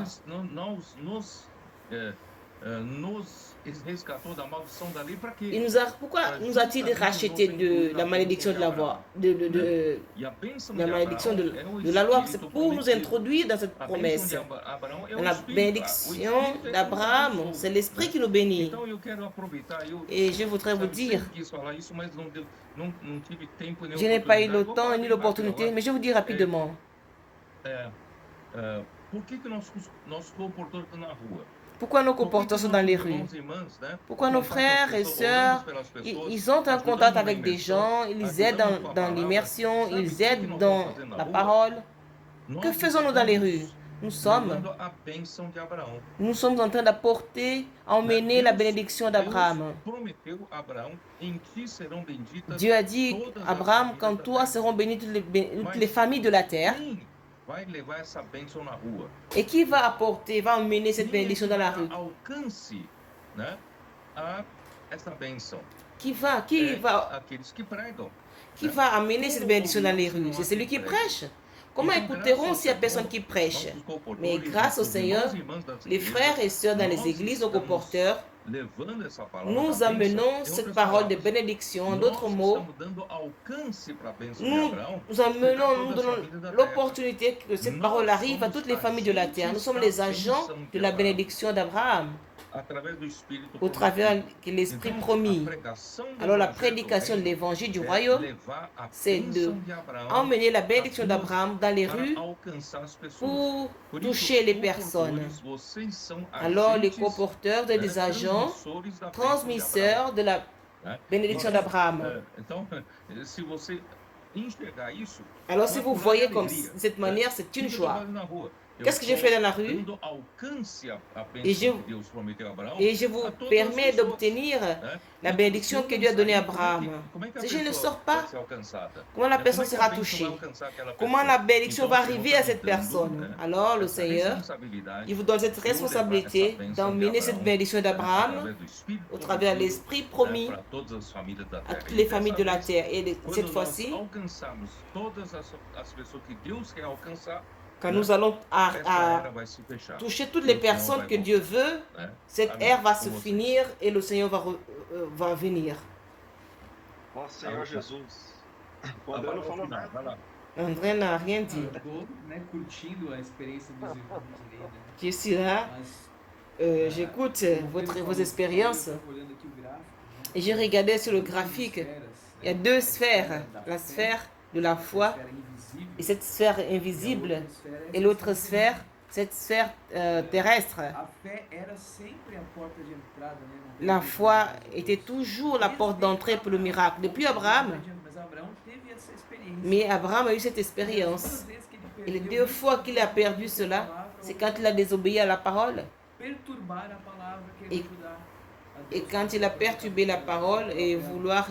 Speaker 3: nos resgatou da maldição da lei para quê?
Speaker 2: Pourquoi nous a-t-il rachetés de la malédiction de la loi,
Speaker 3: E a bênção
Speaker 2: la
Speaker 3: de
Speaker 2: malédiction
Speaker 3: Abraão
Speaker 2: de,
Speaker 3: é o
Speaker 2: de la loi? C'est
Speaker 3: Espírito
Speaker 2: pour nous
Speaker 3: prometido.
Speaker 2: introduire dans cette
Speaker 3: A bênção
Speaker 2: promesse.
Speaker 3: de Abraão é
Speaker 2: Dans
Speaker 3: o
Speaker 2: la
Speaker 3: Espírito. O
Speaker 2: bénédiction
Speaker 3: Espírito é
Speaker 2: d'Abraham,
Speaker 3: quem nos
Speaker 2: c'est
Speaker 3: salvou,
Speaker 2: l'Esprit
Speaker 3: né?
Speaker 2: qui nous bénit.
Speaker 3: Então eu quero aproveitar,
Speaker 2: Et je voudrais vous
Speaker 3: sabe,
Speaker 2: dire,
Speaker 3: sempre quis falar isso, mas não tive tempo nem
Speaker 2: je n'ai pas eu le
Speaker 3: oportunidade. Vou
Speaker 2: temps
Speaker 3: falar
Speaker 2: ni
Speaker 3: bem
Speaker 2: l'opportunité,
Speaker 3: rápido
Speaker 2: mais je vous dis rapidement.
Speaker 3: agora. Por que nós comportamos na rua?
Speaker 2: Pourquoi nos comportants sont dans les rues? Pourquoi nos frères et sœurs, ils ont un contact avec des gens, ils aident dans l'immersion, ils aident dans la parole. Que faisons-nous dans les rues? Nous sommes en train d'apporter, emmener la bénédiction d'Abraham. Dieu a dit, Abraham, quand toi seront bénies toutes les familles de la terre. Et qui va apporter, va emmener cette bénédiction dans la rue? Qui va amener cette bénédiction dans les rues? C'est celui qui prêche. Comment écouteront s'il n'y a personne qui prêche? Mais grâce au Seigneur, les frères et sœurs dans les églises, nos comporteurs, nous amenons cette parole de bénédiction. En d'autres mots, nous donnons l'opportunité que cette parole arrive à toutes les familles de la terre. Nous sommes les agents de la bénédiction d'Abraham au travers de l'Esprit promis. Alors la prédication de l'évangile du royaume, c'est d'emmener la bénédiction d'Abraham dans les rues pour toucher les personnes. Alors les comporteurs sont des agents transmisseurs de la bénédiction d'Abraham. Alors si vous voyez comme de cette manière, c'est une joie. Qu'est-ce que j'ai fait dans la rue?
Speaker 3: dando alcance à
Speaker 2: Et je,
Speaker 3: bênção que Deus prometeu a Abraão
Speaker 2: et je vous
Speaker 3: a todas as
Speaker 2: permets
Speaker 3: pessoas,
Speaker 2: d'obtenir
Speaker 3: né?
Speaker 2: la
Speaker 3: E
Speaker 2: bénédiction
Speaker 3: se
Speaker 2: que
Speaker 3: eu
Speaker 2: Dieu a
Speaker 3: não
Speaker 2: donnée à
Speaker 3: sair,
Speaker 2: Abraham.
Speaker 3: como é que a
Speaker 2: Si je ne
Speaker 3: pessoa
Speaker 2: sors
Speaker 3: pode
Speaker 2: pas,
Speaker 3: ser alcançada?
Speaker 2: comment la
Speaker 3: Né? Como
Speaker 2: personne
Speaker 3: é que a
Speaker 2: sera
Speaker 3: bênção vai
Speaker 2: touchée?
Speaker 3: alcançar aquela
Speaker 2: Comment
Speaker 3: pessoa?
Speaker 2: la bénédiction
Speaker 3: Então
Speaker 2: va
Speaker 3: o Senhor
Speaker 2: arriver à
Speaker 3: está
Speaker 2: cette
Speaker 3: nos dando,
Speaker 2: personne?
Speaker 3: né,
Speaker 2: Alors le
Speaker 3: essa
Speaker 2: Seigneur,
Speaker 3: responsabilidade
Speaker 2: il vous donne cette
Speaker 3: de levar essa
Speaker 2: responsabilité
Speaker 3: bênção de
Speaker 2: d'emmener cette
Speaker 3: Abraão,
Speaker 2: bénédiction
Speaker 3: né,
Speaker 2: d'Abraham
Speaker 3: através do Espírito
Speaker 2: au travers de
Speaker 3: prometido,
Speaker 2: l'Esprit
Speaker 3: né,
Speaker 2: promis
Speaker 3: para todas as famílias da
Speaker 2: à
Speaker 3: terra.
Speaker 2: toutes
Speaker 3: E
Speaker 2: les familles
Speaker 3: dessa
Speaker 2: de la
Speaker 3: vez,
Speaker 2: terre. Et cette
Speaker 3: quando nós
Speaker 2: fois-ci,
Speaker 3: alcançarmos todas as pessoas que Deus quer alcançar,
Speaker 2: quand
Speaker 3: né,
Speaker 2: nous allons
Speaker 3: essa era vai se fechar
Speaker 2: toucher toutes
Speaker 3: e
Speaker 2: les
Speaker 3: o Senhor
Speaker 2: personnes
Speaker 3: vai
Speaker 2: que Dieu
Speaker 3: voltar,
Speaker 2: veut,
Speaker 3: né?
Speaker 2: cette
Speaker 3: Amém.
Speaker 2: ère va
Speaker 3: Com
Speaker 2: se
Speaker 3: vocês.
Speaker 2: finir et le Seigneur va venir.
Speaker 4: Nosso Senhor
Speaker 3: A
Speaker 4: Jesus. O
Speaker 3: a
Speaker 4: André não
Speaker 3: palavra
Speaker 4: falou
Speaker 3: final,
Speaker 4: nada.
Speaker 3: vai lá.
Speaker 2: André n'a rien
Speaker 1: Não,
Speaker 2: dit.
Speaker 1: eu tô, né, curtindo a experiência dos irmãos ali, né?
Speaker 2: Je suis là,
Speaker 1: Mas,
Speaker 2: j'écoute
Speaker 1: como o
Speaker 2: vos
Speaker 1: Pedro falou,
Speaker 2: expériences
Speaker 1: eu tava olhando aqui o gráfico, né?
Speaker 2: et j'ai regardé sur le
Speaker 1: Duas
Speaker 2: graphique.
Speaker 1: esferas,
Speaker 2: Il y a
Speaker 1: né?
Speaker 2: deux
Speaker 1: A esfera
Speaker 2: sphères,
Speaker 1: da
Speaker 2: la
Speaker 1: fé,
Speaker 2: sphère de la
Speaker 1: a
Speaker 2: foi
Speaker 1: esfera invisível,
Speaker 2: et cette sphère
Speaker 1: e a
Speaker 2: invisible
Speaker 1: outra esfera é
Speaker 2: et
Speaker 1: essa
Speaker 2: l'autre
Speaker 1: esfera
Speaker 2: sphère, cette sphère terrestre.
Speaker 1: A fé era sempre a porta de entrada, né? Não tem
Speaker 2: La
Speaker 1: jeito,
Speaker 2: foi
Speaker 1: né, de
Speaker 2: était
Speaker 1: Deus.
Speaker 2: toujours la porte d'entrée pour le miracle. Depuis Abraham,
Speaker 1: Mas Abraão teve essa experiência.
Speaker 2: mais Abraham a eu cette
Speaker 1: E as
Speaker 2: expérience.
Speaker 1: duas vezes que ele
Speaker 2: Et les
Speaker 1: perdeu
Speaker 2: deux fois qu'il a perdu cela, c'est quand il a désobéi à la parole.
Speaker 1: perturbar a palavra, querer ajudar a
Speaker 2: Et
Speaker 1: Deus
Speaker 2: quand il a perturbé la parole et vouloir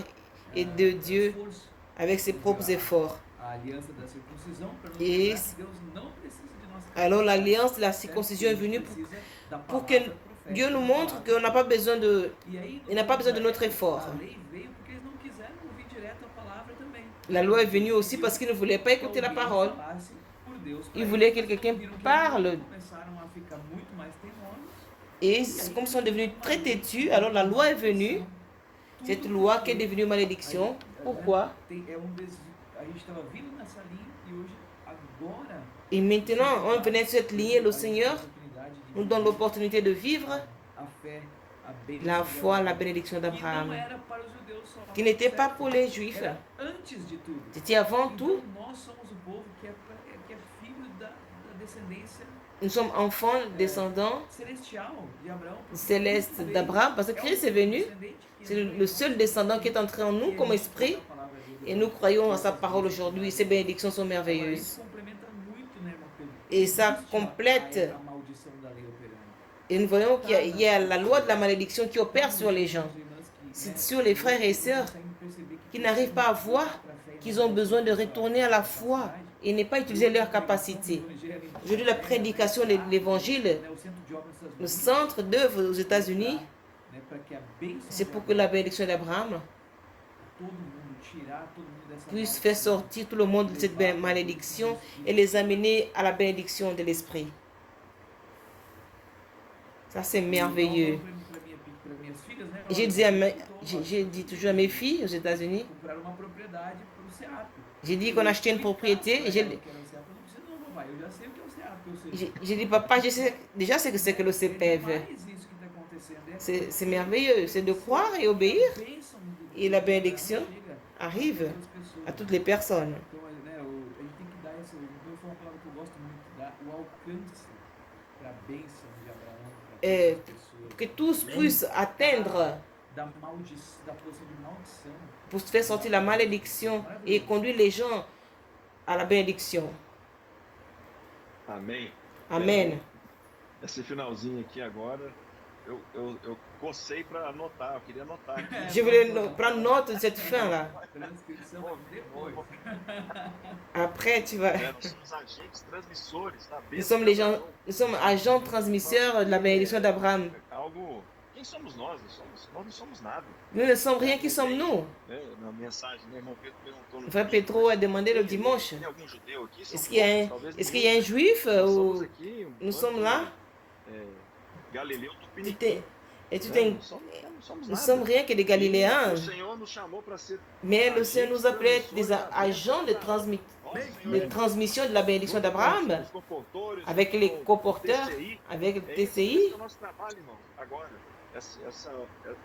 Speaker 2: aider Dieu
Speaker 1: esforço,
Speaker 2: avec ses propres efforts.
Speaker 1: a aliança da circuncisão para nos
Speaker 2: E
Speaker 1: mostrar que Deus não precisa de nossa
Speaker 2: Alors
Speaker 1: capacidade,
Speaker 2: l'alliance de la
Speaker 1: certo?
Speaker 2: circoncision est
Speaker 1: Ele
Speaker 2: venue
Speaker 1: precisa da
Speaker 2: pour que
Speaker 1: palavra
Speaker 2: Dieu
Speaker 1: profética,
Speaker 2: nous
Speaker 1: da
Speaker 2: montre
Speaker 1: palavra.
Speaker 2: qu'on n'a pas besoin de,
Speaker 1: E aí,
Speaker 2: il n'a pas besoin de notre effort.
Speaker 1: a lei veio porque eles não quiseram ouvir direto a palavra também.
Speaker 2: La loi est venue aussi parce qu'il ne voulait pas écouter la parole. Il voulait que quelqu'un parle.
Speaker 1: Começaram a ficar muito mais teimosos.
Speaker 2: Et comme ils sont devenus très têtus, alors la loi est venue. Cette loi qui est devenue malédiction. Pourquoi?
Speaker 1: A gente estava vindo nessa linha e hoje, agora,
Speaker 2: Et maintenant, on venait sur cette lignée, le Seigneur nous donne l'opportunité de vivre
Speaker 1: a fé, a bênção
Speaker 2: la
Speaker 1: de
Speaker 2: foi, la
Speaker 1: Abraão,
Speaker 2: bénédiction
Speaker 1: que não
Speaker 2: d'Abraham,
Speaker 1: era para os judeus só,
Speaker 2: qui n'était pas
Speaker 1: certo?
Speaker 2: pour les Juifs,
Speaker 1: Era antes de tudo.
Speaker 2: c'était avant tout.
Speaker 1: Então, nós somos o povo que é filho da descendência
Speaker 2: Nous sommes enfants, descendants
Speaker 1: celestial de Abraão. porque
Speaker 2: célestes
Speaker 1: Cristo veio,
Speaker 2: d'Abraham, parce que
Speaker 1: é o
Speaker 2: Christ est venu.
Speaker 1: descendente que
Speaker 2: C'est
Speaker 1: entrou
Speaker 2: le
Speaker 1: em
Speaker 2: seul
Speaker 1: nós,
Speaker 2: descendant qui est entré en nous
Speaker 1: e
Speaker 2: comme
Speaker 1: a gente
Speaker 2: esprit.
Speaker 1: escuta a palavra dele.
Speaker 2: Et nous croyons à sa parole aujourd'hui. Ces bénédictions sont
Speaker 1: Agora,
Speaker 2: merveilleuses.
Speaker 1: isso complementa muito, né, irmão Pedro?
Speaker 2: Et ça
Speaker 1: Existe
Speaker 2: complète.
Speaker 1: a maldição da lei operando.
Speaker 2: Et nous voyons qu'il y a la loi de la malédiction qui opère sur les gens. C'est sur les frères et sœurs qui n'arrivent pas à voir qu'ils ont besoin de retourner à la foi et ne pas utiliser leurs capacités. Aujourd'hui, la prédication de l'évangile, le centre d'œuvre aux États-Unis, c'est pour que la bénédiction d'Abraham puisse faire sortir tout le monde de cette malédiction et les amener à la bénédiction de l'Esprit. Ça, c'est merveilleux. Et j'ai dit toujours à mes filles aux États-Unis, j'ai dit qu'on achetait une propriété et j'ai dit, papa, je sais déjà ce que c'est que le CPV. C'est merveilleux, c'est de croire et obéir. Et la bénédiction arrive à toutes les personnes. Et pour que tous puissent atteindre, pour faire sortir la malédiction et conduire les gens à la bénédiction.
Speaker 4: Amém.
Speaker 2: Amen.
Speaker 4: Esse finalzinho aqui agora, eu cocei para anotar, eu queria anotar aqui.
Speaker 2: Je voulais prendre note de cette fin-là. Après, tu vas.
Speaker 4: Nós somos agentes transmissores, tá?
Speaker 2: Nous sommes agents transmisseurs de la bénédiction d'Abraham.
Speaker 4: Algo. Quem somos nós? Nós não somos nada.
Speaker 2: Nous ne sommes rien, qui sommes-nous?
Speaker 4: Na mensagem, né, irmão Pedro perguntou no
Speaker 2: Frère Pedro a demandé le dimanche.
Speaker 4: Tem algum judeu aqui?
Speaker 2: Est-ce qu'il y a un juif ou nous sommes là?
Speaker 4: Galileu do
Speaker 2: Tu
Speaker 4: Piniquim.
Speaker 2: t'es- Et tu
Speaker 4: Né?
Speaker 2: t'es-
Speaker 4: Não somos
Speaker 2: Nous
Speaker 4: nada.
Speaker 2: sommes rien que des Galiléens.
Speaker 4: O Senhor nos chamou para ser
Speaker 2: Mais le Seigneur nous appelait des agents de transmission de la bénédiction d'Abraham,
Speaker 4: os comportores,
Speaker 2: avec les comporteurs,
Speaker 4: TCI.
Speaker 2: avec le
Speaker 4: Esse
Speaker 2: TCI.
Speaker 4: é o nosso trabalho, irmão, agora.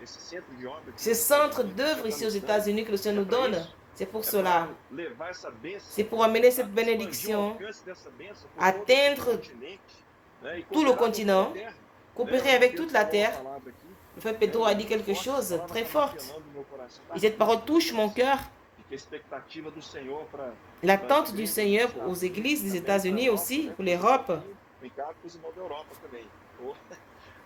Speaker 4: Esse centro de obra.
Speaker 2: Ce centre d'œuvre ici aux États-Unis que le Seigneur nous donne, c'est pour cela.
Speaker 4: Levar essa bênção,
Speaker 2: C'est pour amener cette
Speaker 4: expandir o
Speaker 2: bénédiction,
Speaker 4: alcance dessa bênção por
Speaker 2: atteindre
Speaker 4: todo o continente, né, e
Speaker 2: tout le
Speaker 4: cooperar com
Speaker 2: continent,
Speaker 4: toda a terra.
Speaker 2: coopérer
Speaker 4: Né,
Speaker 2: avec
Speaker 4: Deus
Speaker 2: toute la
Speaker 4: falou uma
Speaker 2: terre.
Speaker 4: palavra aqui,
Speaker 2: Le frère Pedro a dit quelque
Speaker 4: forte,
Speaker 2: chose
Speaker 4: palavra
Speaker 2: très
Speaker 4: tá
Speaker 2: forte.
Speaker 4: martelando no meu coração.
Speaker 2: Et cette parole touche mon cœur.
Speaker 4: E que a expectativa do Senhor para
Speaker 2: L'attente du Seigneur aux églises des États-Unis aussi, pour l'Europe,
Speaker 4: Obrigado para os irmãos da Europa também.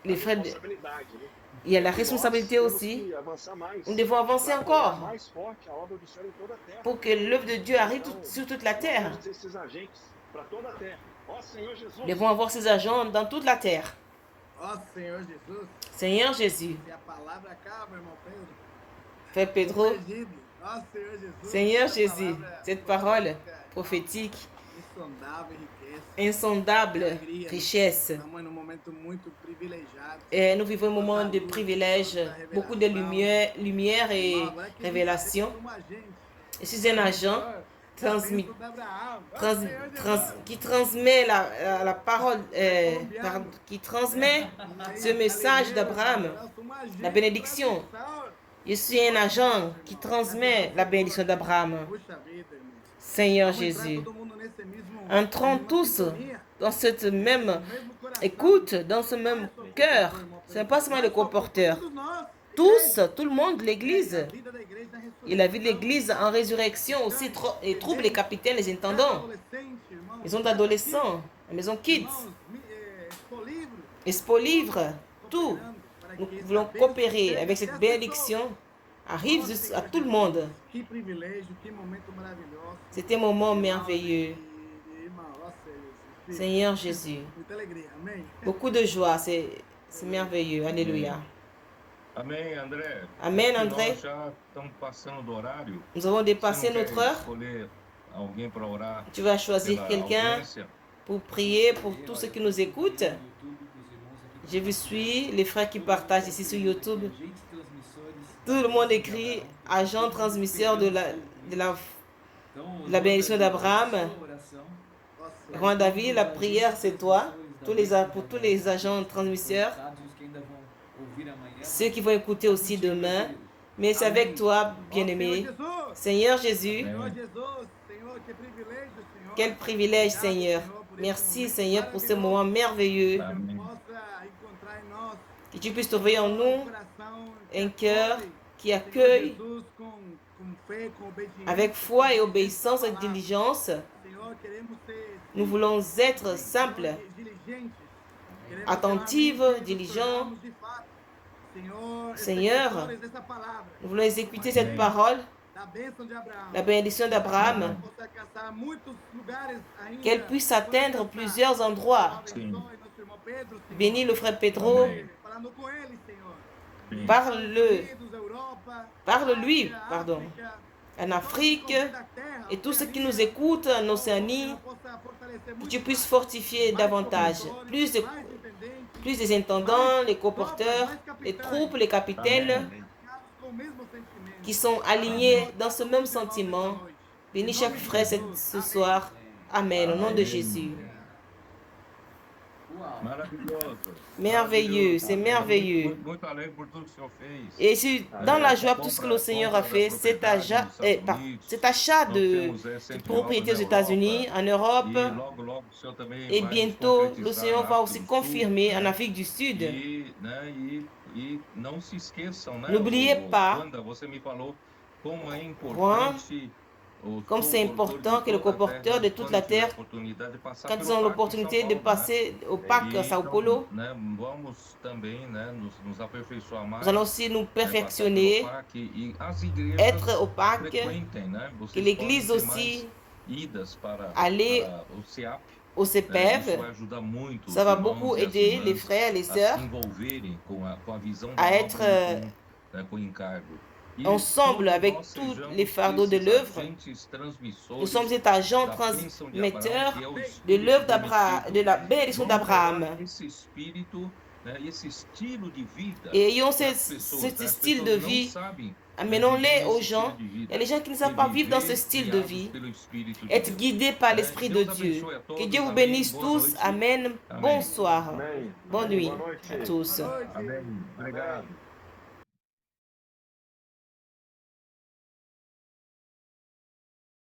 Speaker 2: Les frères,
Speaker 4: Responsabilidade, né?
Speaker 2: il y a la
Speaker 4: Nós
Speaker 2: responsabilité
Speaker 4: temos
Speaker 2: aussi.
Speaker 4: que avançar mais
Speaker 2: Nous devons avancer
Speaker 4: para apoiar
Speaker 2: encore
Speaker 4: mais forte a obra do Senhor em toda a terra.
Speaker 2: pour que l'œuvre de Dieu arrive
Speaker 4: Então,
Speaker 2: sur toute la
Speaker 4: nós
Speaker 2: terre.
Speaker 4: temos esses agentes para toda a terra. Ó Senhor Jesus.
Speaker 2: Nous devons avoir ces agents dans toute la terre.
Speaker 5: Ó Senhor Jesus,
Speaker 2: Seigneur Jésus,
Speaker 5: se a palavra acaba, irmão Pedro,
Speaker 2: Frère
Speaker 5: tô
Speaker 2: Pedro,
Speaker 5: perdido. Ó Senhor Jesus,
Speaker 2: Seigneur
Speaker 5: essa
Speaker 2: Jésus,
Speaker 5: palavra
Speaker 2: cette parole
Speaker 5: profética,
Speaker 2: prophétique,
Speaker 5: insondável riqueza.
Speaker 2: insondable richesse.
Speaker 5: Estamos num momento muito privilegiado.
Speaker 2: Et nous vivons un moment de privilège, beaucoup de lumière et
Speaker 5: Irmão, agora que
Speaker 2: révélation.
Speaker 5: como agente,
Speaker 2: Je suis un agent transmis,
Speaker 5: bênção d'Abraão. Ó Senhor Jesus.
Speaker 2: qui transmet la parole, qui transmet ce message d'Abraham, la bénédiction. Je suis un agent qui transmet la bénédiction d'Abraham.
Speaker 5: Puxa vida, irmão.
Speaker 2: Seigneur
Speaker 5: Vamos entrar
Speaker 2: Jésus,
Speaker 5: todo mundo nesse mesmo-
Speaker 2: entrons
Speaker 5: mesma
Speaker 2: tous
Speaker 5: sintonia,
Speaker 2: dans cette même
Speaker 5: no mesmo coração.
Speaker 2: écoute, dans ce même cœur. Ce n'est pas seulement les comporteurs.
Speaker 5: Todos nós,
Speaker 2: Tous, tout le monde, l'Église.
Speaker 5: a vida da igreja na ressurreição.
Speaker 2: Et la vie de l'Église en résurrection aussi trouble les capitaines, les intendants.
Speaker 5: Adolescente, irmão.
Speaker 2: Ils sont adolescents, la maison Kids,
Speaker 5: Irmãos, Expo Livre,
Speaker 2: Expo Livre, tout.
Speaker 5: cooperando para
Speaker 2: Nous
Speaker 5: que essa
Speaker 2: voulons
Speaker 5: bênção
Speaker 2: coopérer
Speaker 5: chegue
Speaker 2: avec cette
Speaker 5: às
Speaker 2: bénédiction, arrive à tout le monde.
Speaker 5: pessoas. Que privilégio, que momento maravilhoso.
Speaker 2: C'est un moment merveilleux.
Speaker 5: Irmão, nossa,
Speaker 2: Seigneur Jésus,
Speaker 5: muita alegria, amém.
Speaker 2: beaucoup de joie, c'est merveilleux. Alléluia.
Speaker 3: Amém, André.
Speaker 2: Amen,
Speaker 3: Porque
Speaker 2: André.
Speaker 3: Nós já estamos passando do horário.
Speaker 2: Nous avons dépassé
Speaker 3: Você não
Speaker 2: notre
Speaker 3: quer
Speaker 2: heure.
Speaker 3: escolher alguém para orar
Speaker 2: Tu vas choisir
Speaker 3: pela
Speaker 2: quelqu'un
Speaker 3: audiência?
Speaker 2: pour prier pour tous ceux qui nous écoutent. Je vous suis, les frères qui partagent ici sur YouTube. Tout le monde écrit agent transmisseur de la bénédiction d'Abraham.
Speaker 5: Nossa,
Speaker 2: Roi David, la prière c'est toi. Pour tous les agents transmisseurs, ceux qui vont écouter aussi demain. Mais c'est avec toi, bien-aimé. Seigneur Jésus,
Speaker 5: Senhor Jesus, Senhor, que privilégio, Senhor.
Speaker 2: quel privilège, Seigneur. Merci, Seigneur, pour ce moment merveilleux.
Speaker 3: Amém.
Speaker 5: Possa encontrar em nós
Speaker 2: Que tu puisses trouver en nous
Speaker 5: coração
Speaker 2: un cœur
Speaker 5: acolhe,
Speaker 2: qui accueille
Speaker 5: Senhor Jesus, com fé, com obediência.
Speaker 2: avec foi et obéissance et diligence.
Speaker 5: Senhor, queremos ser
Speaker 2: Nous voulons être simples,
Speaker 5: diligentes. Queremos
Speaker 2: attentifs,
Speaker 5: realmente
Speaker 2: diligents.
Speaker 5: nos tornarmos de fato, Senhor,
Speaker 2: Seigneur,
Speaker 5: executores dessa palavra,
Speaker 2: nous voulons exécuter cette parole,
Speaker 5: da bênção de Abraão.
Speaker 2: la bénédiction d'Abraham,
Speaker 5: Possa alcançar muitos lugares ainda.
Speaker 2: qu'elle puisse atteindre plusieurs endroits.
Speaker 5: Abençoe nosso irmão Pedro, Senhor.
Speaker 2: Bénis le frère Pedro,
Speaker 5: Falando com ele, Senhor.
Speaker 3: Sim.
Speaker 2: parle-lui, pardon, en Afrique et tous ceux qui nous écoutent en Océanie, que tu puisses fortifier davantage, plus des intendants, les comporteurs, les troupes, les capitaines qui sont alignés dans ce même sentiment. Bénis chaque frère ce soir. Amen. Au nom de Jésus.
Speaker 3: Maravilhoso.
Speaker 2: Merveilleux, c'est merveilleux.
Speaker 3: Muito alegre por tudo que o Senhor fez.
Speaker 2: Et je suis dans la joie pour tout ce que le Seigneur a fait. Cet achat de propriété aux États-Unis, en Europe,
Speaker 3: E logo, logo o Senhor também
Speaker 2: et
Speaker 3: vai
Speaker 2: bientôt
Speaker 3: concretizar
Speaker 2: le Seigneur
Speaker 3: na
Speaker 2: va
Speaker 3: África
Speaker 2: aussi
Speaker 3: do Sul.
Speaker 2: confirmer en Afrique du Sud.
Speaker 3: E não se esqueçam, né?
Speaker 2: N'oubliez pas,
Speaker 3: Wanda, você me falou como é importante.
Speaker 2: Comme c'est important que le comporteur de toute la terre, quand ils ont l'opportunité de passer au parc à Sao Paulo,
Speaker 3: Né, vamos também, né, nos aperfeiçoar mais.
Speaker 2: nous allons aussi nous
Speaker 3: né, passar
Speaker 2: perfectionner,
Speaker 3: pelo parque, e as igrejas
Speaker 2: être au parc,
Speaker 3: frequentem, né?
Speaker 2: que
Speaker 3: Vocês
Speaker 2: l'Église
Speaker 3: podem ter
Speaker 2: aussi
Speaker 3: mais idas para
Speaker 2: aller
Speaker 3: o CEAP.
Speaker 2: au
Speaker 3: Isso
Speaker 2: CPEV.
Speaker 3: vai ajudar muito
Speaker 2: Ça
Speaker 3: os
Speaker 2: va
Speaker 3: irmãos
Speaker 2: beaucoup
Speaker 3: e as
Speaker 2: aider les
Speaker 3: irmãs
Speaker 2: frères, les
Speaker 3: a
Speaker 2: sœurs
Speaker 3: se envolverem com a visão
Speaker 2: à
Speaker 3: da
Speaker 2: être
Speaker 3: obra e com o encargo. E
Speaker 2: ensemble
Speaker 3: todos
Speaker 2: avec
Speaker 3: nós
Speaker 2: tous
Speaker 3: sejamos
Speaker 2: les fardeaux de
Speaker 3: esses
Speaker 2: l'œuvre.
Speaker 3: agentes transmissores
Speaker 2: Nous sommes cet agent
Speaker 3: da bênção de
Speaker 2: transmetteur
Speaker 3: Abraão, que é o
Speaker 2: de
Speaker 3: Espírito
Speaker 2: l'œuvre
Speaker 3: prometido.
Speaker 2: de la bénédiction
Speaker 3: Vamos
Speaker 2: d'Abraham.
Speaker 3: levar esse espírito, né, esse estilo de vida
Speaker 2: Et ayons
Speaker 3: para as
Speaker 2: ce
Speaker 3: pessoas, né? As
Speaker 2: style de
Speaker 3: pessoas não
Speaker 2: vie,
Speaker 3: sabem,
Speaker 2: amenons-les
Speaker 3: viver
Speaker 2: aux
Speaker 3: esse
Speaker 2: gens.
Speaker 3: estilo de
Speaker 2: Il y
Speaker 3: vida.
Speaker 2: a des gens qui ne savent pas vivre dans ce style de vie.
Speaker 3: Pelo Espírito de
Speaker 2: Être
Speaker 3: Deus.
Speaker 2: guidés par l'Esprit de Dieu. Que Dieu vous bénisse tous. Amen. Bonsoir.
Speaker 4: Amém.
Speaker 2: Bonne nuit
Speaker 4: Boa noite.
Speaker 2: à tous.
Speaker 3: Amém. Obrigado.